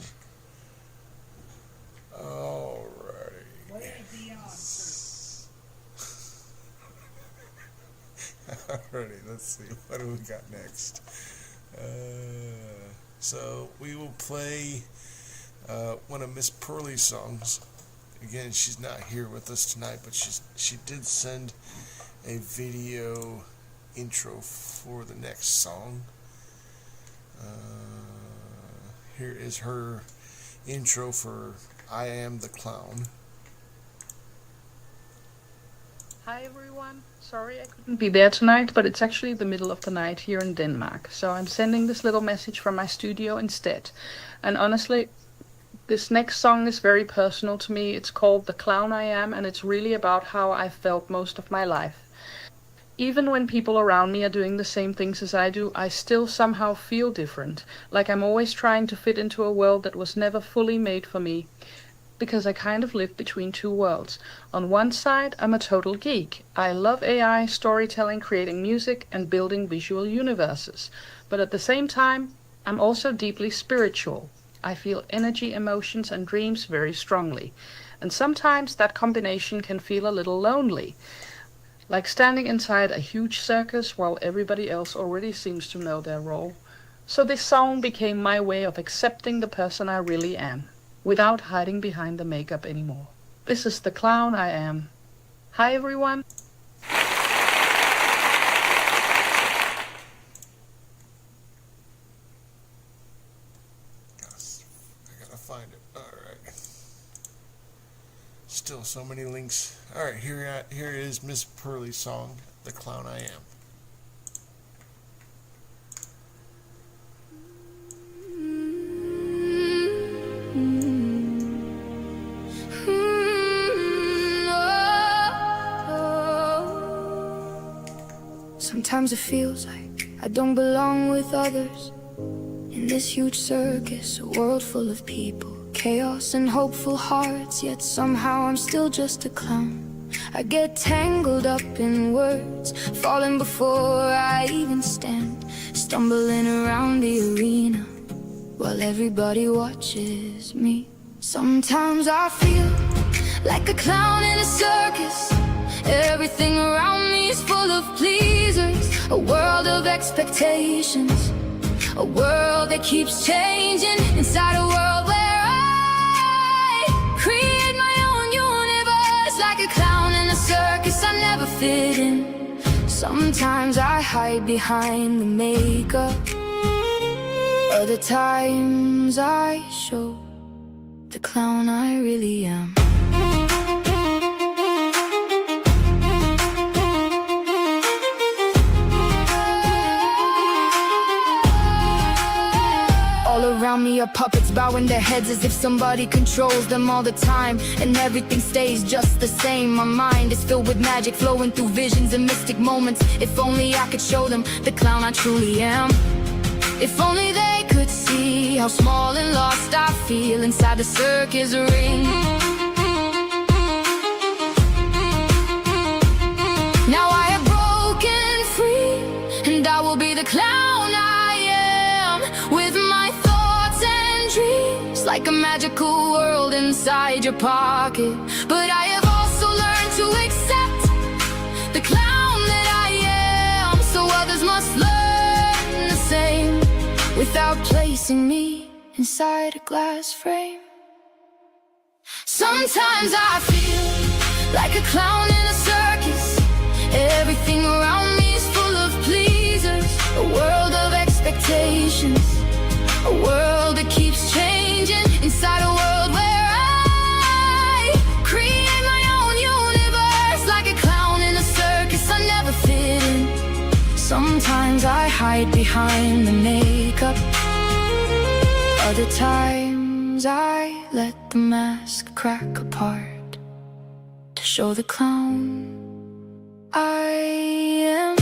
Alrighty. What is the odds? Alrighty, let's see. What do we got next? So we will play one of Miss Pearlie's songs. Again, she's not here with us tonight, but she did send a video intro for the next song. Here is her intro for I Am the Clown. Hi everyone. Sorry I couldn't be there tonight, but it's actually the middle of the night here in Denmark. So I'm sending this little message from my studio instead. And honestly, this next song is very personal to me. It's called The Clown I Am, and it's really about how I felt most of my life. Even when people around me are doing the same things as I do, I still somehow feel different. Like I'm always trying to fit into a world that was never fully made for me. Because I kind of live between two worlds. On one side, I'm a total geek. I love AI, storytelling, creating music, and building visual universes. But at the same time, I'm also deeply spiritual. I feel energy, emotions, and dreams very strongly. And sometimes that combination can feel a little lonely. Like standing inside a huge circus while everybody else already seems to know their role. So this song became my way of accepting the person I really am, without hiding behind the makeup anymore. This is The Clown I Am. Hi everyone. I gotta find it. Alright. Still so many links. Alright, here is Miss Pearlie's song, The Clown I Am. Sometimes it feels like I don't belong with others. In this huge circus, a world full of people, chaos and hopeful hearts, yet somehow I'm still just a clown. I get tangled up in words, falling before I even stand, stumbling around the arena while everybody watches me. Sometimes I feel like a clown in a circus. Everything around me is full of pleasers, a world of expectations, a world that keeps changing inside a world where I create my circus, I never fit in. Sometimes I hide behind the makeup. Other times I show the clown I really am. All around me are puppets bowing their heads as if somebody controls them all the time. And everything stays just the same. My mind is filled with magic flowing through visions and mystic moments. If only I could show them the clown I truly am. If only they could see how small and lost I feel inside the circus ring. Now I have broken free, and I will be the clown I am. With my thoughts and dreams, like a magical world inside your pocket. But I have also learned to accept the clown that I am, so others must learn the same, without placing me inside a glass frame. Sometimes I feel like a clown in a circus. Everything around me is full of pleasers, a world of expectations, a world that keeps changing, inside a world where I create my own universe. Like a clown in a circus, I never fit in. Sometimes I hide behind the makeup. Other times I let the mask crack apart to show the clown I am.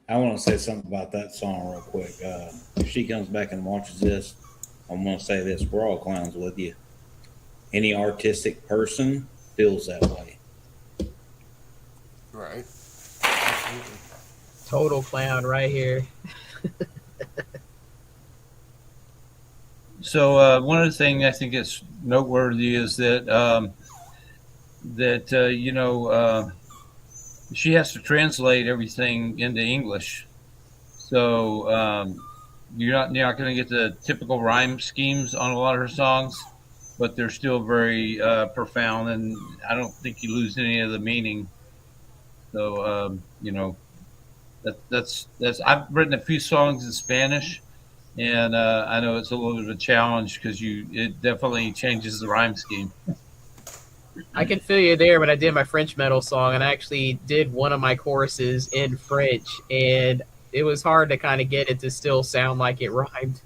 I want to say something about that song real quick. If she comes back and watches this, I'm going to say this: we're all clowns with you. Any artistic person feels that way. Right. Total clown right here. So one of the things I think is noteworthy is that she has to translate everything into English. So you're not going to get the typical rhyme schemes on a lot of her songs, but they're still very profound, and I don't think you lose any of the meaning. So that's I've written a few songs in Spanish, and I know it's a little bit of a challenge because it definitely changes the rhyme scheme. I can feel you there, but I did my French metal song, and I actually did one of my choruses in French, and it was hard to kind of get it to still sound like it rhymed.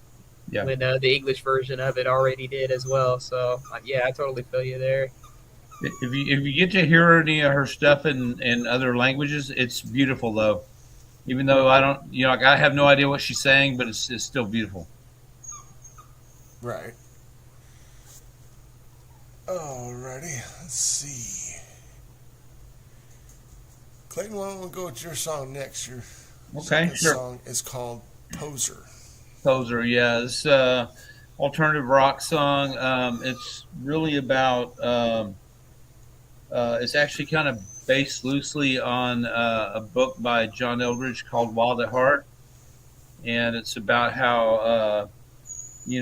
Yeah. When the English version of it already did as well. So yeah, I totally feel you there. If you get to hear any of her stuff in other languages, it's beautiful though. Even though I don't, I have no idea what she's saying, but it's still beautiful. Right. Alrighty, let's see. Clayton, why don't we go with your song next? Your Okay, sure. song is called Poser. Poser, yeah. It's alternative rock song. It's really about, it's actually kind of based loosely on a book by John Eldridge called Wild at Heart. And it's about how, we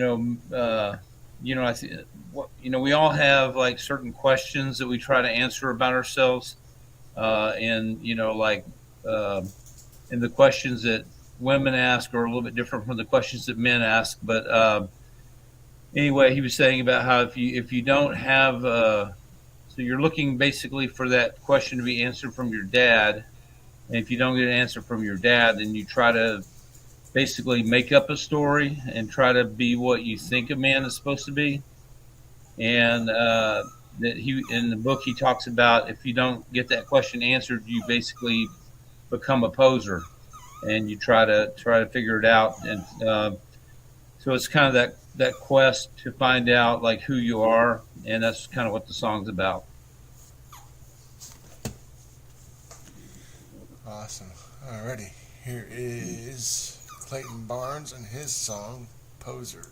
all have like certain questions that we try to answer about ourselves. And the questions that women ask are a little bit different from the questions that men ask. But anyway, he was saying about how if you don't have, so you're looking basically for that question to be answered from your dad. And if you don't get an answer from your dad, then you try to basically make up a story and try to be what you think a man is supposed to be. And that in the book, he talks about if you don't get that question answered, you basically become a poser, and you try to figure it out. And so it's kind of that quest to find out like who you are, and that's kind of what the song's about. Awesome. Alrighty, here is Clayton Barnes and his song Poser.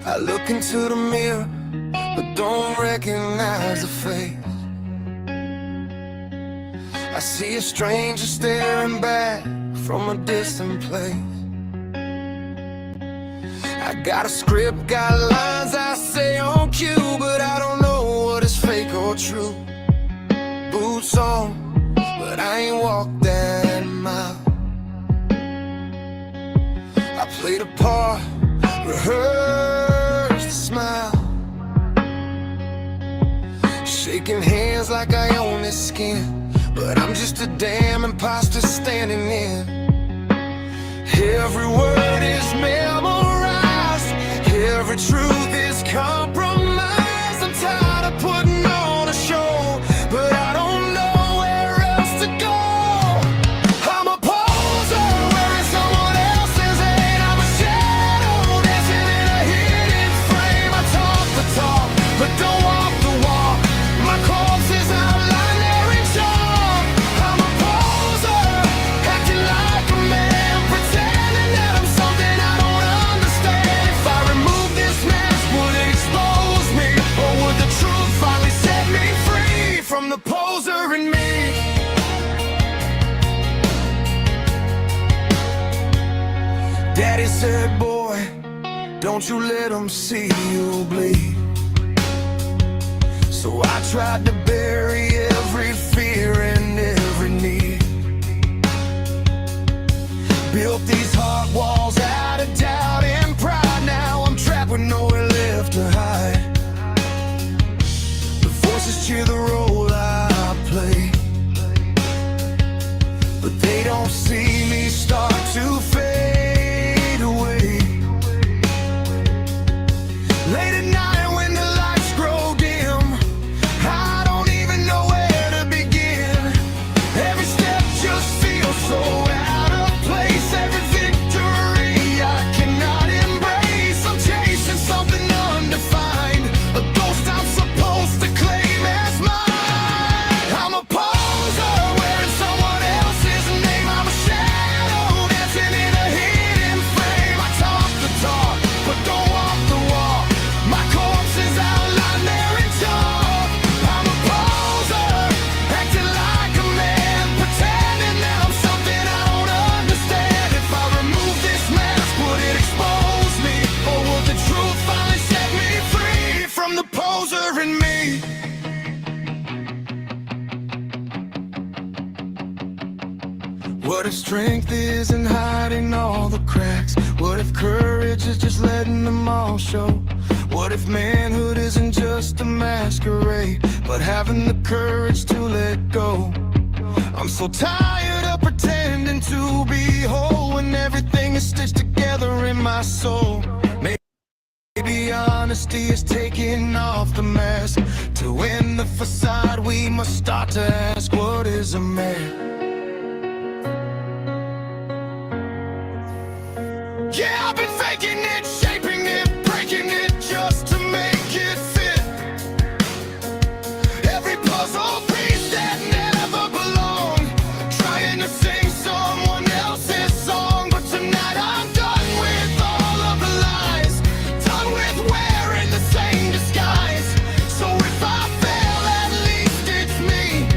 I look into the mirror, but don't recognize the face. I see a stranger staring back from a distant place. I got a script, got lines I say on cue, but I don't know what is fake or true. Boots on, but I ain't walked that mile. I played a part, rehearsed a smile, shaking hands like I own this skin, but I'm just a damn imposter standing in. Every word is memorized, every truth is compromised. I'm tired of putting on a show, but I don't know where else to go. I'm a poser wearing someone else's hate. I'm a shadow dancing in a hidden frame. I talk the talk, but don't walk the walk. My corpse is outlined there in chalk. I'm a poser, acting like a man, pretending that I'm something I don't understand. If I remove this mask, would it expose me? Or would the truth finally set me free from the poser in me? Daddy said, boy, don't you let them see you bleed. So I tried to bury every fear and every need. Built these hard walls out of doubt and pride. Now I'm trapped with nowhere left to hide. The voices cheer the role I play, but they don't see me start to fade away. Late at night when the lights grow dim, I don't even know where to begin. Every step just feels so out of place. Every victory I cannot embrace. I'm chasing something undefined, a ghost I'm supposed to claim as mine. I'm a poser wearing someone else's name. I'm a shadow dancing in a hidden frame. I talk the talk, but don't walk the walk. My corpse is outlined there in chalk. I'm a poser, acting like a man, pretending that I'm something I don't understand. If I remove this mask, would it expose me? Or would the truth finally set me free from the poser in me? What if strength isn't hiding all the cracks? What if courage is just letting them all show? What if manhood isn't just a masquerade, but having the courage to let go? I'm so tired of pretending to be whole when everything is stitched together in my soul. Maybe honesty is taking off the mask. To win the facade, we must start to ask, what is a man? Yeah, I've been faking it, shaping it, breaking it just to make it fit. Every puzzle piece that never belonged, trying to sing someone else's song. But tonight I'm done with all of the lies, done with wearing the same disguise. So if I fail, at least it's me,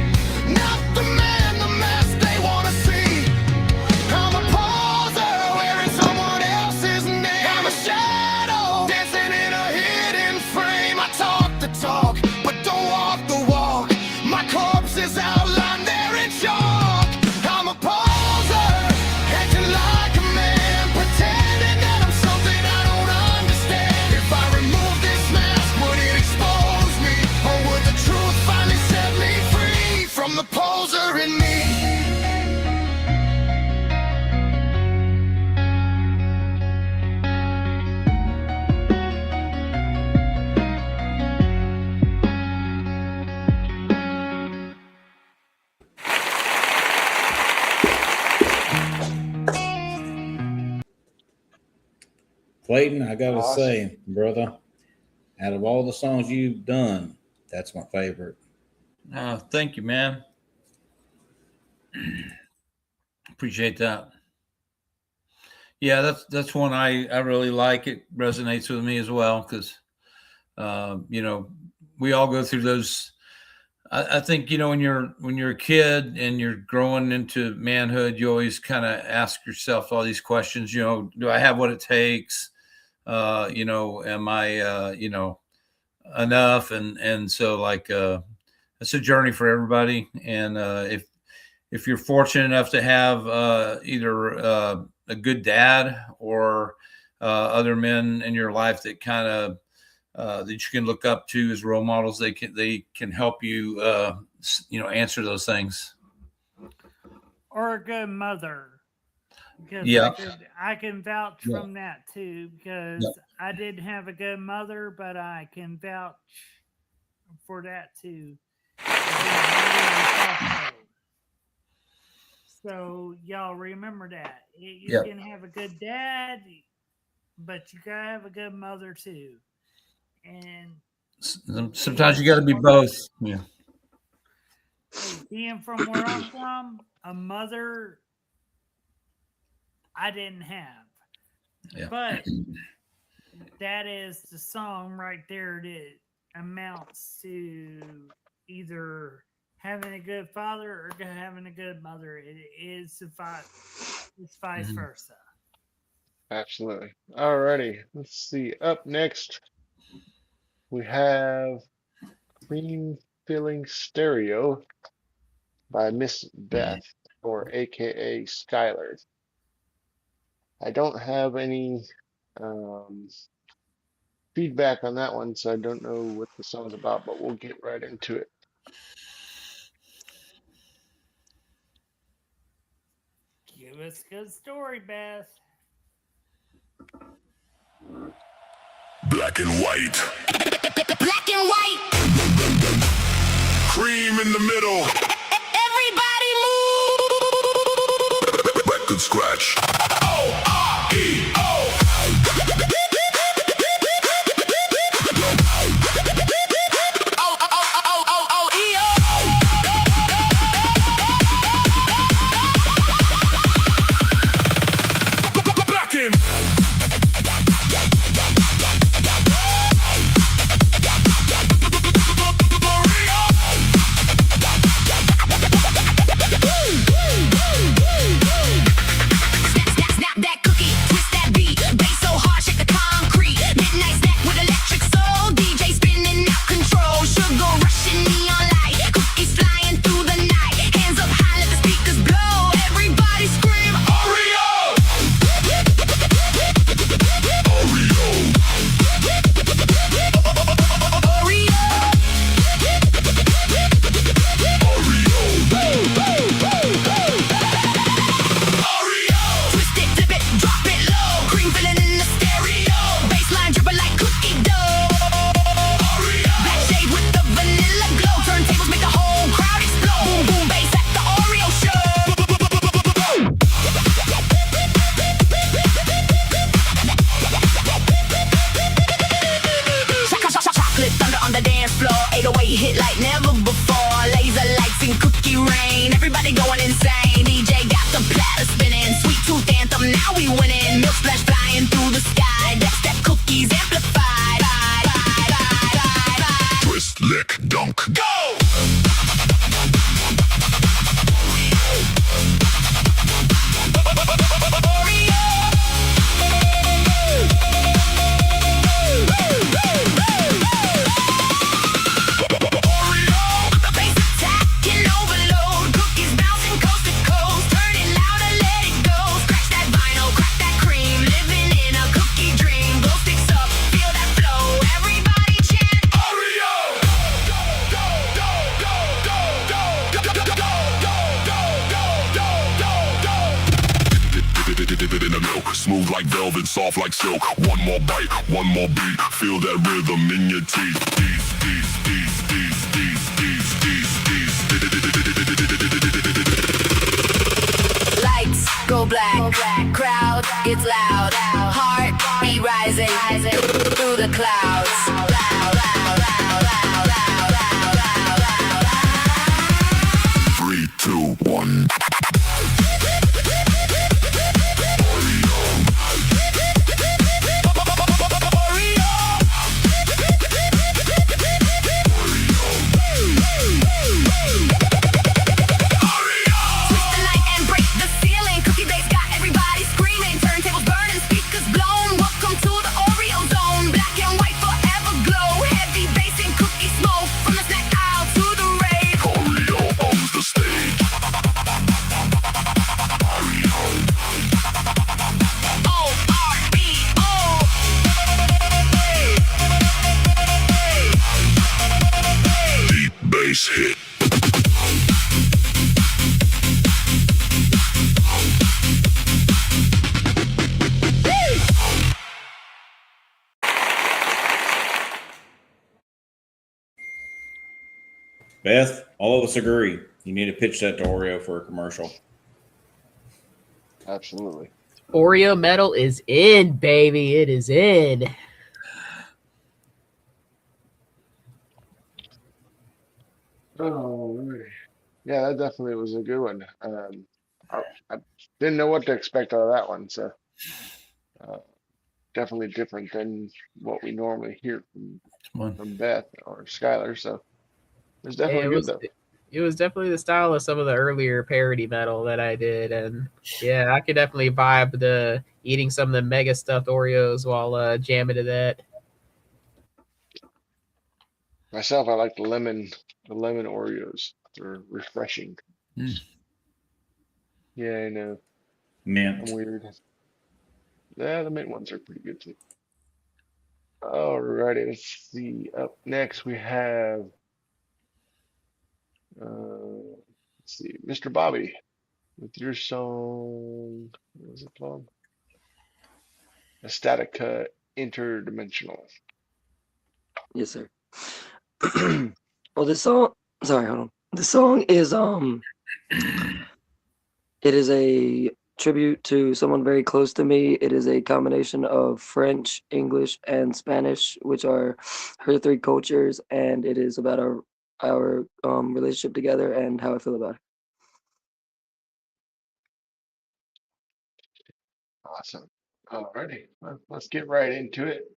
not the man, the mask they wanna see. I'm a poser wearing someone else's name. I'm a shadow dancing in a hidden frame. I talk the talk, but don't walk the walk. My corpse is outlined there in chalk. I'm a poser, acting like a man, pretending that I'm something I don't understand. If I remove this mask, would it expose me? Or would the truth finally set me free from the poser in me? Clayton, I gotta Awesome. say, brother, out of all the songs you've done, that's my favorite. Thank you, man. Appreciate that. Yeah, that's one I really like. It resonates with me as well because, we all go through those. I think when you're a kid and you're growing into manhood, you always kind of ask yourself all these questions. Do I have what it takes? Am I enough? And so it's a journey for everybody. And if you're fortunate enough to have either a good dad or other men in your life that kind of that you can look up to as role models, they can help you answer those things. Or a good mother. Because Yeah. I can vouch Yeah. from that too, because I didn't have a good mother, but I can vouch for that too. So y'all remember that. You can have a good dad, but you gotta have a good mother too. And Sometimes you got to be both. Yeah. Being from where I'm from, a mother I didn't have. Yeah. But that is the song right there that amounts to either having a good father or having a good mother. It's vice versa. Absolutely. Alrighty. Let's see. Up next, we have Cream Filling Stereo by Miss Beth, or AKA Skylar. I don't have any feedback on that one, so I don't know what the song's about, but we'll get right into it. Give us a good story, Beth. Black and white. Black and white. Cream in the middle. Everybody move. Record scratch. O.R.E.O. Hit like never before. Laser lights and cookie rain. Everybody going insane. DJ got the platter spinning. Sweet tooth anthem, now we winning. Milk splash flying through the sky. That's that cookies amplified. Twist, lick, dunk, go! Smooth like velvet, soft like silk. One more bite, one more beat. Feel that rhythm in your teeth. Lights go black. Crowd gets loud. Heart beat rising through the clouds. 3, 2, 1. Beth, all of us agree. You need to pitch that to Oreo for a commercial. Absolutely. Oreo metal is in, baby. It is in. Oh, yeah, that definitely was a good one. I didn't know what to expect out of that one, so definitely different than what we normally hear from Beth or Skylar. So it's definitely good though. It was definitely the style of some of the earlier parody metal that I did, and yeah, I could definitely vibe the eating some of the mega stuffed Oreos while jamming to that. Myself, I like the lemon Oreos. They're refreshing. Yeah, I know. Mint. I'm weird. Yeah, the mint ones are pretty good too. Alrighty, let's see. Up next we have let's see, Mr. Bobby with your song. What was it called? Estatica Interdimensional. Yes, sir. Well, this song. Sorry, hold on. The song is It is a tribute to someone very close to me. It is a combination of French, English, and Spanish, which are her three cultures, and it is about our relationship together and how I feel about it. Awesome. Alrighty, let's get right into it.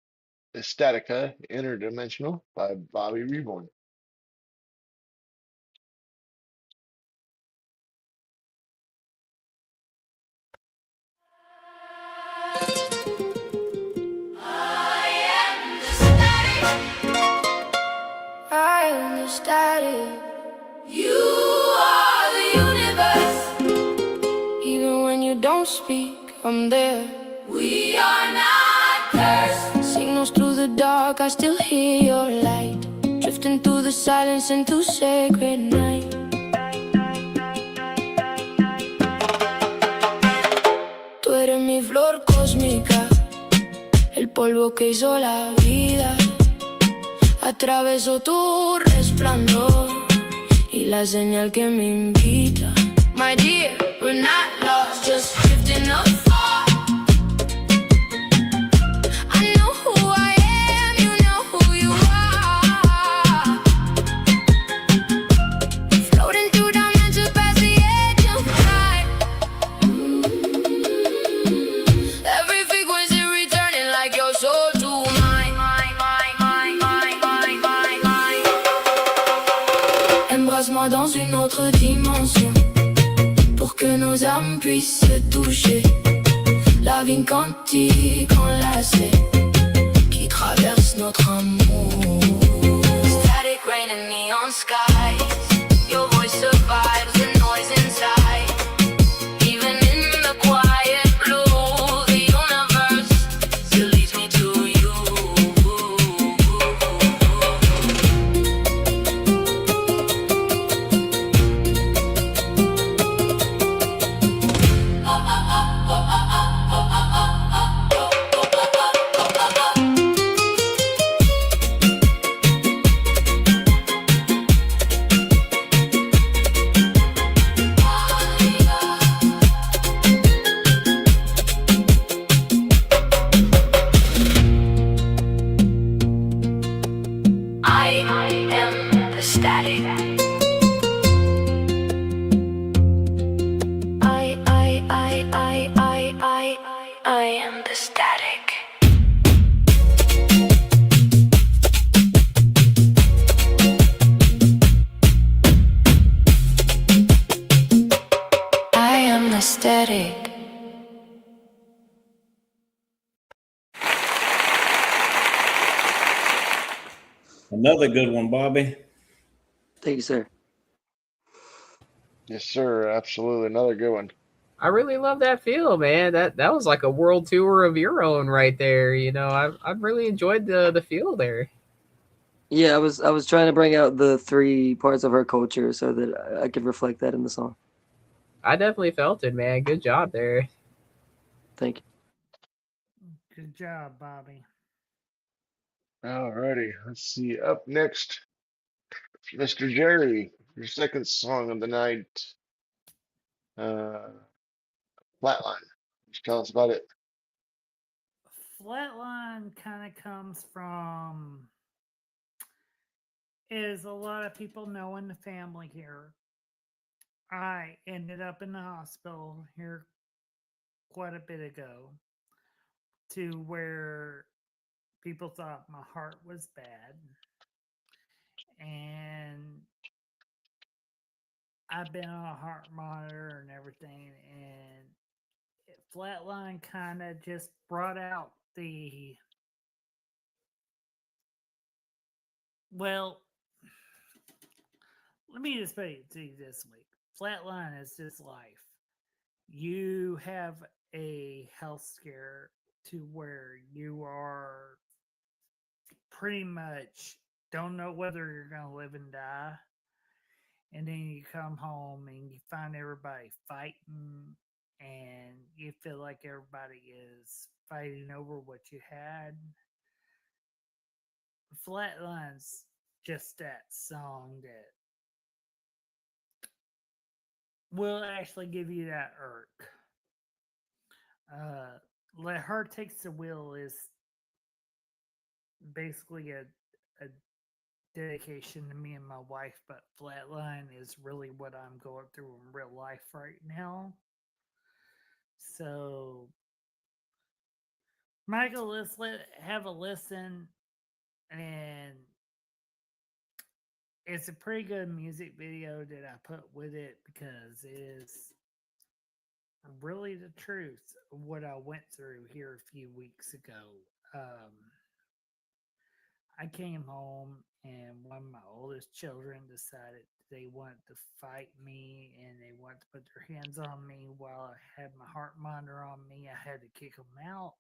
Estatica Interdimensional by Bobby Reborn. I am the static. You are the universe. Even when you don't speak, I'm there. We are not cursed. Signals through the dark, I still hear your light. Drifting through the silence into sacred night. Tú eres mi flor cósmica, el polvo que hizo la vida. Atraveso tu resplandor y la señal que me invita. My dear, we're not lost, just drifting afar. I know who I am, you know who you are. Floating through dimensions past the edge of time. Every frequency returning like your soul to mine. Embrasse-moi dans une autre dimension pour que nos âmes puissent se toucher. La vie quantique enlacée qui traverse notre amour. Static rain and neon skies. Your voice survives the noise inside. Even in the quiet blue, the universe still leads me to you. I am the static. I am the static. I am the static. Another good one, Bobby. Thank you, sir. Yes, sir. Absolutely, another good one. I really love that feel, man. That was like a world tour of your own right there. You know, I've really enjoyed the feel there. Yeah, I was trying to bring out the three parts of her culture so that I could reflect that in the song. I definitely felt it, man. Good job there. Thank you. Good job, Bobby. Alrighty, let's see. Up next, Mr. Jerry, your second song of the night, uh, Flatline. Just tell us about it. Flatline kind of comes from is a lot of people know in the family here. I ended up in the hospital here quite a bit ago to where people thought my heart was bad. And I've been on a heart monitor and everything, and Flatline kind of just brought out the, well, let me just put it to you this way. Flatline is just life. You have a health scare to where you are pretty much don't know whether you're going to live and die. And then you come home and you find everybody fighting, and you feel like everybody is fighting over what you had. Flatline's just that song that will actually give you that irk. Let Her Takes the Wheel is basically a dedication to me and my wife, but Flatline is really what I'm going through in real life right now. So, Michael, let's have a listen, and it's a pretty good music video that I put with it because it is really the truth of what I went through here a few weeks ago. I came home, and one of my oldest children decided they wanted to fight me and they wanted to put their hands on me while I had my heart monitor on me. I had to kick them out.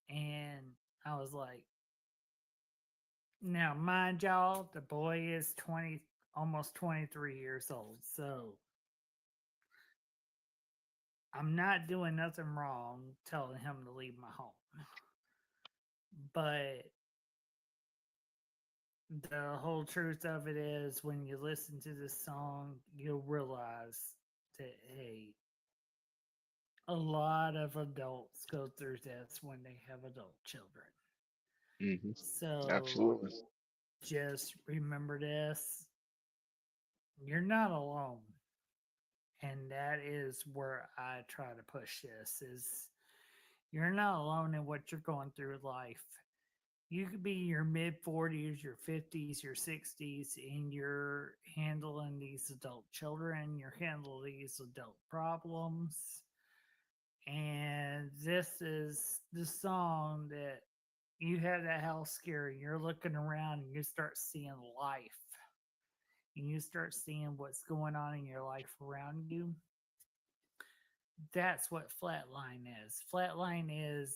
And I was like, now, mind y'all, the boy is almost 23 years old. So I'm not doing nothing wrong telling him to leave my home. But the whole truth of it is, when you listen to this song, you'll realize that, hey, a lot of adults go through this when they have adult children. Mm-hmm. So Absolutely. just remember this. You're not alone. And that is where I try to push this, is you're not alone in what you're going through in life. You could be in your mid-40s, your 50s, your 60s, and you're handling these adult children. You're handling these adult problems. And this is the song that you have that health scare. You're looking around and you start seeing life. And you start seeing what's going on in your life around you. That's what Flatline is. Flatline is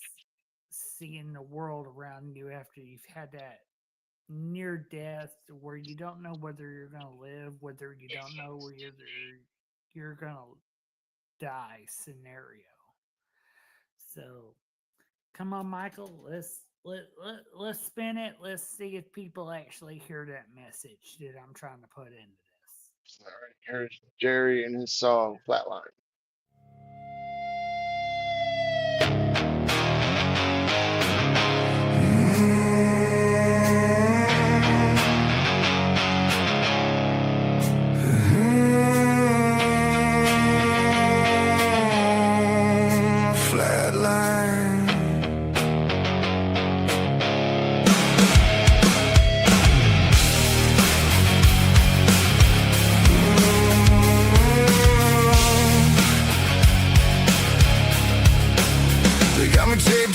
seeing the world around you after you've had that near death where you don't know whether you're going to live, whether you don't know whether you're going to die scenario. So come on, Michael, let's spin it. Let's see if people actually hear that message that I'm trying to put into this. All right, here's Jerry and his song Flatline.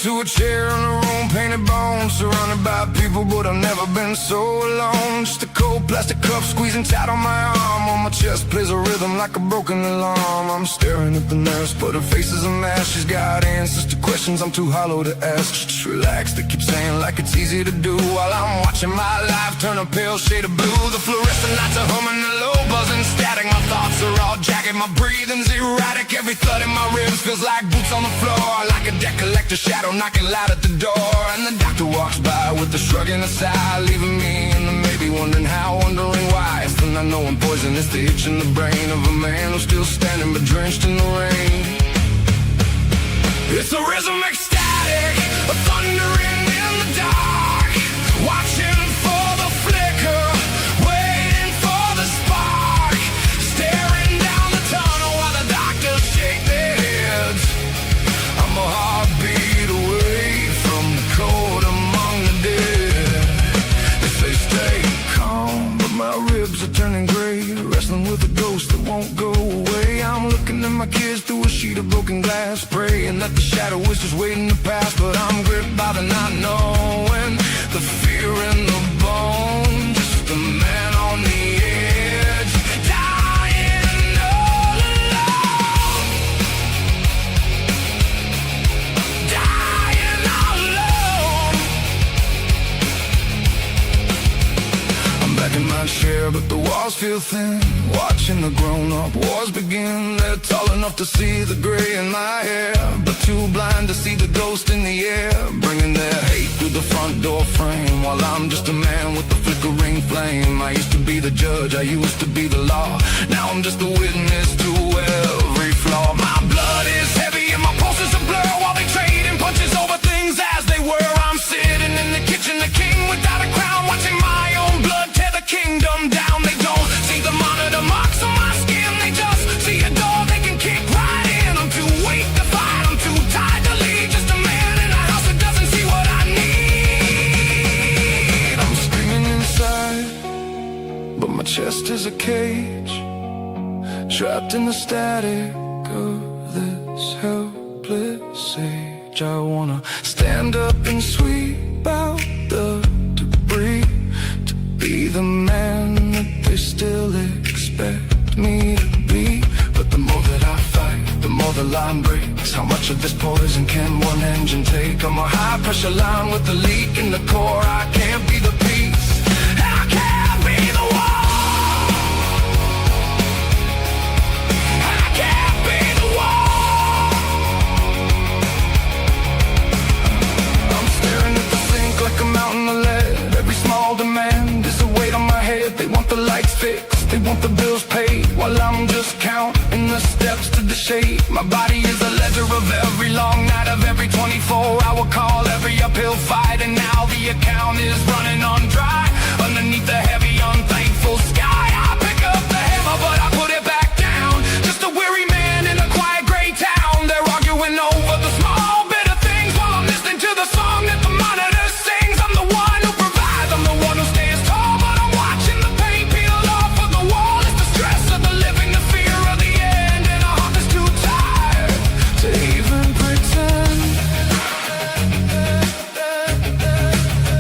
To a chair in a room, painted bones, surrounded by people, but I've never been so alone. Just a cold plastic cup squeezing tight on my arm. On my chest plays a rhythm like a broken alarm. I'm staring at the nurse, but her face is a mask. She's got answers to questions I'm too hollow to ask. Just relax, they keep saying like it's easy to do, while I'm watching my life turn a pale shade of blue. The fluorescent lights are humming low, buzzing static. My thoughts are all jagged, my breathing's erratic. Every thud in my ribs feels like boots on the floor, like a debt collector shadow knocking loud at the door. And the doctor walks by with a shrug and a sigh, leaving me in the maybe, wondering how, wondering why. It's the not knowing poison, it's the itch in the brain of a man who's still standing but drenched in the rain. It's a rhythmic static, a thundering in the dark, watching for the flicker, waiting for the spark, staring down the tunnel while the doctors shake their heads. I'm a heartbeat away from the cold among the dead. They say stay calm, but my ribs are turning gray, wrestling with a ghost that won't go away. I'm looking at my kids through a sheet of broken glass, praying that the shadow is just waiting to pass. But I'm gripped by the not knowing, the fear in the bone, just a man on the edge, dying all alone, dying all alone. I'm back in my chair, but the walls feel thin, watching the grown-up wars begin. They're tall enough to see the gray in my hair, but too blind to see the ghost in the air, bringing their hate through the front door frame, while I'm just a man with a flickering flame. I used to be the judge, I used to be the law, now I'm just a witness to every flaw. My blood is heavy and my pulse is a blur, while they trading punches over things as they were. I'm sitting in the kitchen, the king without a crown, watching my own blood tear the kingdom down. They don't see the monitor marks on my skin, they just see a door they can kick right in. I'm too weak to fight, I'm too tired to lead, just a man in a house that doesn't see what I need. I'm screaming inside, but my chest is a cage, trapped in the static of this helpless age. I wanna stand up and sweep out the debris, to be the man that they still expect me to be. But the more that I fight, the more the line breaks. How much of this poison can one engine take? I'm a high pressure line with a leak in the core. I can't be the peace, I can't be the wall, I can't be the wall. I'm staring at the sink like a mountain of lead. Every small demand is a weight on my head. They want the lights fixed, they want the bills paid, while I'm just counting the steps to the shade. My body is a ledger of every long night, of every 24-hour call, every uphill fight. And now the account is running on dry, underneath the heavy unthankful sky. I pick up the hammer but I put it back down, just a weary man in a quiet gray town. They're arguing over the small bitter things, while I'm listening to the song that the monitor sings. I'm the one who provides, I'm the one who stands tall, but I'm watching the paint peel off of the wall. It's the stress of the living, the fear of the end, and a heart that's too tired to even pretend,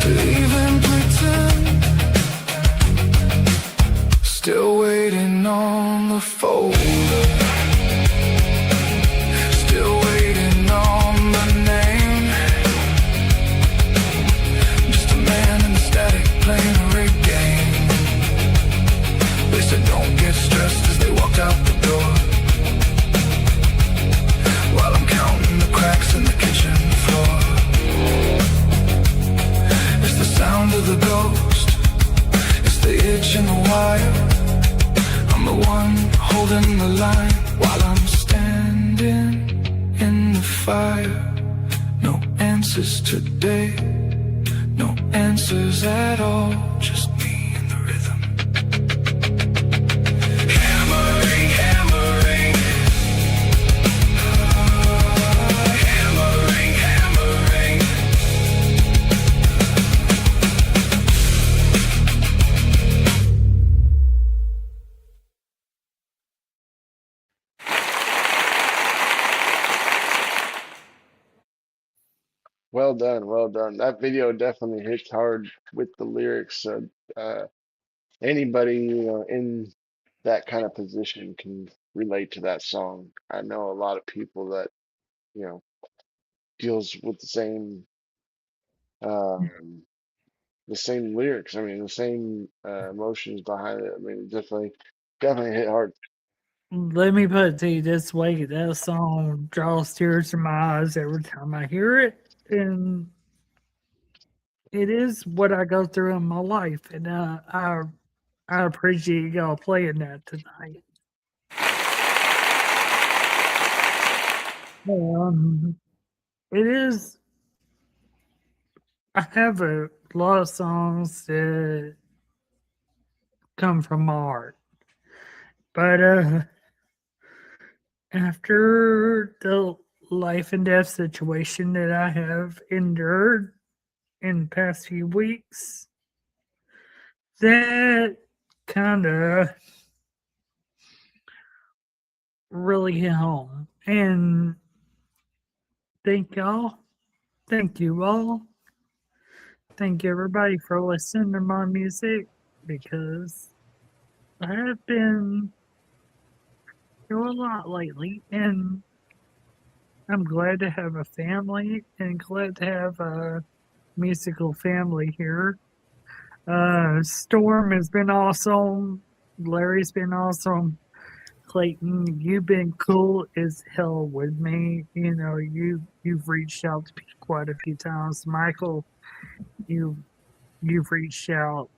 to even pretend. Still waiting on the folder, still waiting on the name, just a man in the static playing a rigged game. They said don't get stressed as they walked out the door, while I'm counting the cracks in the kitchen floor. It's the sound of the ghost, it's the itch in the wire. I'm the one holding the line, while I'm standing in the fire. No answers today, no answers at all, just me and the rhythm. Hammering, hammering, hammering, hammering. Well done, well done. That video definitely hits hard with the lyrics. Anybody, in that kind of position can relate to that song. I know a lot of people that, you know, deals with the same lyrics. I mean, the same emotions behind it. I mean, definitely Definitely hit hard. Let me put it to you this way: that song draws tears to my eyes every time I hear it, and it is what I go through in my life, and I appreciate y'all playing that tonight. It is. I have a lot of songs that come from my heart, but after the life and death situation that I have endured in the past few weeks, that kind of really hit home. And thank y'all. Thank you all. Thank everybody for listening to my music, because I have been through a lot lately, and I'm glad to have a family and glad to have a musical family here. Storm has been awesome. Larry's been awesome. Clayton, you've been cool as hell with me. You know, you've reached out to me quite a few times. Michael, you've reached out.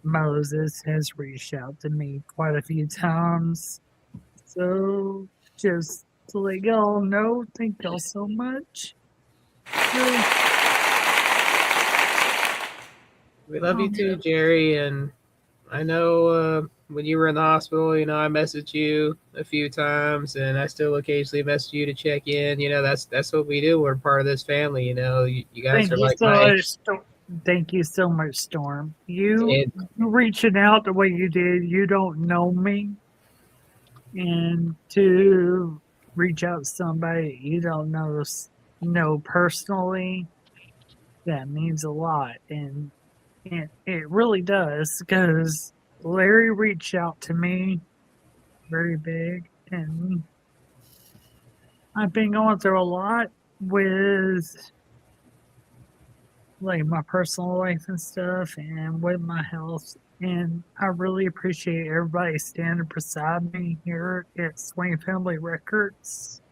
Moses has reached out to me quite a few times. So just to let y'all know, thank y'all so much. We love you too, Jerry. And I know when you were in the hospital, you know, I messaged you a few times, and I still occasionally message you to check in. You know, that's what we do. We're part of this family. You know, you guys Thank are you like so my. much. Thank you so much, Storm. You reaching out the way you did, you don't know me, and to reach out to somebody you don't know personally, that means a lot, and it really does, because Larry reached out to me very big, and I've been going through a lot with like my personal life and stuff, and with my health. And I really appreciate everybody standing beside me here at Swain Family Records,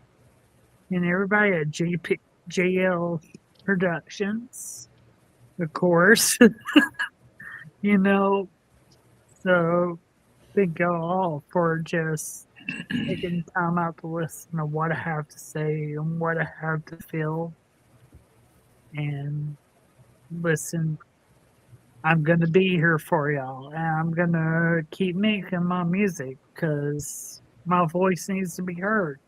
and everybody at JL Productions, of course. You know, so thank y'all all for just taking time out to listen to what I have to say and what I have to feel. And listen, I'm going to be here for y'all, and I'm going to keep making my music because my voice needs to be heard.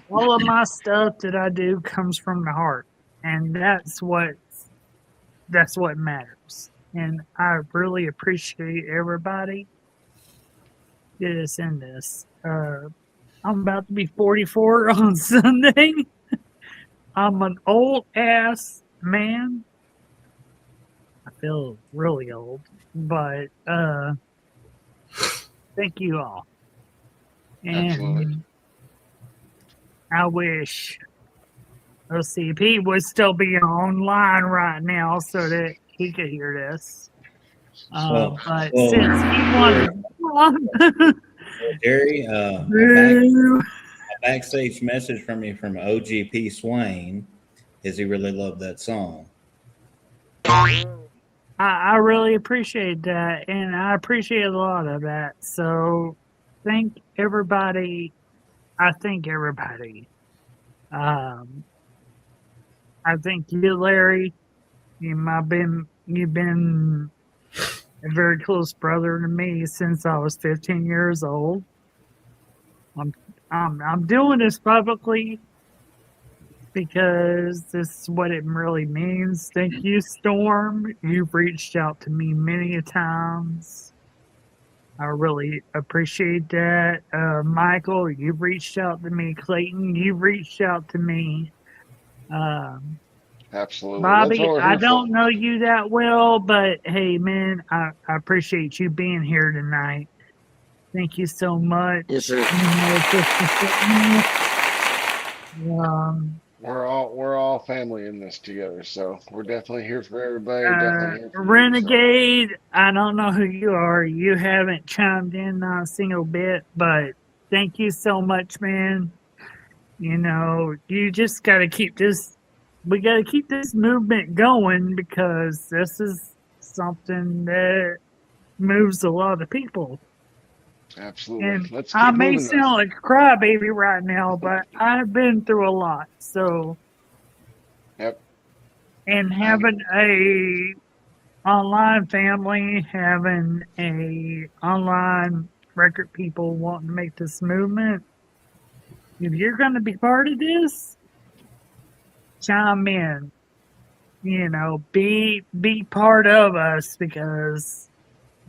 All of my stuff that I do comes from the heart, and that's what matters. And I really appreciate everybody that is in this. I'm about to be 44 on Sunday. I'm an old ass man. I feel really old, but thank you all. And Absolutely. I wish O.G.P would still be online right now so that he could hear this. But since he wanted Jerry, a backstage message from you from O.G.P Swain is he really loved that song. I really appreciate that, and I appreciate a lot of that. So thank everybody. I thank everybody. I thank you, Larry. You've been a very close brother to me since I was 15 years old. I'm doing this publicly because this is what it really means. Thank you, Storm. You've reached out to me many times. I really appreciate that. Michael, you've reached out to me. Clayton, you've reached out to me. Absolutely. Bobby, I don't know you that well, but hey, man, I appreciate you being here tonight. Thank you so much. Yes, sir. we're all family in this together, so we're definitely here for everybody. Definitely here for you. So. Renegade, I don't know who you are. You haven't chimed in not a single bit, but thank you so much, man. You know, you just got to keep this. We got to keep this movement going because this is something that moves a lot of people. Absolutely. And Let's I keep may moving. sound like a crybaby right now, but I've been through a lot. So, yep. And having a online family, having a online record people wanting to make this movement, if you're going to be part of this, chime in. You know, be part of us because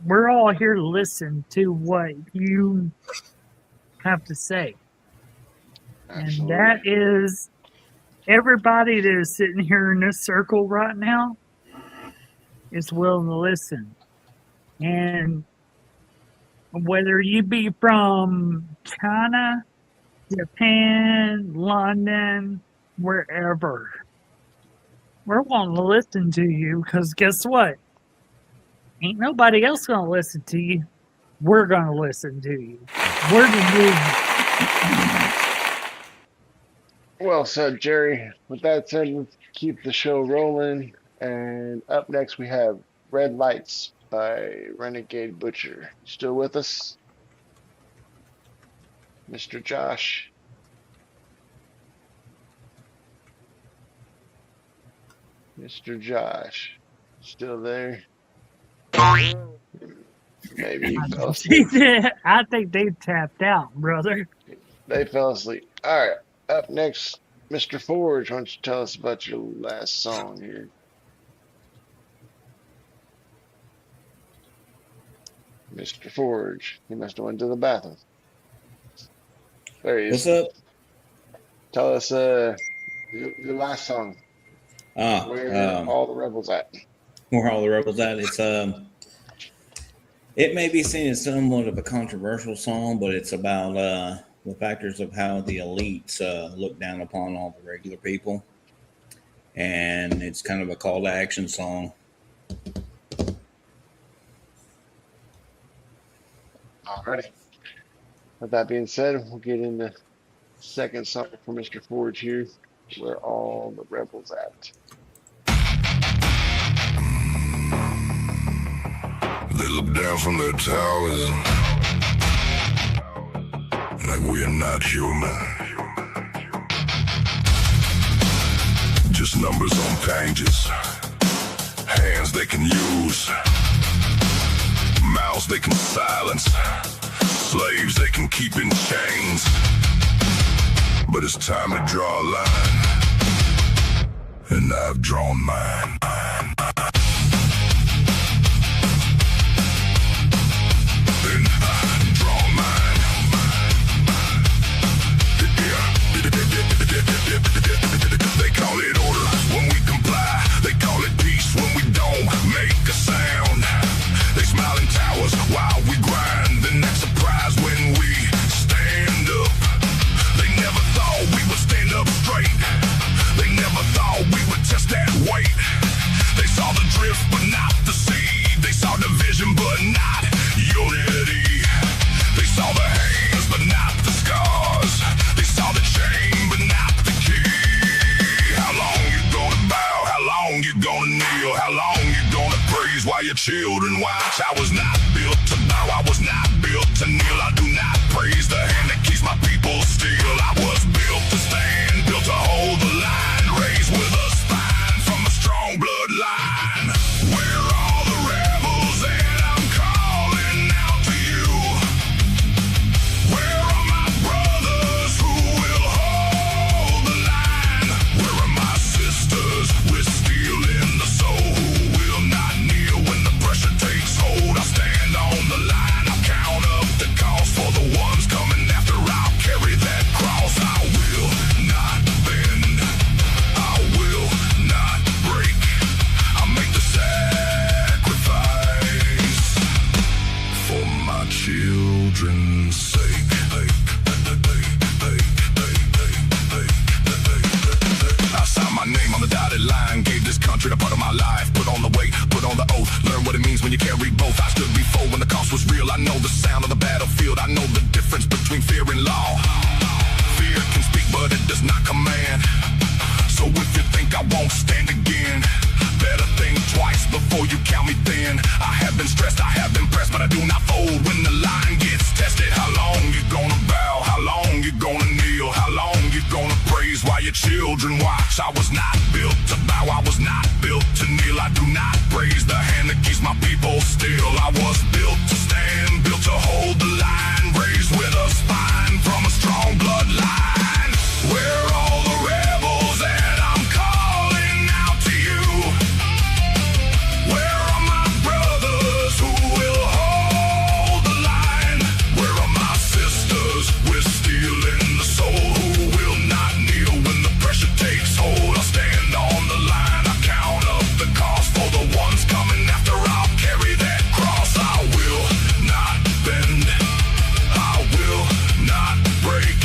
we're all here to listen to what you have to say. Absolutely. And that is everybody that is sitting here in this circle right now is willing to listen. And whether you be from China, Japan, London, wherever, we're wanting to listen to you because guess what? Ain't nobody else going to listen to you. We're going to listen to you. We're the movement. Well said, Jerry. With that said, let's keep the show rolling. And up next, we have Red Lights by Renegade Butcher. Still with us? Mr. Josh? Mr. Josh? Still there? Maybe he fell asleep. I think they tapped out, brother. They fell asleep. All right. Up next, Mr. Forge, why don't you tell us about your last song here? Mr. Forge, he must have went to the bathroom. There he is. What's up? Tell us your last song. Where all the rebels at? Where all the rebels at? It's it may be seen as somewhat of a controversial song, but it's about the factors of how the elites look down upon all the regular people, and it's kind of a call to action song. Alrighty. With that being said, we'll get into the second song for Mr. Forge here. Where all the rebels at? They look down from their towers like we are not human. Just numbers on pages, hands they can use, mouths they can silence, slaves they can keep in chains. But it's time to draw a line, and I've drawn mine. They call it order when we comply. They call it peace when we don't make a sound. They smile in towers while we grind. Then that surprise when we stand up. They never thought we would stand up straight. They never thought we would test that weight. They saw the drift but not the seed. They saw division but not unity. They saw the hands but not the scars. They saw the chain but not the key. How long you gonna bow? How long you gonna kneel? How long you gonna praise while your children watch? I was not built to bow. I was not built to kneel. I do not praise the hand that keeps my people still. I was built to stand, built to hold the line, raised with a spine from a strong bloodline. Where all the rebels at? I'm calling out to you. Where are my brothers who will hold the line? Where are my sisters with steel in the soul who will not kneel when the pressure takes hold? I'll stand on the line. I'll count up the cost for the ones coming after. I'll carry that cross. I will not bend. I will not break. I'll make the sacrifice for my children's sake. carry both. I stood before when the cost was real. I know the sound of the battlefield. I know the difference between fear and law. Fear can speak, but it does not command. So if you think I won't stand again, better think twice before you count me thin. I have been stressed, I have been pressed, but I do not fold when the line gets tested. How long you gonna bow? How long you gonna kneel? How long you gonna praise while your children watch? I was not built to bow, I was not built to kneel. I do not praise the hand that keeps my people still. I was built to stand, built to hold the line, raised with a spine from a strong bloodline. We're all the rebels and I'm calling out to you. Where are my brothers who will hold the line? Where are my sisters with steel in the soul who will not kneel when the pressure takes hold? I'll stand on the line, I count up the cost for the ones coming after. I'll carry that cross. I will not bend, I will not break.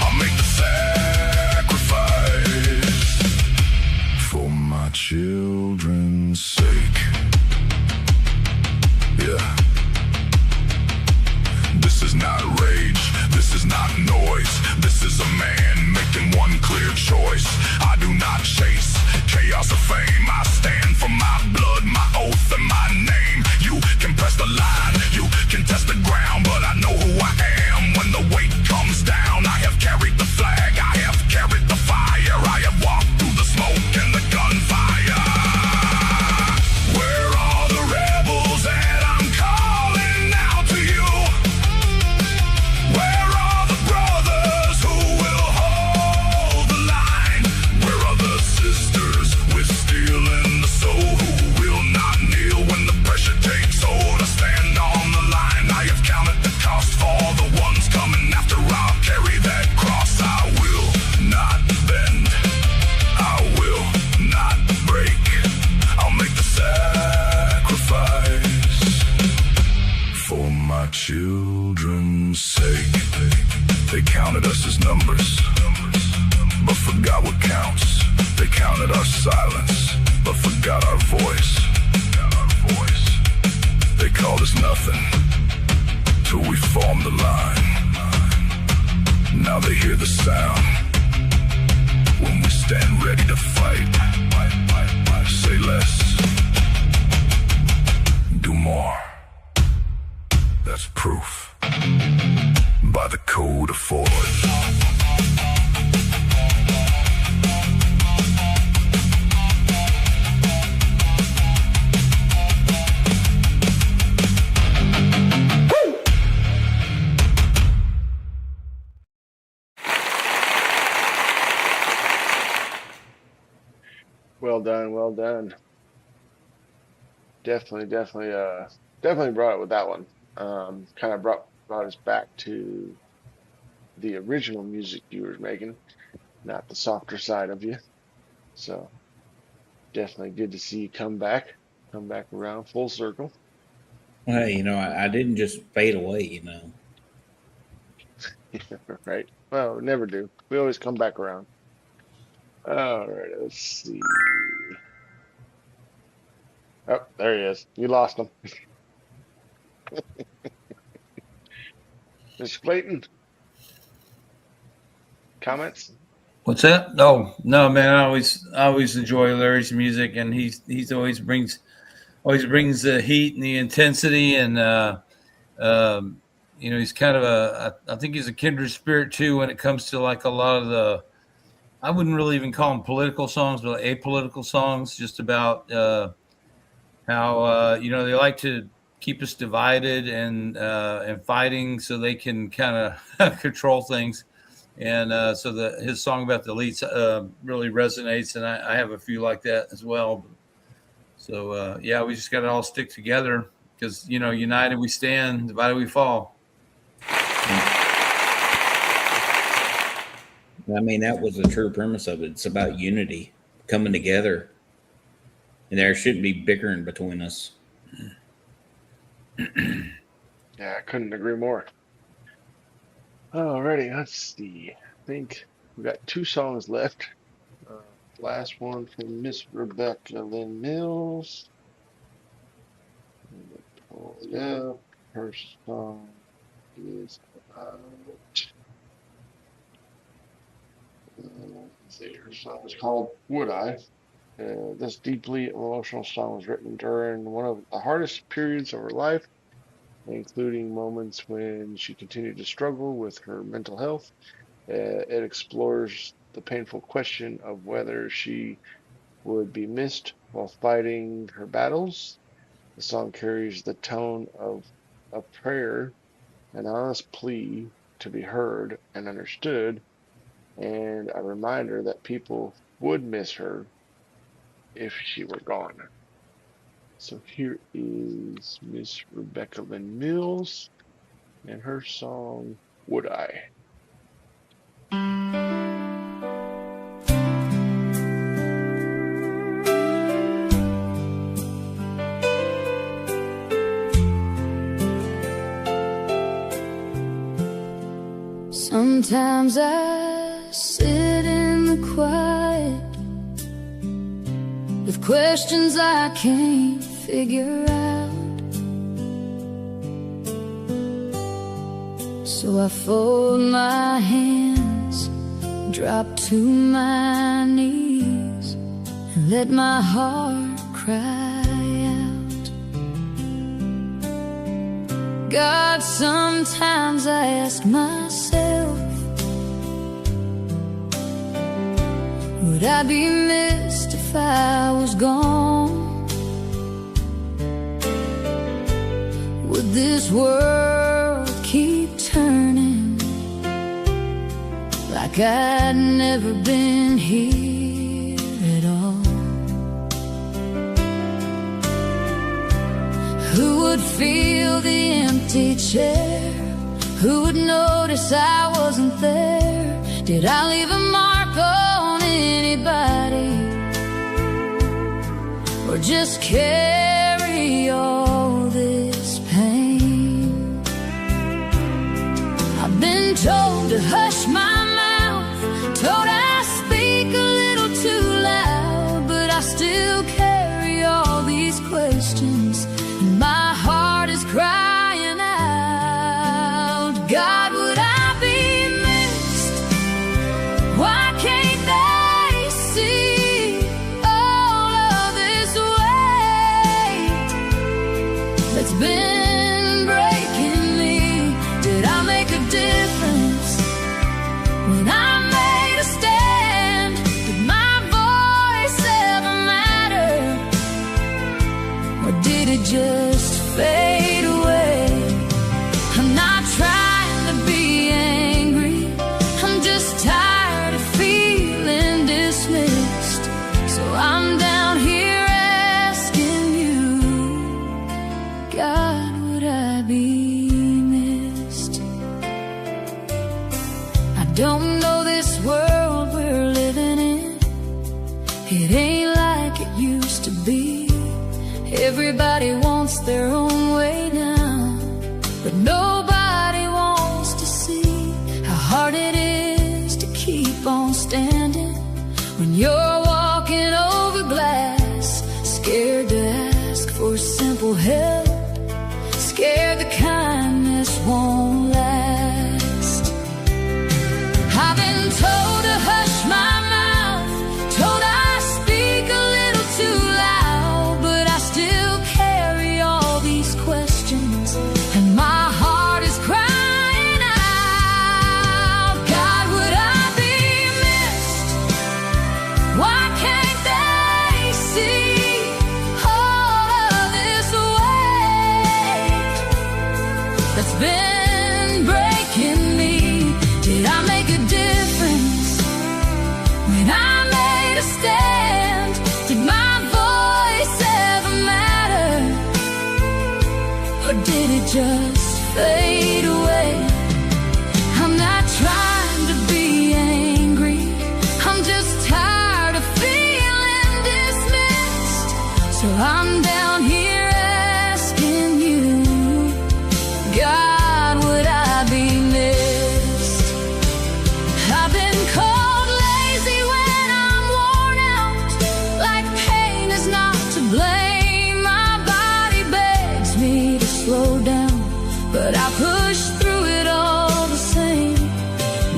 I'll make the sacrifice for my children's sake. Yeah. This is not rage, this is not noise. This is a man making one clear choice. I do not chase chaos or fame. I stand for my blood, my oath, and my name. You can press the line, you can test the ground, but I know who I am when the weight comes down. I have carried the flag, I have carried the fire. I have walked through the smoke and the gunfire. Where are the rebels and I'm calling out to you? Where are the brothers who will hold the line? Where are the sisters with steel in the soul who will not kneel when the pressure takes hold? I stand on the line, I have counted the cost for the ones coming after. I'll carry that cross. I will not bend, I will not break. I'll make the sacrifice for my children's sake. They counted us as numbers, but forgot what counts. They counted our silence, but forgot our voice. They called us nothing till we formed the line. Now they hear the sound when we stand ready to fight. Say less, do more. That's proof by the code of Ford. Well done, well done. Definitely brought it with that one. Kind of brought us back to the original music you were making, not the softer side of you. So definitely good to see you come back around full circle. Hey, I didn't just fade away, Right. Well, we never do. We always come back around. All right, let's see. Oh, there he is. You lost him. Mr. Clayton, comments? What's that? Oh no, man! I always enjoy Larry's music, and he's always brings the heat and the intensity, and he's kind of I think he's a kindred spirit too when it comes to like a lot of the, I wouldn't really even call them political songs, but apolitical songs, just about how they like to keep us divided and fighting so they can kind of control things. And so his song about the elites really resonates, and I have a few like that as well. So we just got to all stick together because united we stand, divided we fall. I mean, that was the true premise of it. It's about unity, coming together, and there shouldn't be bickering between us. Yeah, I couldn't agree more. Alrighty, let's see. I think we got 2 songs left. Last one from Miss Rebecca Lynn Mills. Yeah, her song is about. Let's see, her song is called "Would I." This deeply emotional song was written during one of the hardest periods of her life, including moments when she continued to struggle with her mental health. It explores the painful question of whether she would be missed while fighting her battles. The song carries the tone of a prayer, an honest plea to be heard and understood, and a reminder that people would miss her if she were gone. So here is Miss Rebecca Lynn Mills and her song, Would I? Sometimes I sit in the quiet with questions I can't figure out. So I fold my hands, drop to my knees, and let my heart cry out. God, sometimes I ask myself, would I be missed if I was gone? Would this world keep turning like I'd never been here at all? Who would feel the empty chair? Who would notice I wasn't there? Did I leave a mark on anybody, or just carry all this pain? I've been told to hush my mouth, told I speak a little too loud, but I still carry all these questions, and my heart is crying out. God, would I be missed? Why can't they see all of this weight that's been breaking me? Did I make a difference when I made a stand? Did my voice ever matter, or did it just fade away? I'm not trying to be angry, I'm just tired of feeling dismissed. So I'm down here asking you, God, would I be missed? I don't know this world we're living in, it ain't like it used to be. Everybody wants their own way now, but nobody wants to see how hard it is to keep on standing when you're walking over glass, scared to ask for simple help, scared the kindness won't last. I've been told to hush my mouth, told I speak a little too loud, but I still carry all these questions, and my heart is crying out. God, would I be missed? Why can't they see all of this weight that's been breaking me? Did I make a difference when I made a stand? Did my voice ever matter, or did it just fade away? I'm not trying to be angry, I'm just tired of feeling dismissed. So I'm down here asking you, God, would I be missed? I've been called lazy when I'm worn out, like pain is not to blame. My body begs me to push through it all the same.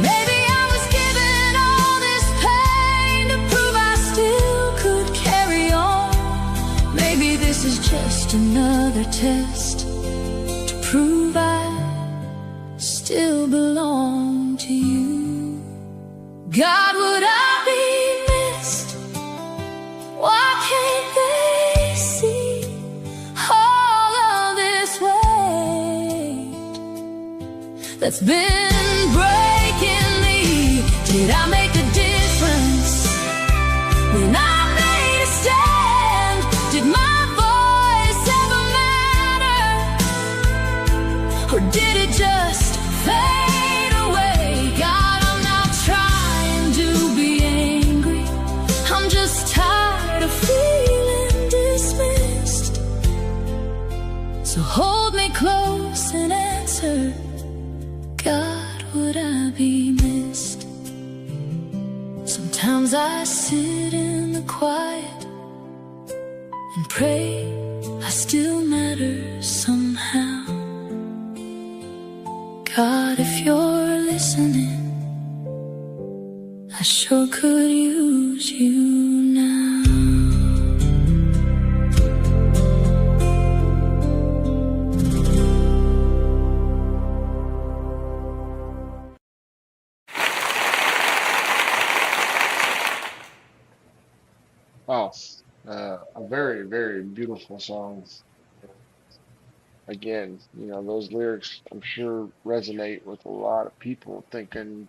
Maybe I was given all this pain to prove I still could carry on. Maybe this is just another test to prove I still belong to you. God, would I be missed? Why can't they see all of this weight that's been breaking me? Did I make a difference when I made a stand? Did my voice ever matter? Or did it just fade away? God, I'm not trying to be angry. I'm just tired of feeling dismissed. So hold me close and answer, God, would I be missed? Sometimes I sit in the quiet and pray I still matter somehow. God, if you're listening, I sure could use you now. Oh, a very, very beautiful song. Again, those lyrics I'm sure resonate with a lot of people thinking,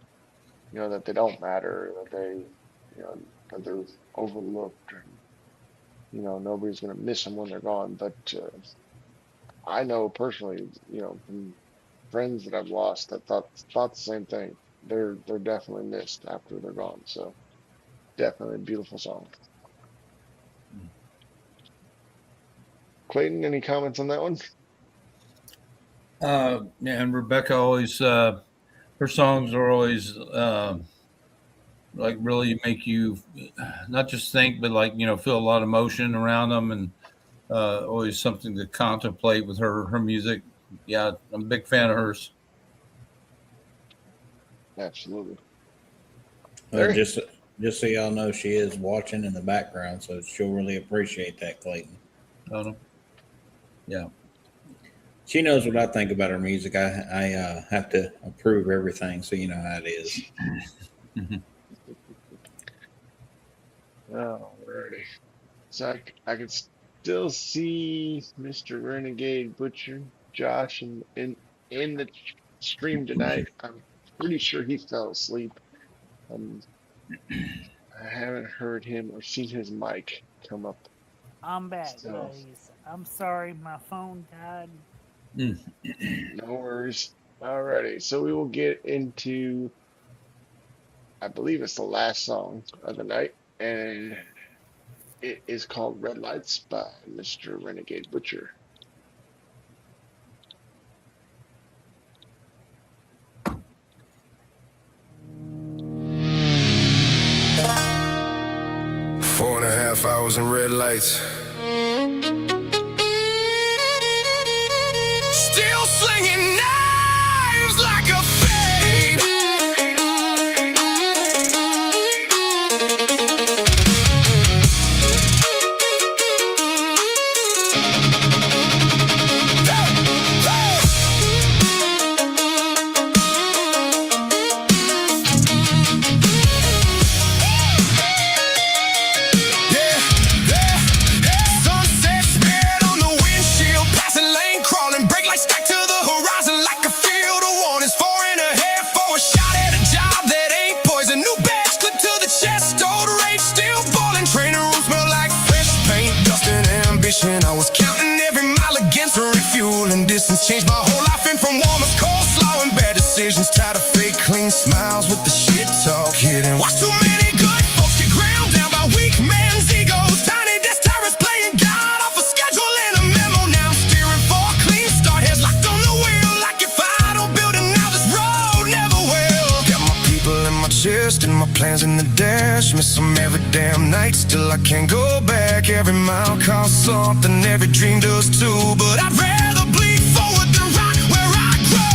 that they don't matter, that that they're overlooked, and, nobody's going to miss them when they're gone. But I know personally, from friends that I've lost that thought the same thing. They're definitely missed after they're gone. So definitely a beautiful song. Clayton, any comments on that one? Yeah, and Rebecca always, her songs are always like really make you not just think, but like, feel a lot of emotion around them, and always something to contemplate with her music. Yeah, I'm a big fan of hers. Absolutely. Just so y'all know, she is watching in the background, so she'll really appreciate that, Clayton. Yeah. She knows what I think about her music. I have to approve everything, so you know how it is. Alrighty. So I can still see Mr. Renegade Butcher, Josh, in the stream tonight. I'm pretty sure he fell asleep. I haven't heard him or seen his mic come up. I'm back, So, buddies. I'm sorry, my phone died. no worries. Alrighty, so we will get into, I believe it's the last song of the night, and it is called Red Lights by Mr. Renegade Butcher. Four and a half hours in red lights. Still slinging knives like a fade. I was counting every mile against refuel and distance. Changed my whole life, and from warm as coleslaw and bad decisions. Tired of fake clean smiles with the shit talk hidden. Watch too many good folks get ground down by weak men's egos. Tiny desk tyrants playing God off a schedule and a memo. Now I'm steering for a clean start, heads locked on the wheel. Like if I don't build it now, this road never will. Got my people in my chest and my plans in the dash. Miss them every damn night, still I can't go back. Every mile costs something, every dream does too. But I'd rather bleed forward than rock where I grow.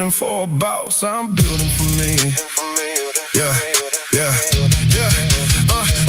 building for a boss, I'm building for me. Yeah, yeah, yeah.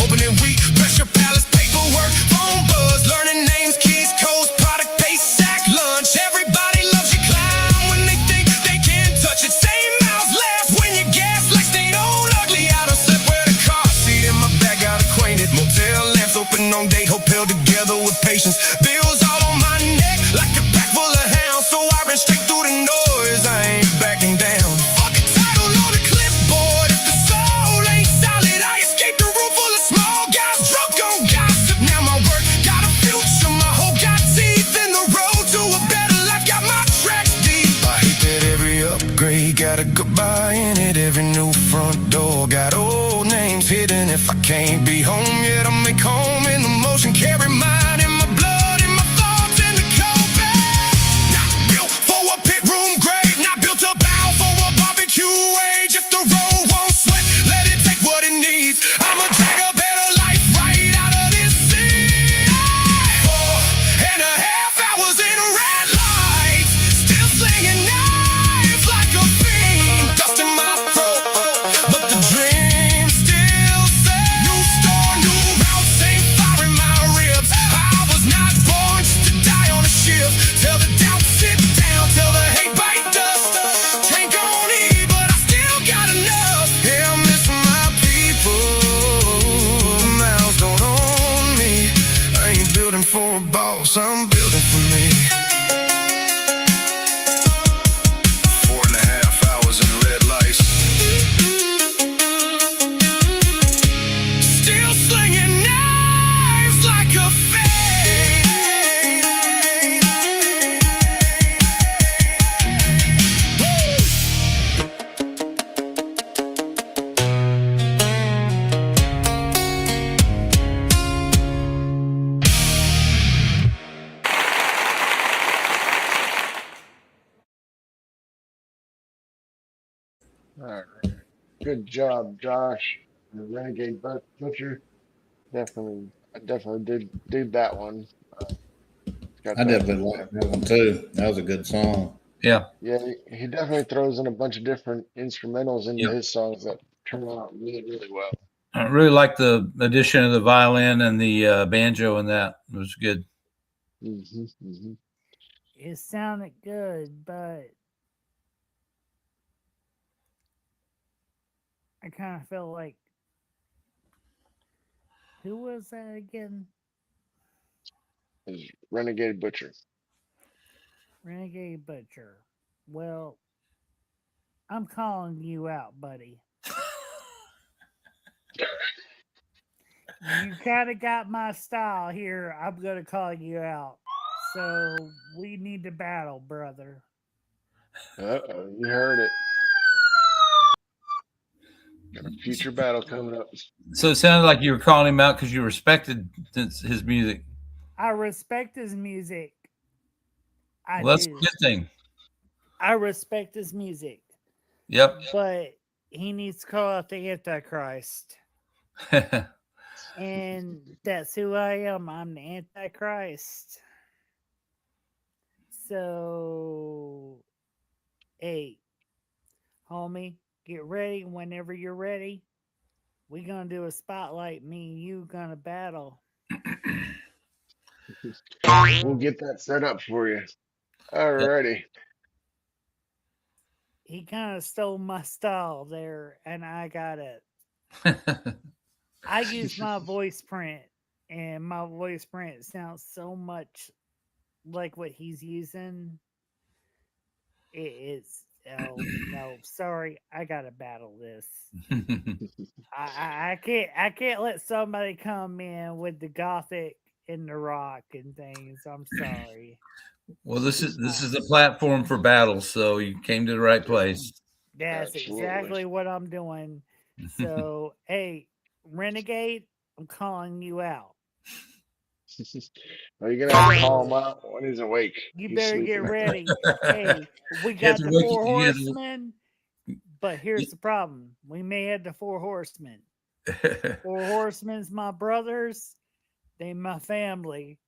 Opening week, pressure palace, paperwork, phone buzz, learning names, keys, codes, product, pay, sack, lunch. Everybody loves your clown when they think they can't touch it. Same mouth laugh when you gas like stayed old ugly. I done slept where the car seat in my back got acquainted. Motel lamps open on date, hope held together with patience. Bills all on my neck like a pack full of hounds, so I ran straight through the noise. I ain't backing down. Fuck a title on the clipboard. If the soul ain't solid, I escaped the room full of small guys drunk on gossip. Now my work got a future, my hope got teeth in the road to a better life. Got my tracks deep. I hate that every upgrade got a goodbye in it. Every new front door got old names hidden. If I can't be home yet, I'll make home in the motion. Carry mine in my blood, in my thoughts, in the cold bed. Not built for a pit room grave, not built to bow for a barbecue wage. If the road won't sweat, let it take what it needs. I'ma drag a better life right out of this scene. 4.5 hours in red lights, still slinging knives like a fiend. Dust in my throat, but the dream still says. New store, new route, same fire in my ribs. I was not born just to die on a ship. Tell the doubt sit down, tell the hate bite dust. Tank on E, but I still got enough. Yeah, I miss my people. The mouths don't own me. I ain't building for a boss, I'm building for me. 4.5 hours in red lights. Still slinging knives like a fade. All right. Good job, Josh. The Renegade Butcher. I definitely did dig that one. It's got I that. definitely like that one too. That was a good song. Yeah. Yeah, he definitely throws in a bunch of different instrumentals into Yep. his songs that turn out really, really well. I really like the addition of the violin and the banjo in that. It was good. It sounded good, but I kind of felt like, who was that again? His Renegade Butcher. Renegade Butcher. Well, I'm calling you out, buddy. You kind of got my style here. I'm going to call you out. So we need to battle, brother. Uh-oh, you heard it. Got a future battle coming up. So it sounded like you were calling him out because you respected his music. I respect his music. I Well, that's do. a good thing. I respect his music. Yep. But he needs to call out the Antichrist. And that's who I am. I'm the Antichrist. So, hey, homie, get ready whenever you're ready. We're going to do a spotlight. Me and you going to battle. We'll get that set up for you. Alrighty. He kind of stole my style there, and I got it. I use my voice print, and my voice print sounds so much like what he's using. It's no, sorry, I gotta battle this. I can't let somebody come in with the gothic and the rock and things. I'm sorry. Well, this is the platform for battles, so you came to the right place. That's exactly what I'm doing. So, hey, Renegade, I'm calling you out. Well, you're gonna have to call him out when he's awake. You He's better get sleeping. ready. Hey, we got the four horsemen, but here's the problem. We may have the four horsemen. Four horsemen's my brothers. They my family.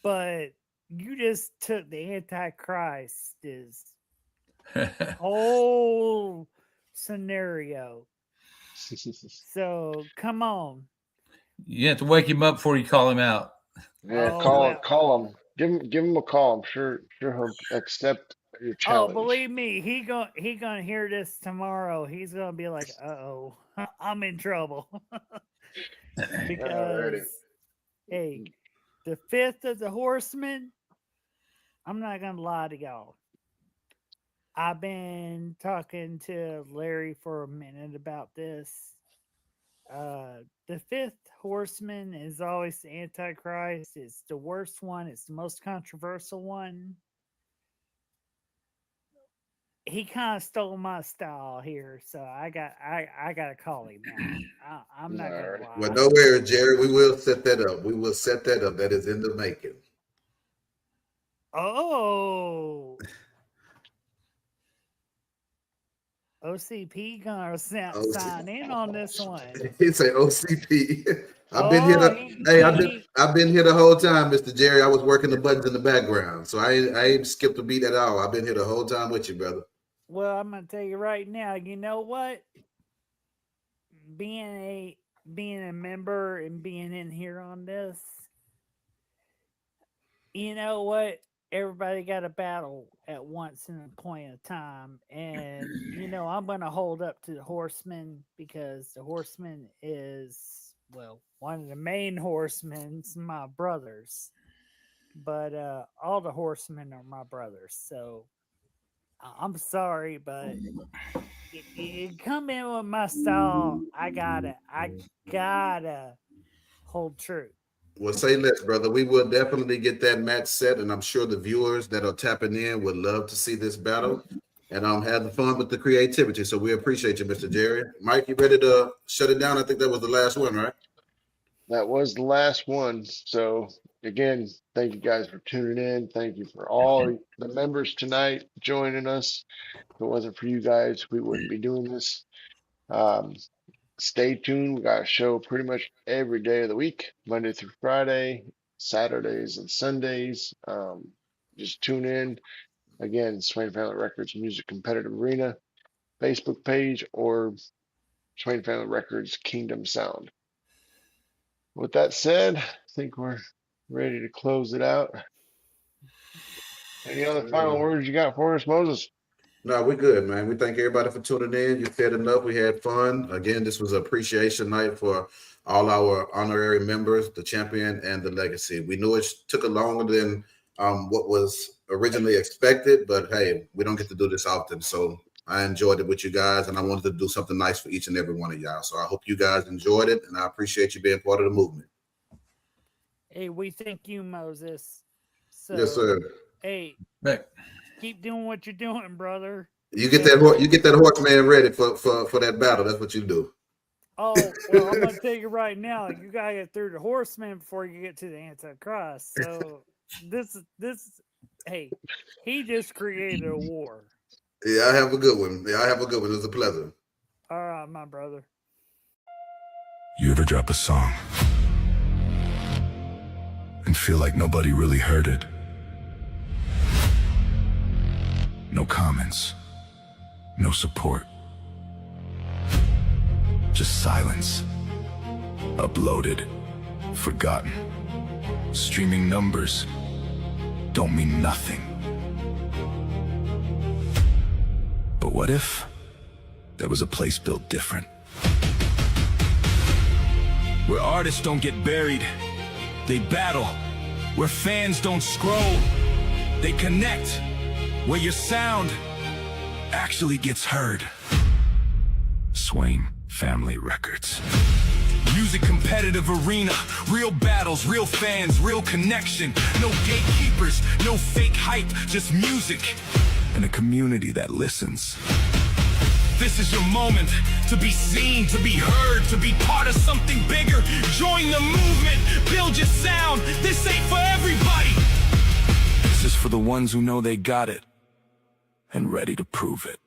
But you just took the Antichrist is whole scenario. So come on. You have to wake him up before you call him out. Yeah, Oh, call well. him. Give him a call. I'm sure he'll accept your Oh, challenge. believe me, he gonna hear this tomorrow. He's gonna be like, "Uh-oh, I'm in trouble." Because, hey, the fifth of the horsemen, I'm not gonna lie to y'all. I've been talking to Larry for a minute about this. The fifth horseman is always the Antichrist. It's the worst one. It's the most controversial one. He kind of stole my style here, so I gotta call him out. I'm not gonna lie. Well, no worries, Jerry. We will set that up. We will set that up. That is in the making. Oh. OCP gonna sign in on this one. He say OCP. I've been here. I've been here the whole time, Mr. Jerry. I was working the buttons in the background, so I ain't skipped a beat at all. I've been here the whole time with you, brother. Well, I'm gonna tell you right now. You know what? Being a member and being in here on this, you know what? Everybody got a battle at once in a point of time. And, I'm going to hold up to the horseman because the horseman is, well, one of the main horsemen's my brothers. But all the horsemen are my brothers. So I'm sorry, but you come in with my style. I gotta hold true. Well, say less, brother. We will definitely get that match set, and I'm sure the viewers that are tapping in would love to see this battle and have the fun with the creativity. So we appreciate you, Mr. Jerry. Mike, you ready to shut it down? I think that was the last one, right? That was the last one. So again, thank you guys for tuning in. Thank you for all the members tonight joining us. If it wasn't for you guys, we wouldn't be doing this. Stay tuned. We got a show pretty much every day of the week, Monday through Friday, Saturdays and Sundays. Just tune in. Again, Swain Family Records Music Competitive Arena Facebook page or Swain Family Records Kingdom Sound. With that said, I think we're ready to close it out. Any other final words you got for us, Moses? No, we're good, man. We thank everybody for tuning in. You said enough. We had fun. Again, this was an appreciation night for all our honorary members, the champion and the legacy. We knew it took longer than what was originally expected, but hey, we don't get to do this often. So I enjoyed it with you guys, and I wanted to do something nice for each and every one of y'all. So I hope you guys enjoyed it, and I appreciate you being part of the movement. Hey, we thank you, Moses. So, yes, sir. Hey, keep doing what you're doing, brother. You get that horseman ready for that battle. That's what you do. Oh, well, I'm gonna tell you right now, you gotta get through the horseman before you get to the Antichrist. So this hey, he just created a war. Yeah, I have a good one. It was a pleasure. All right, my brother. You ever drop a song and feel like nobody really heard it? No comments, no support, just silence. Uploaded, forgotten. Streaming numbers don't mean nothing. But what if there was a place built different? Where artists don't get buried, they battle. Where fans don't scroll, they connect. Where your sound actually gets heard. Swain Family Records. Music competitive arena. Real battles, real fans, real connection. No gatekeepers, no fake hype, just music. And a community that listens. This is your moment to be seen, to be heard, to be part of something bigger. Join the movement, build your sound. This ain't for everybody. This is for the ones who know they got it and ready to prove it.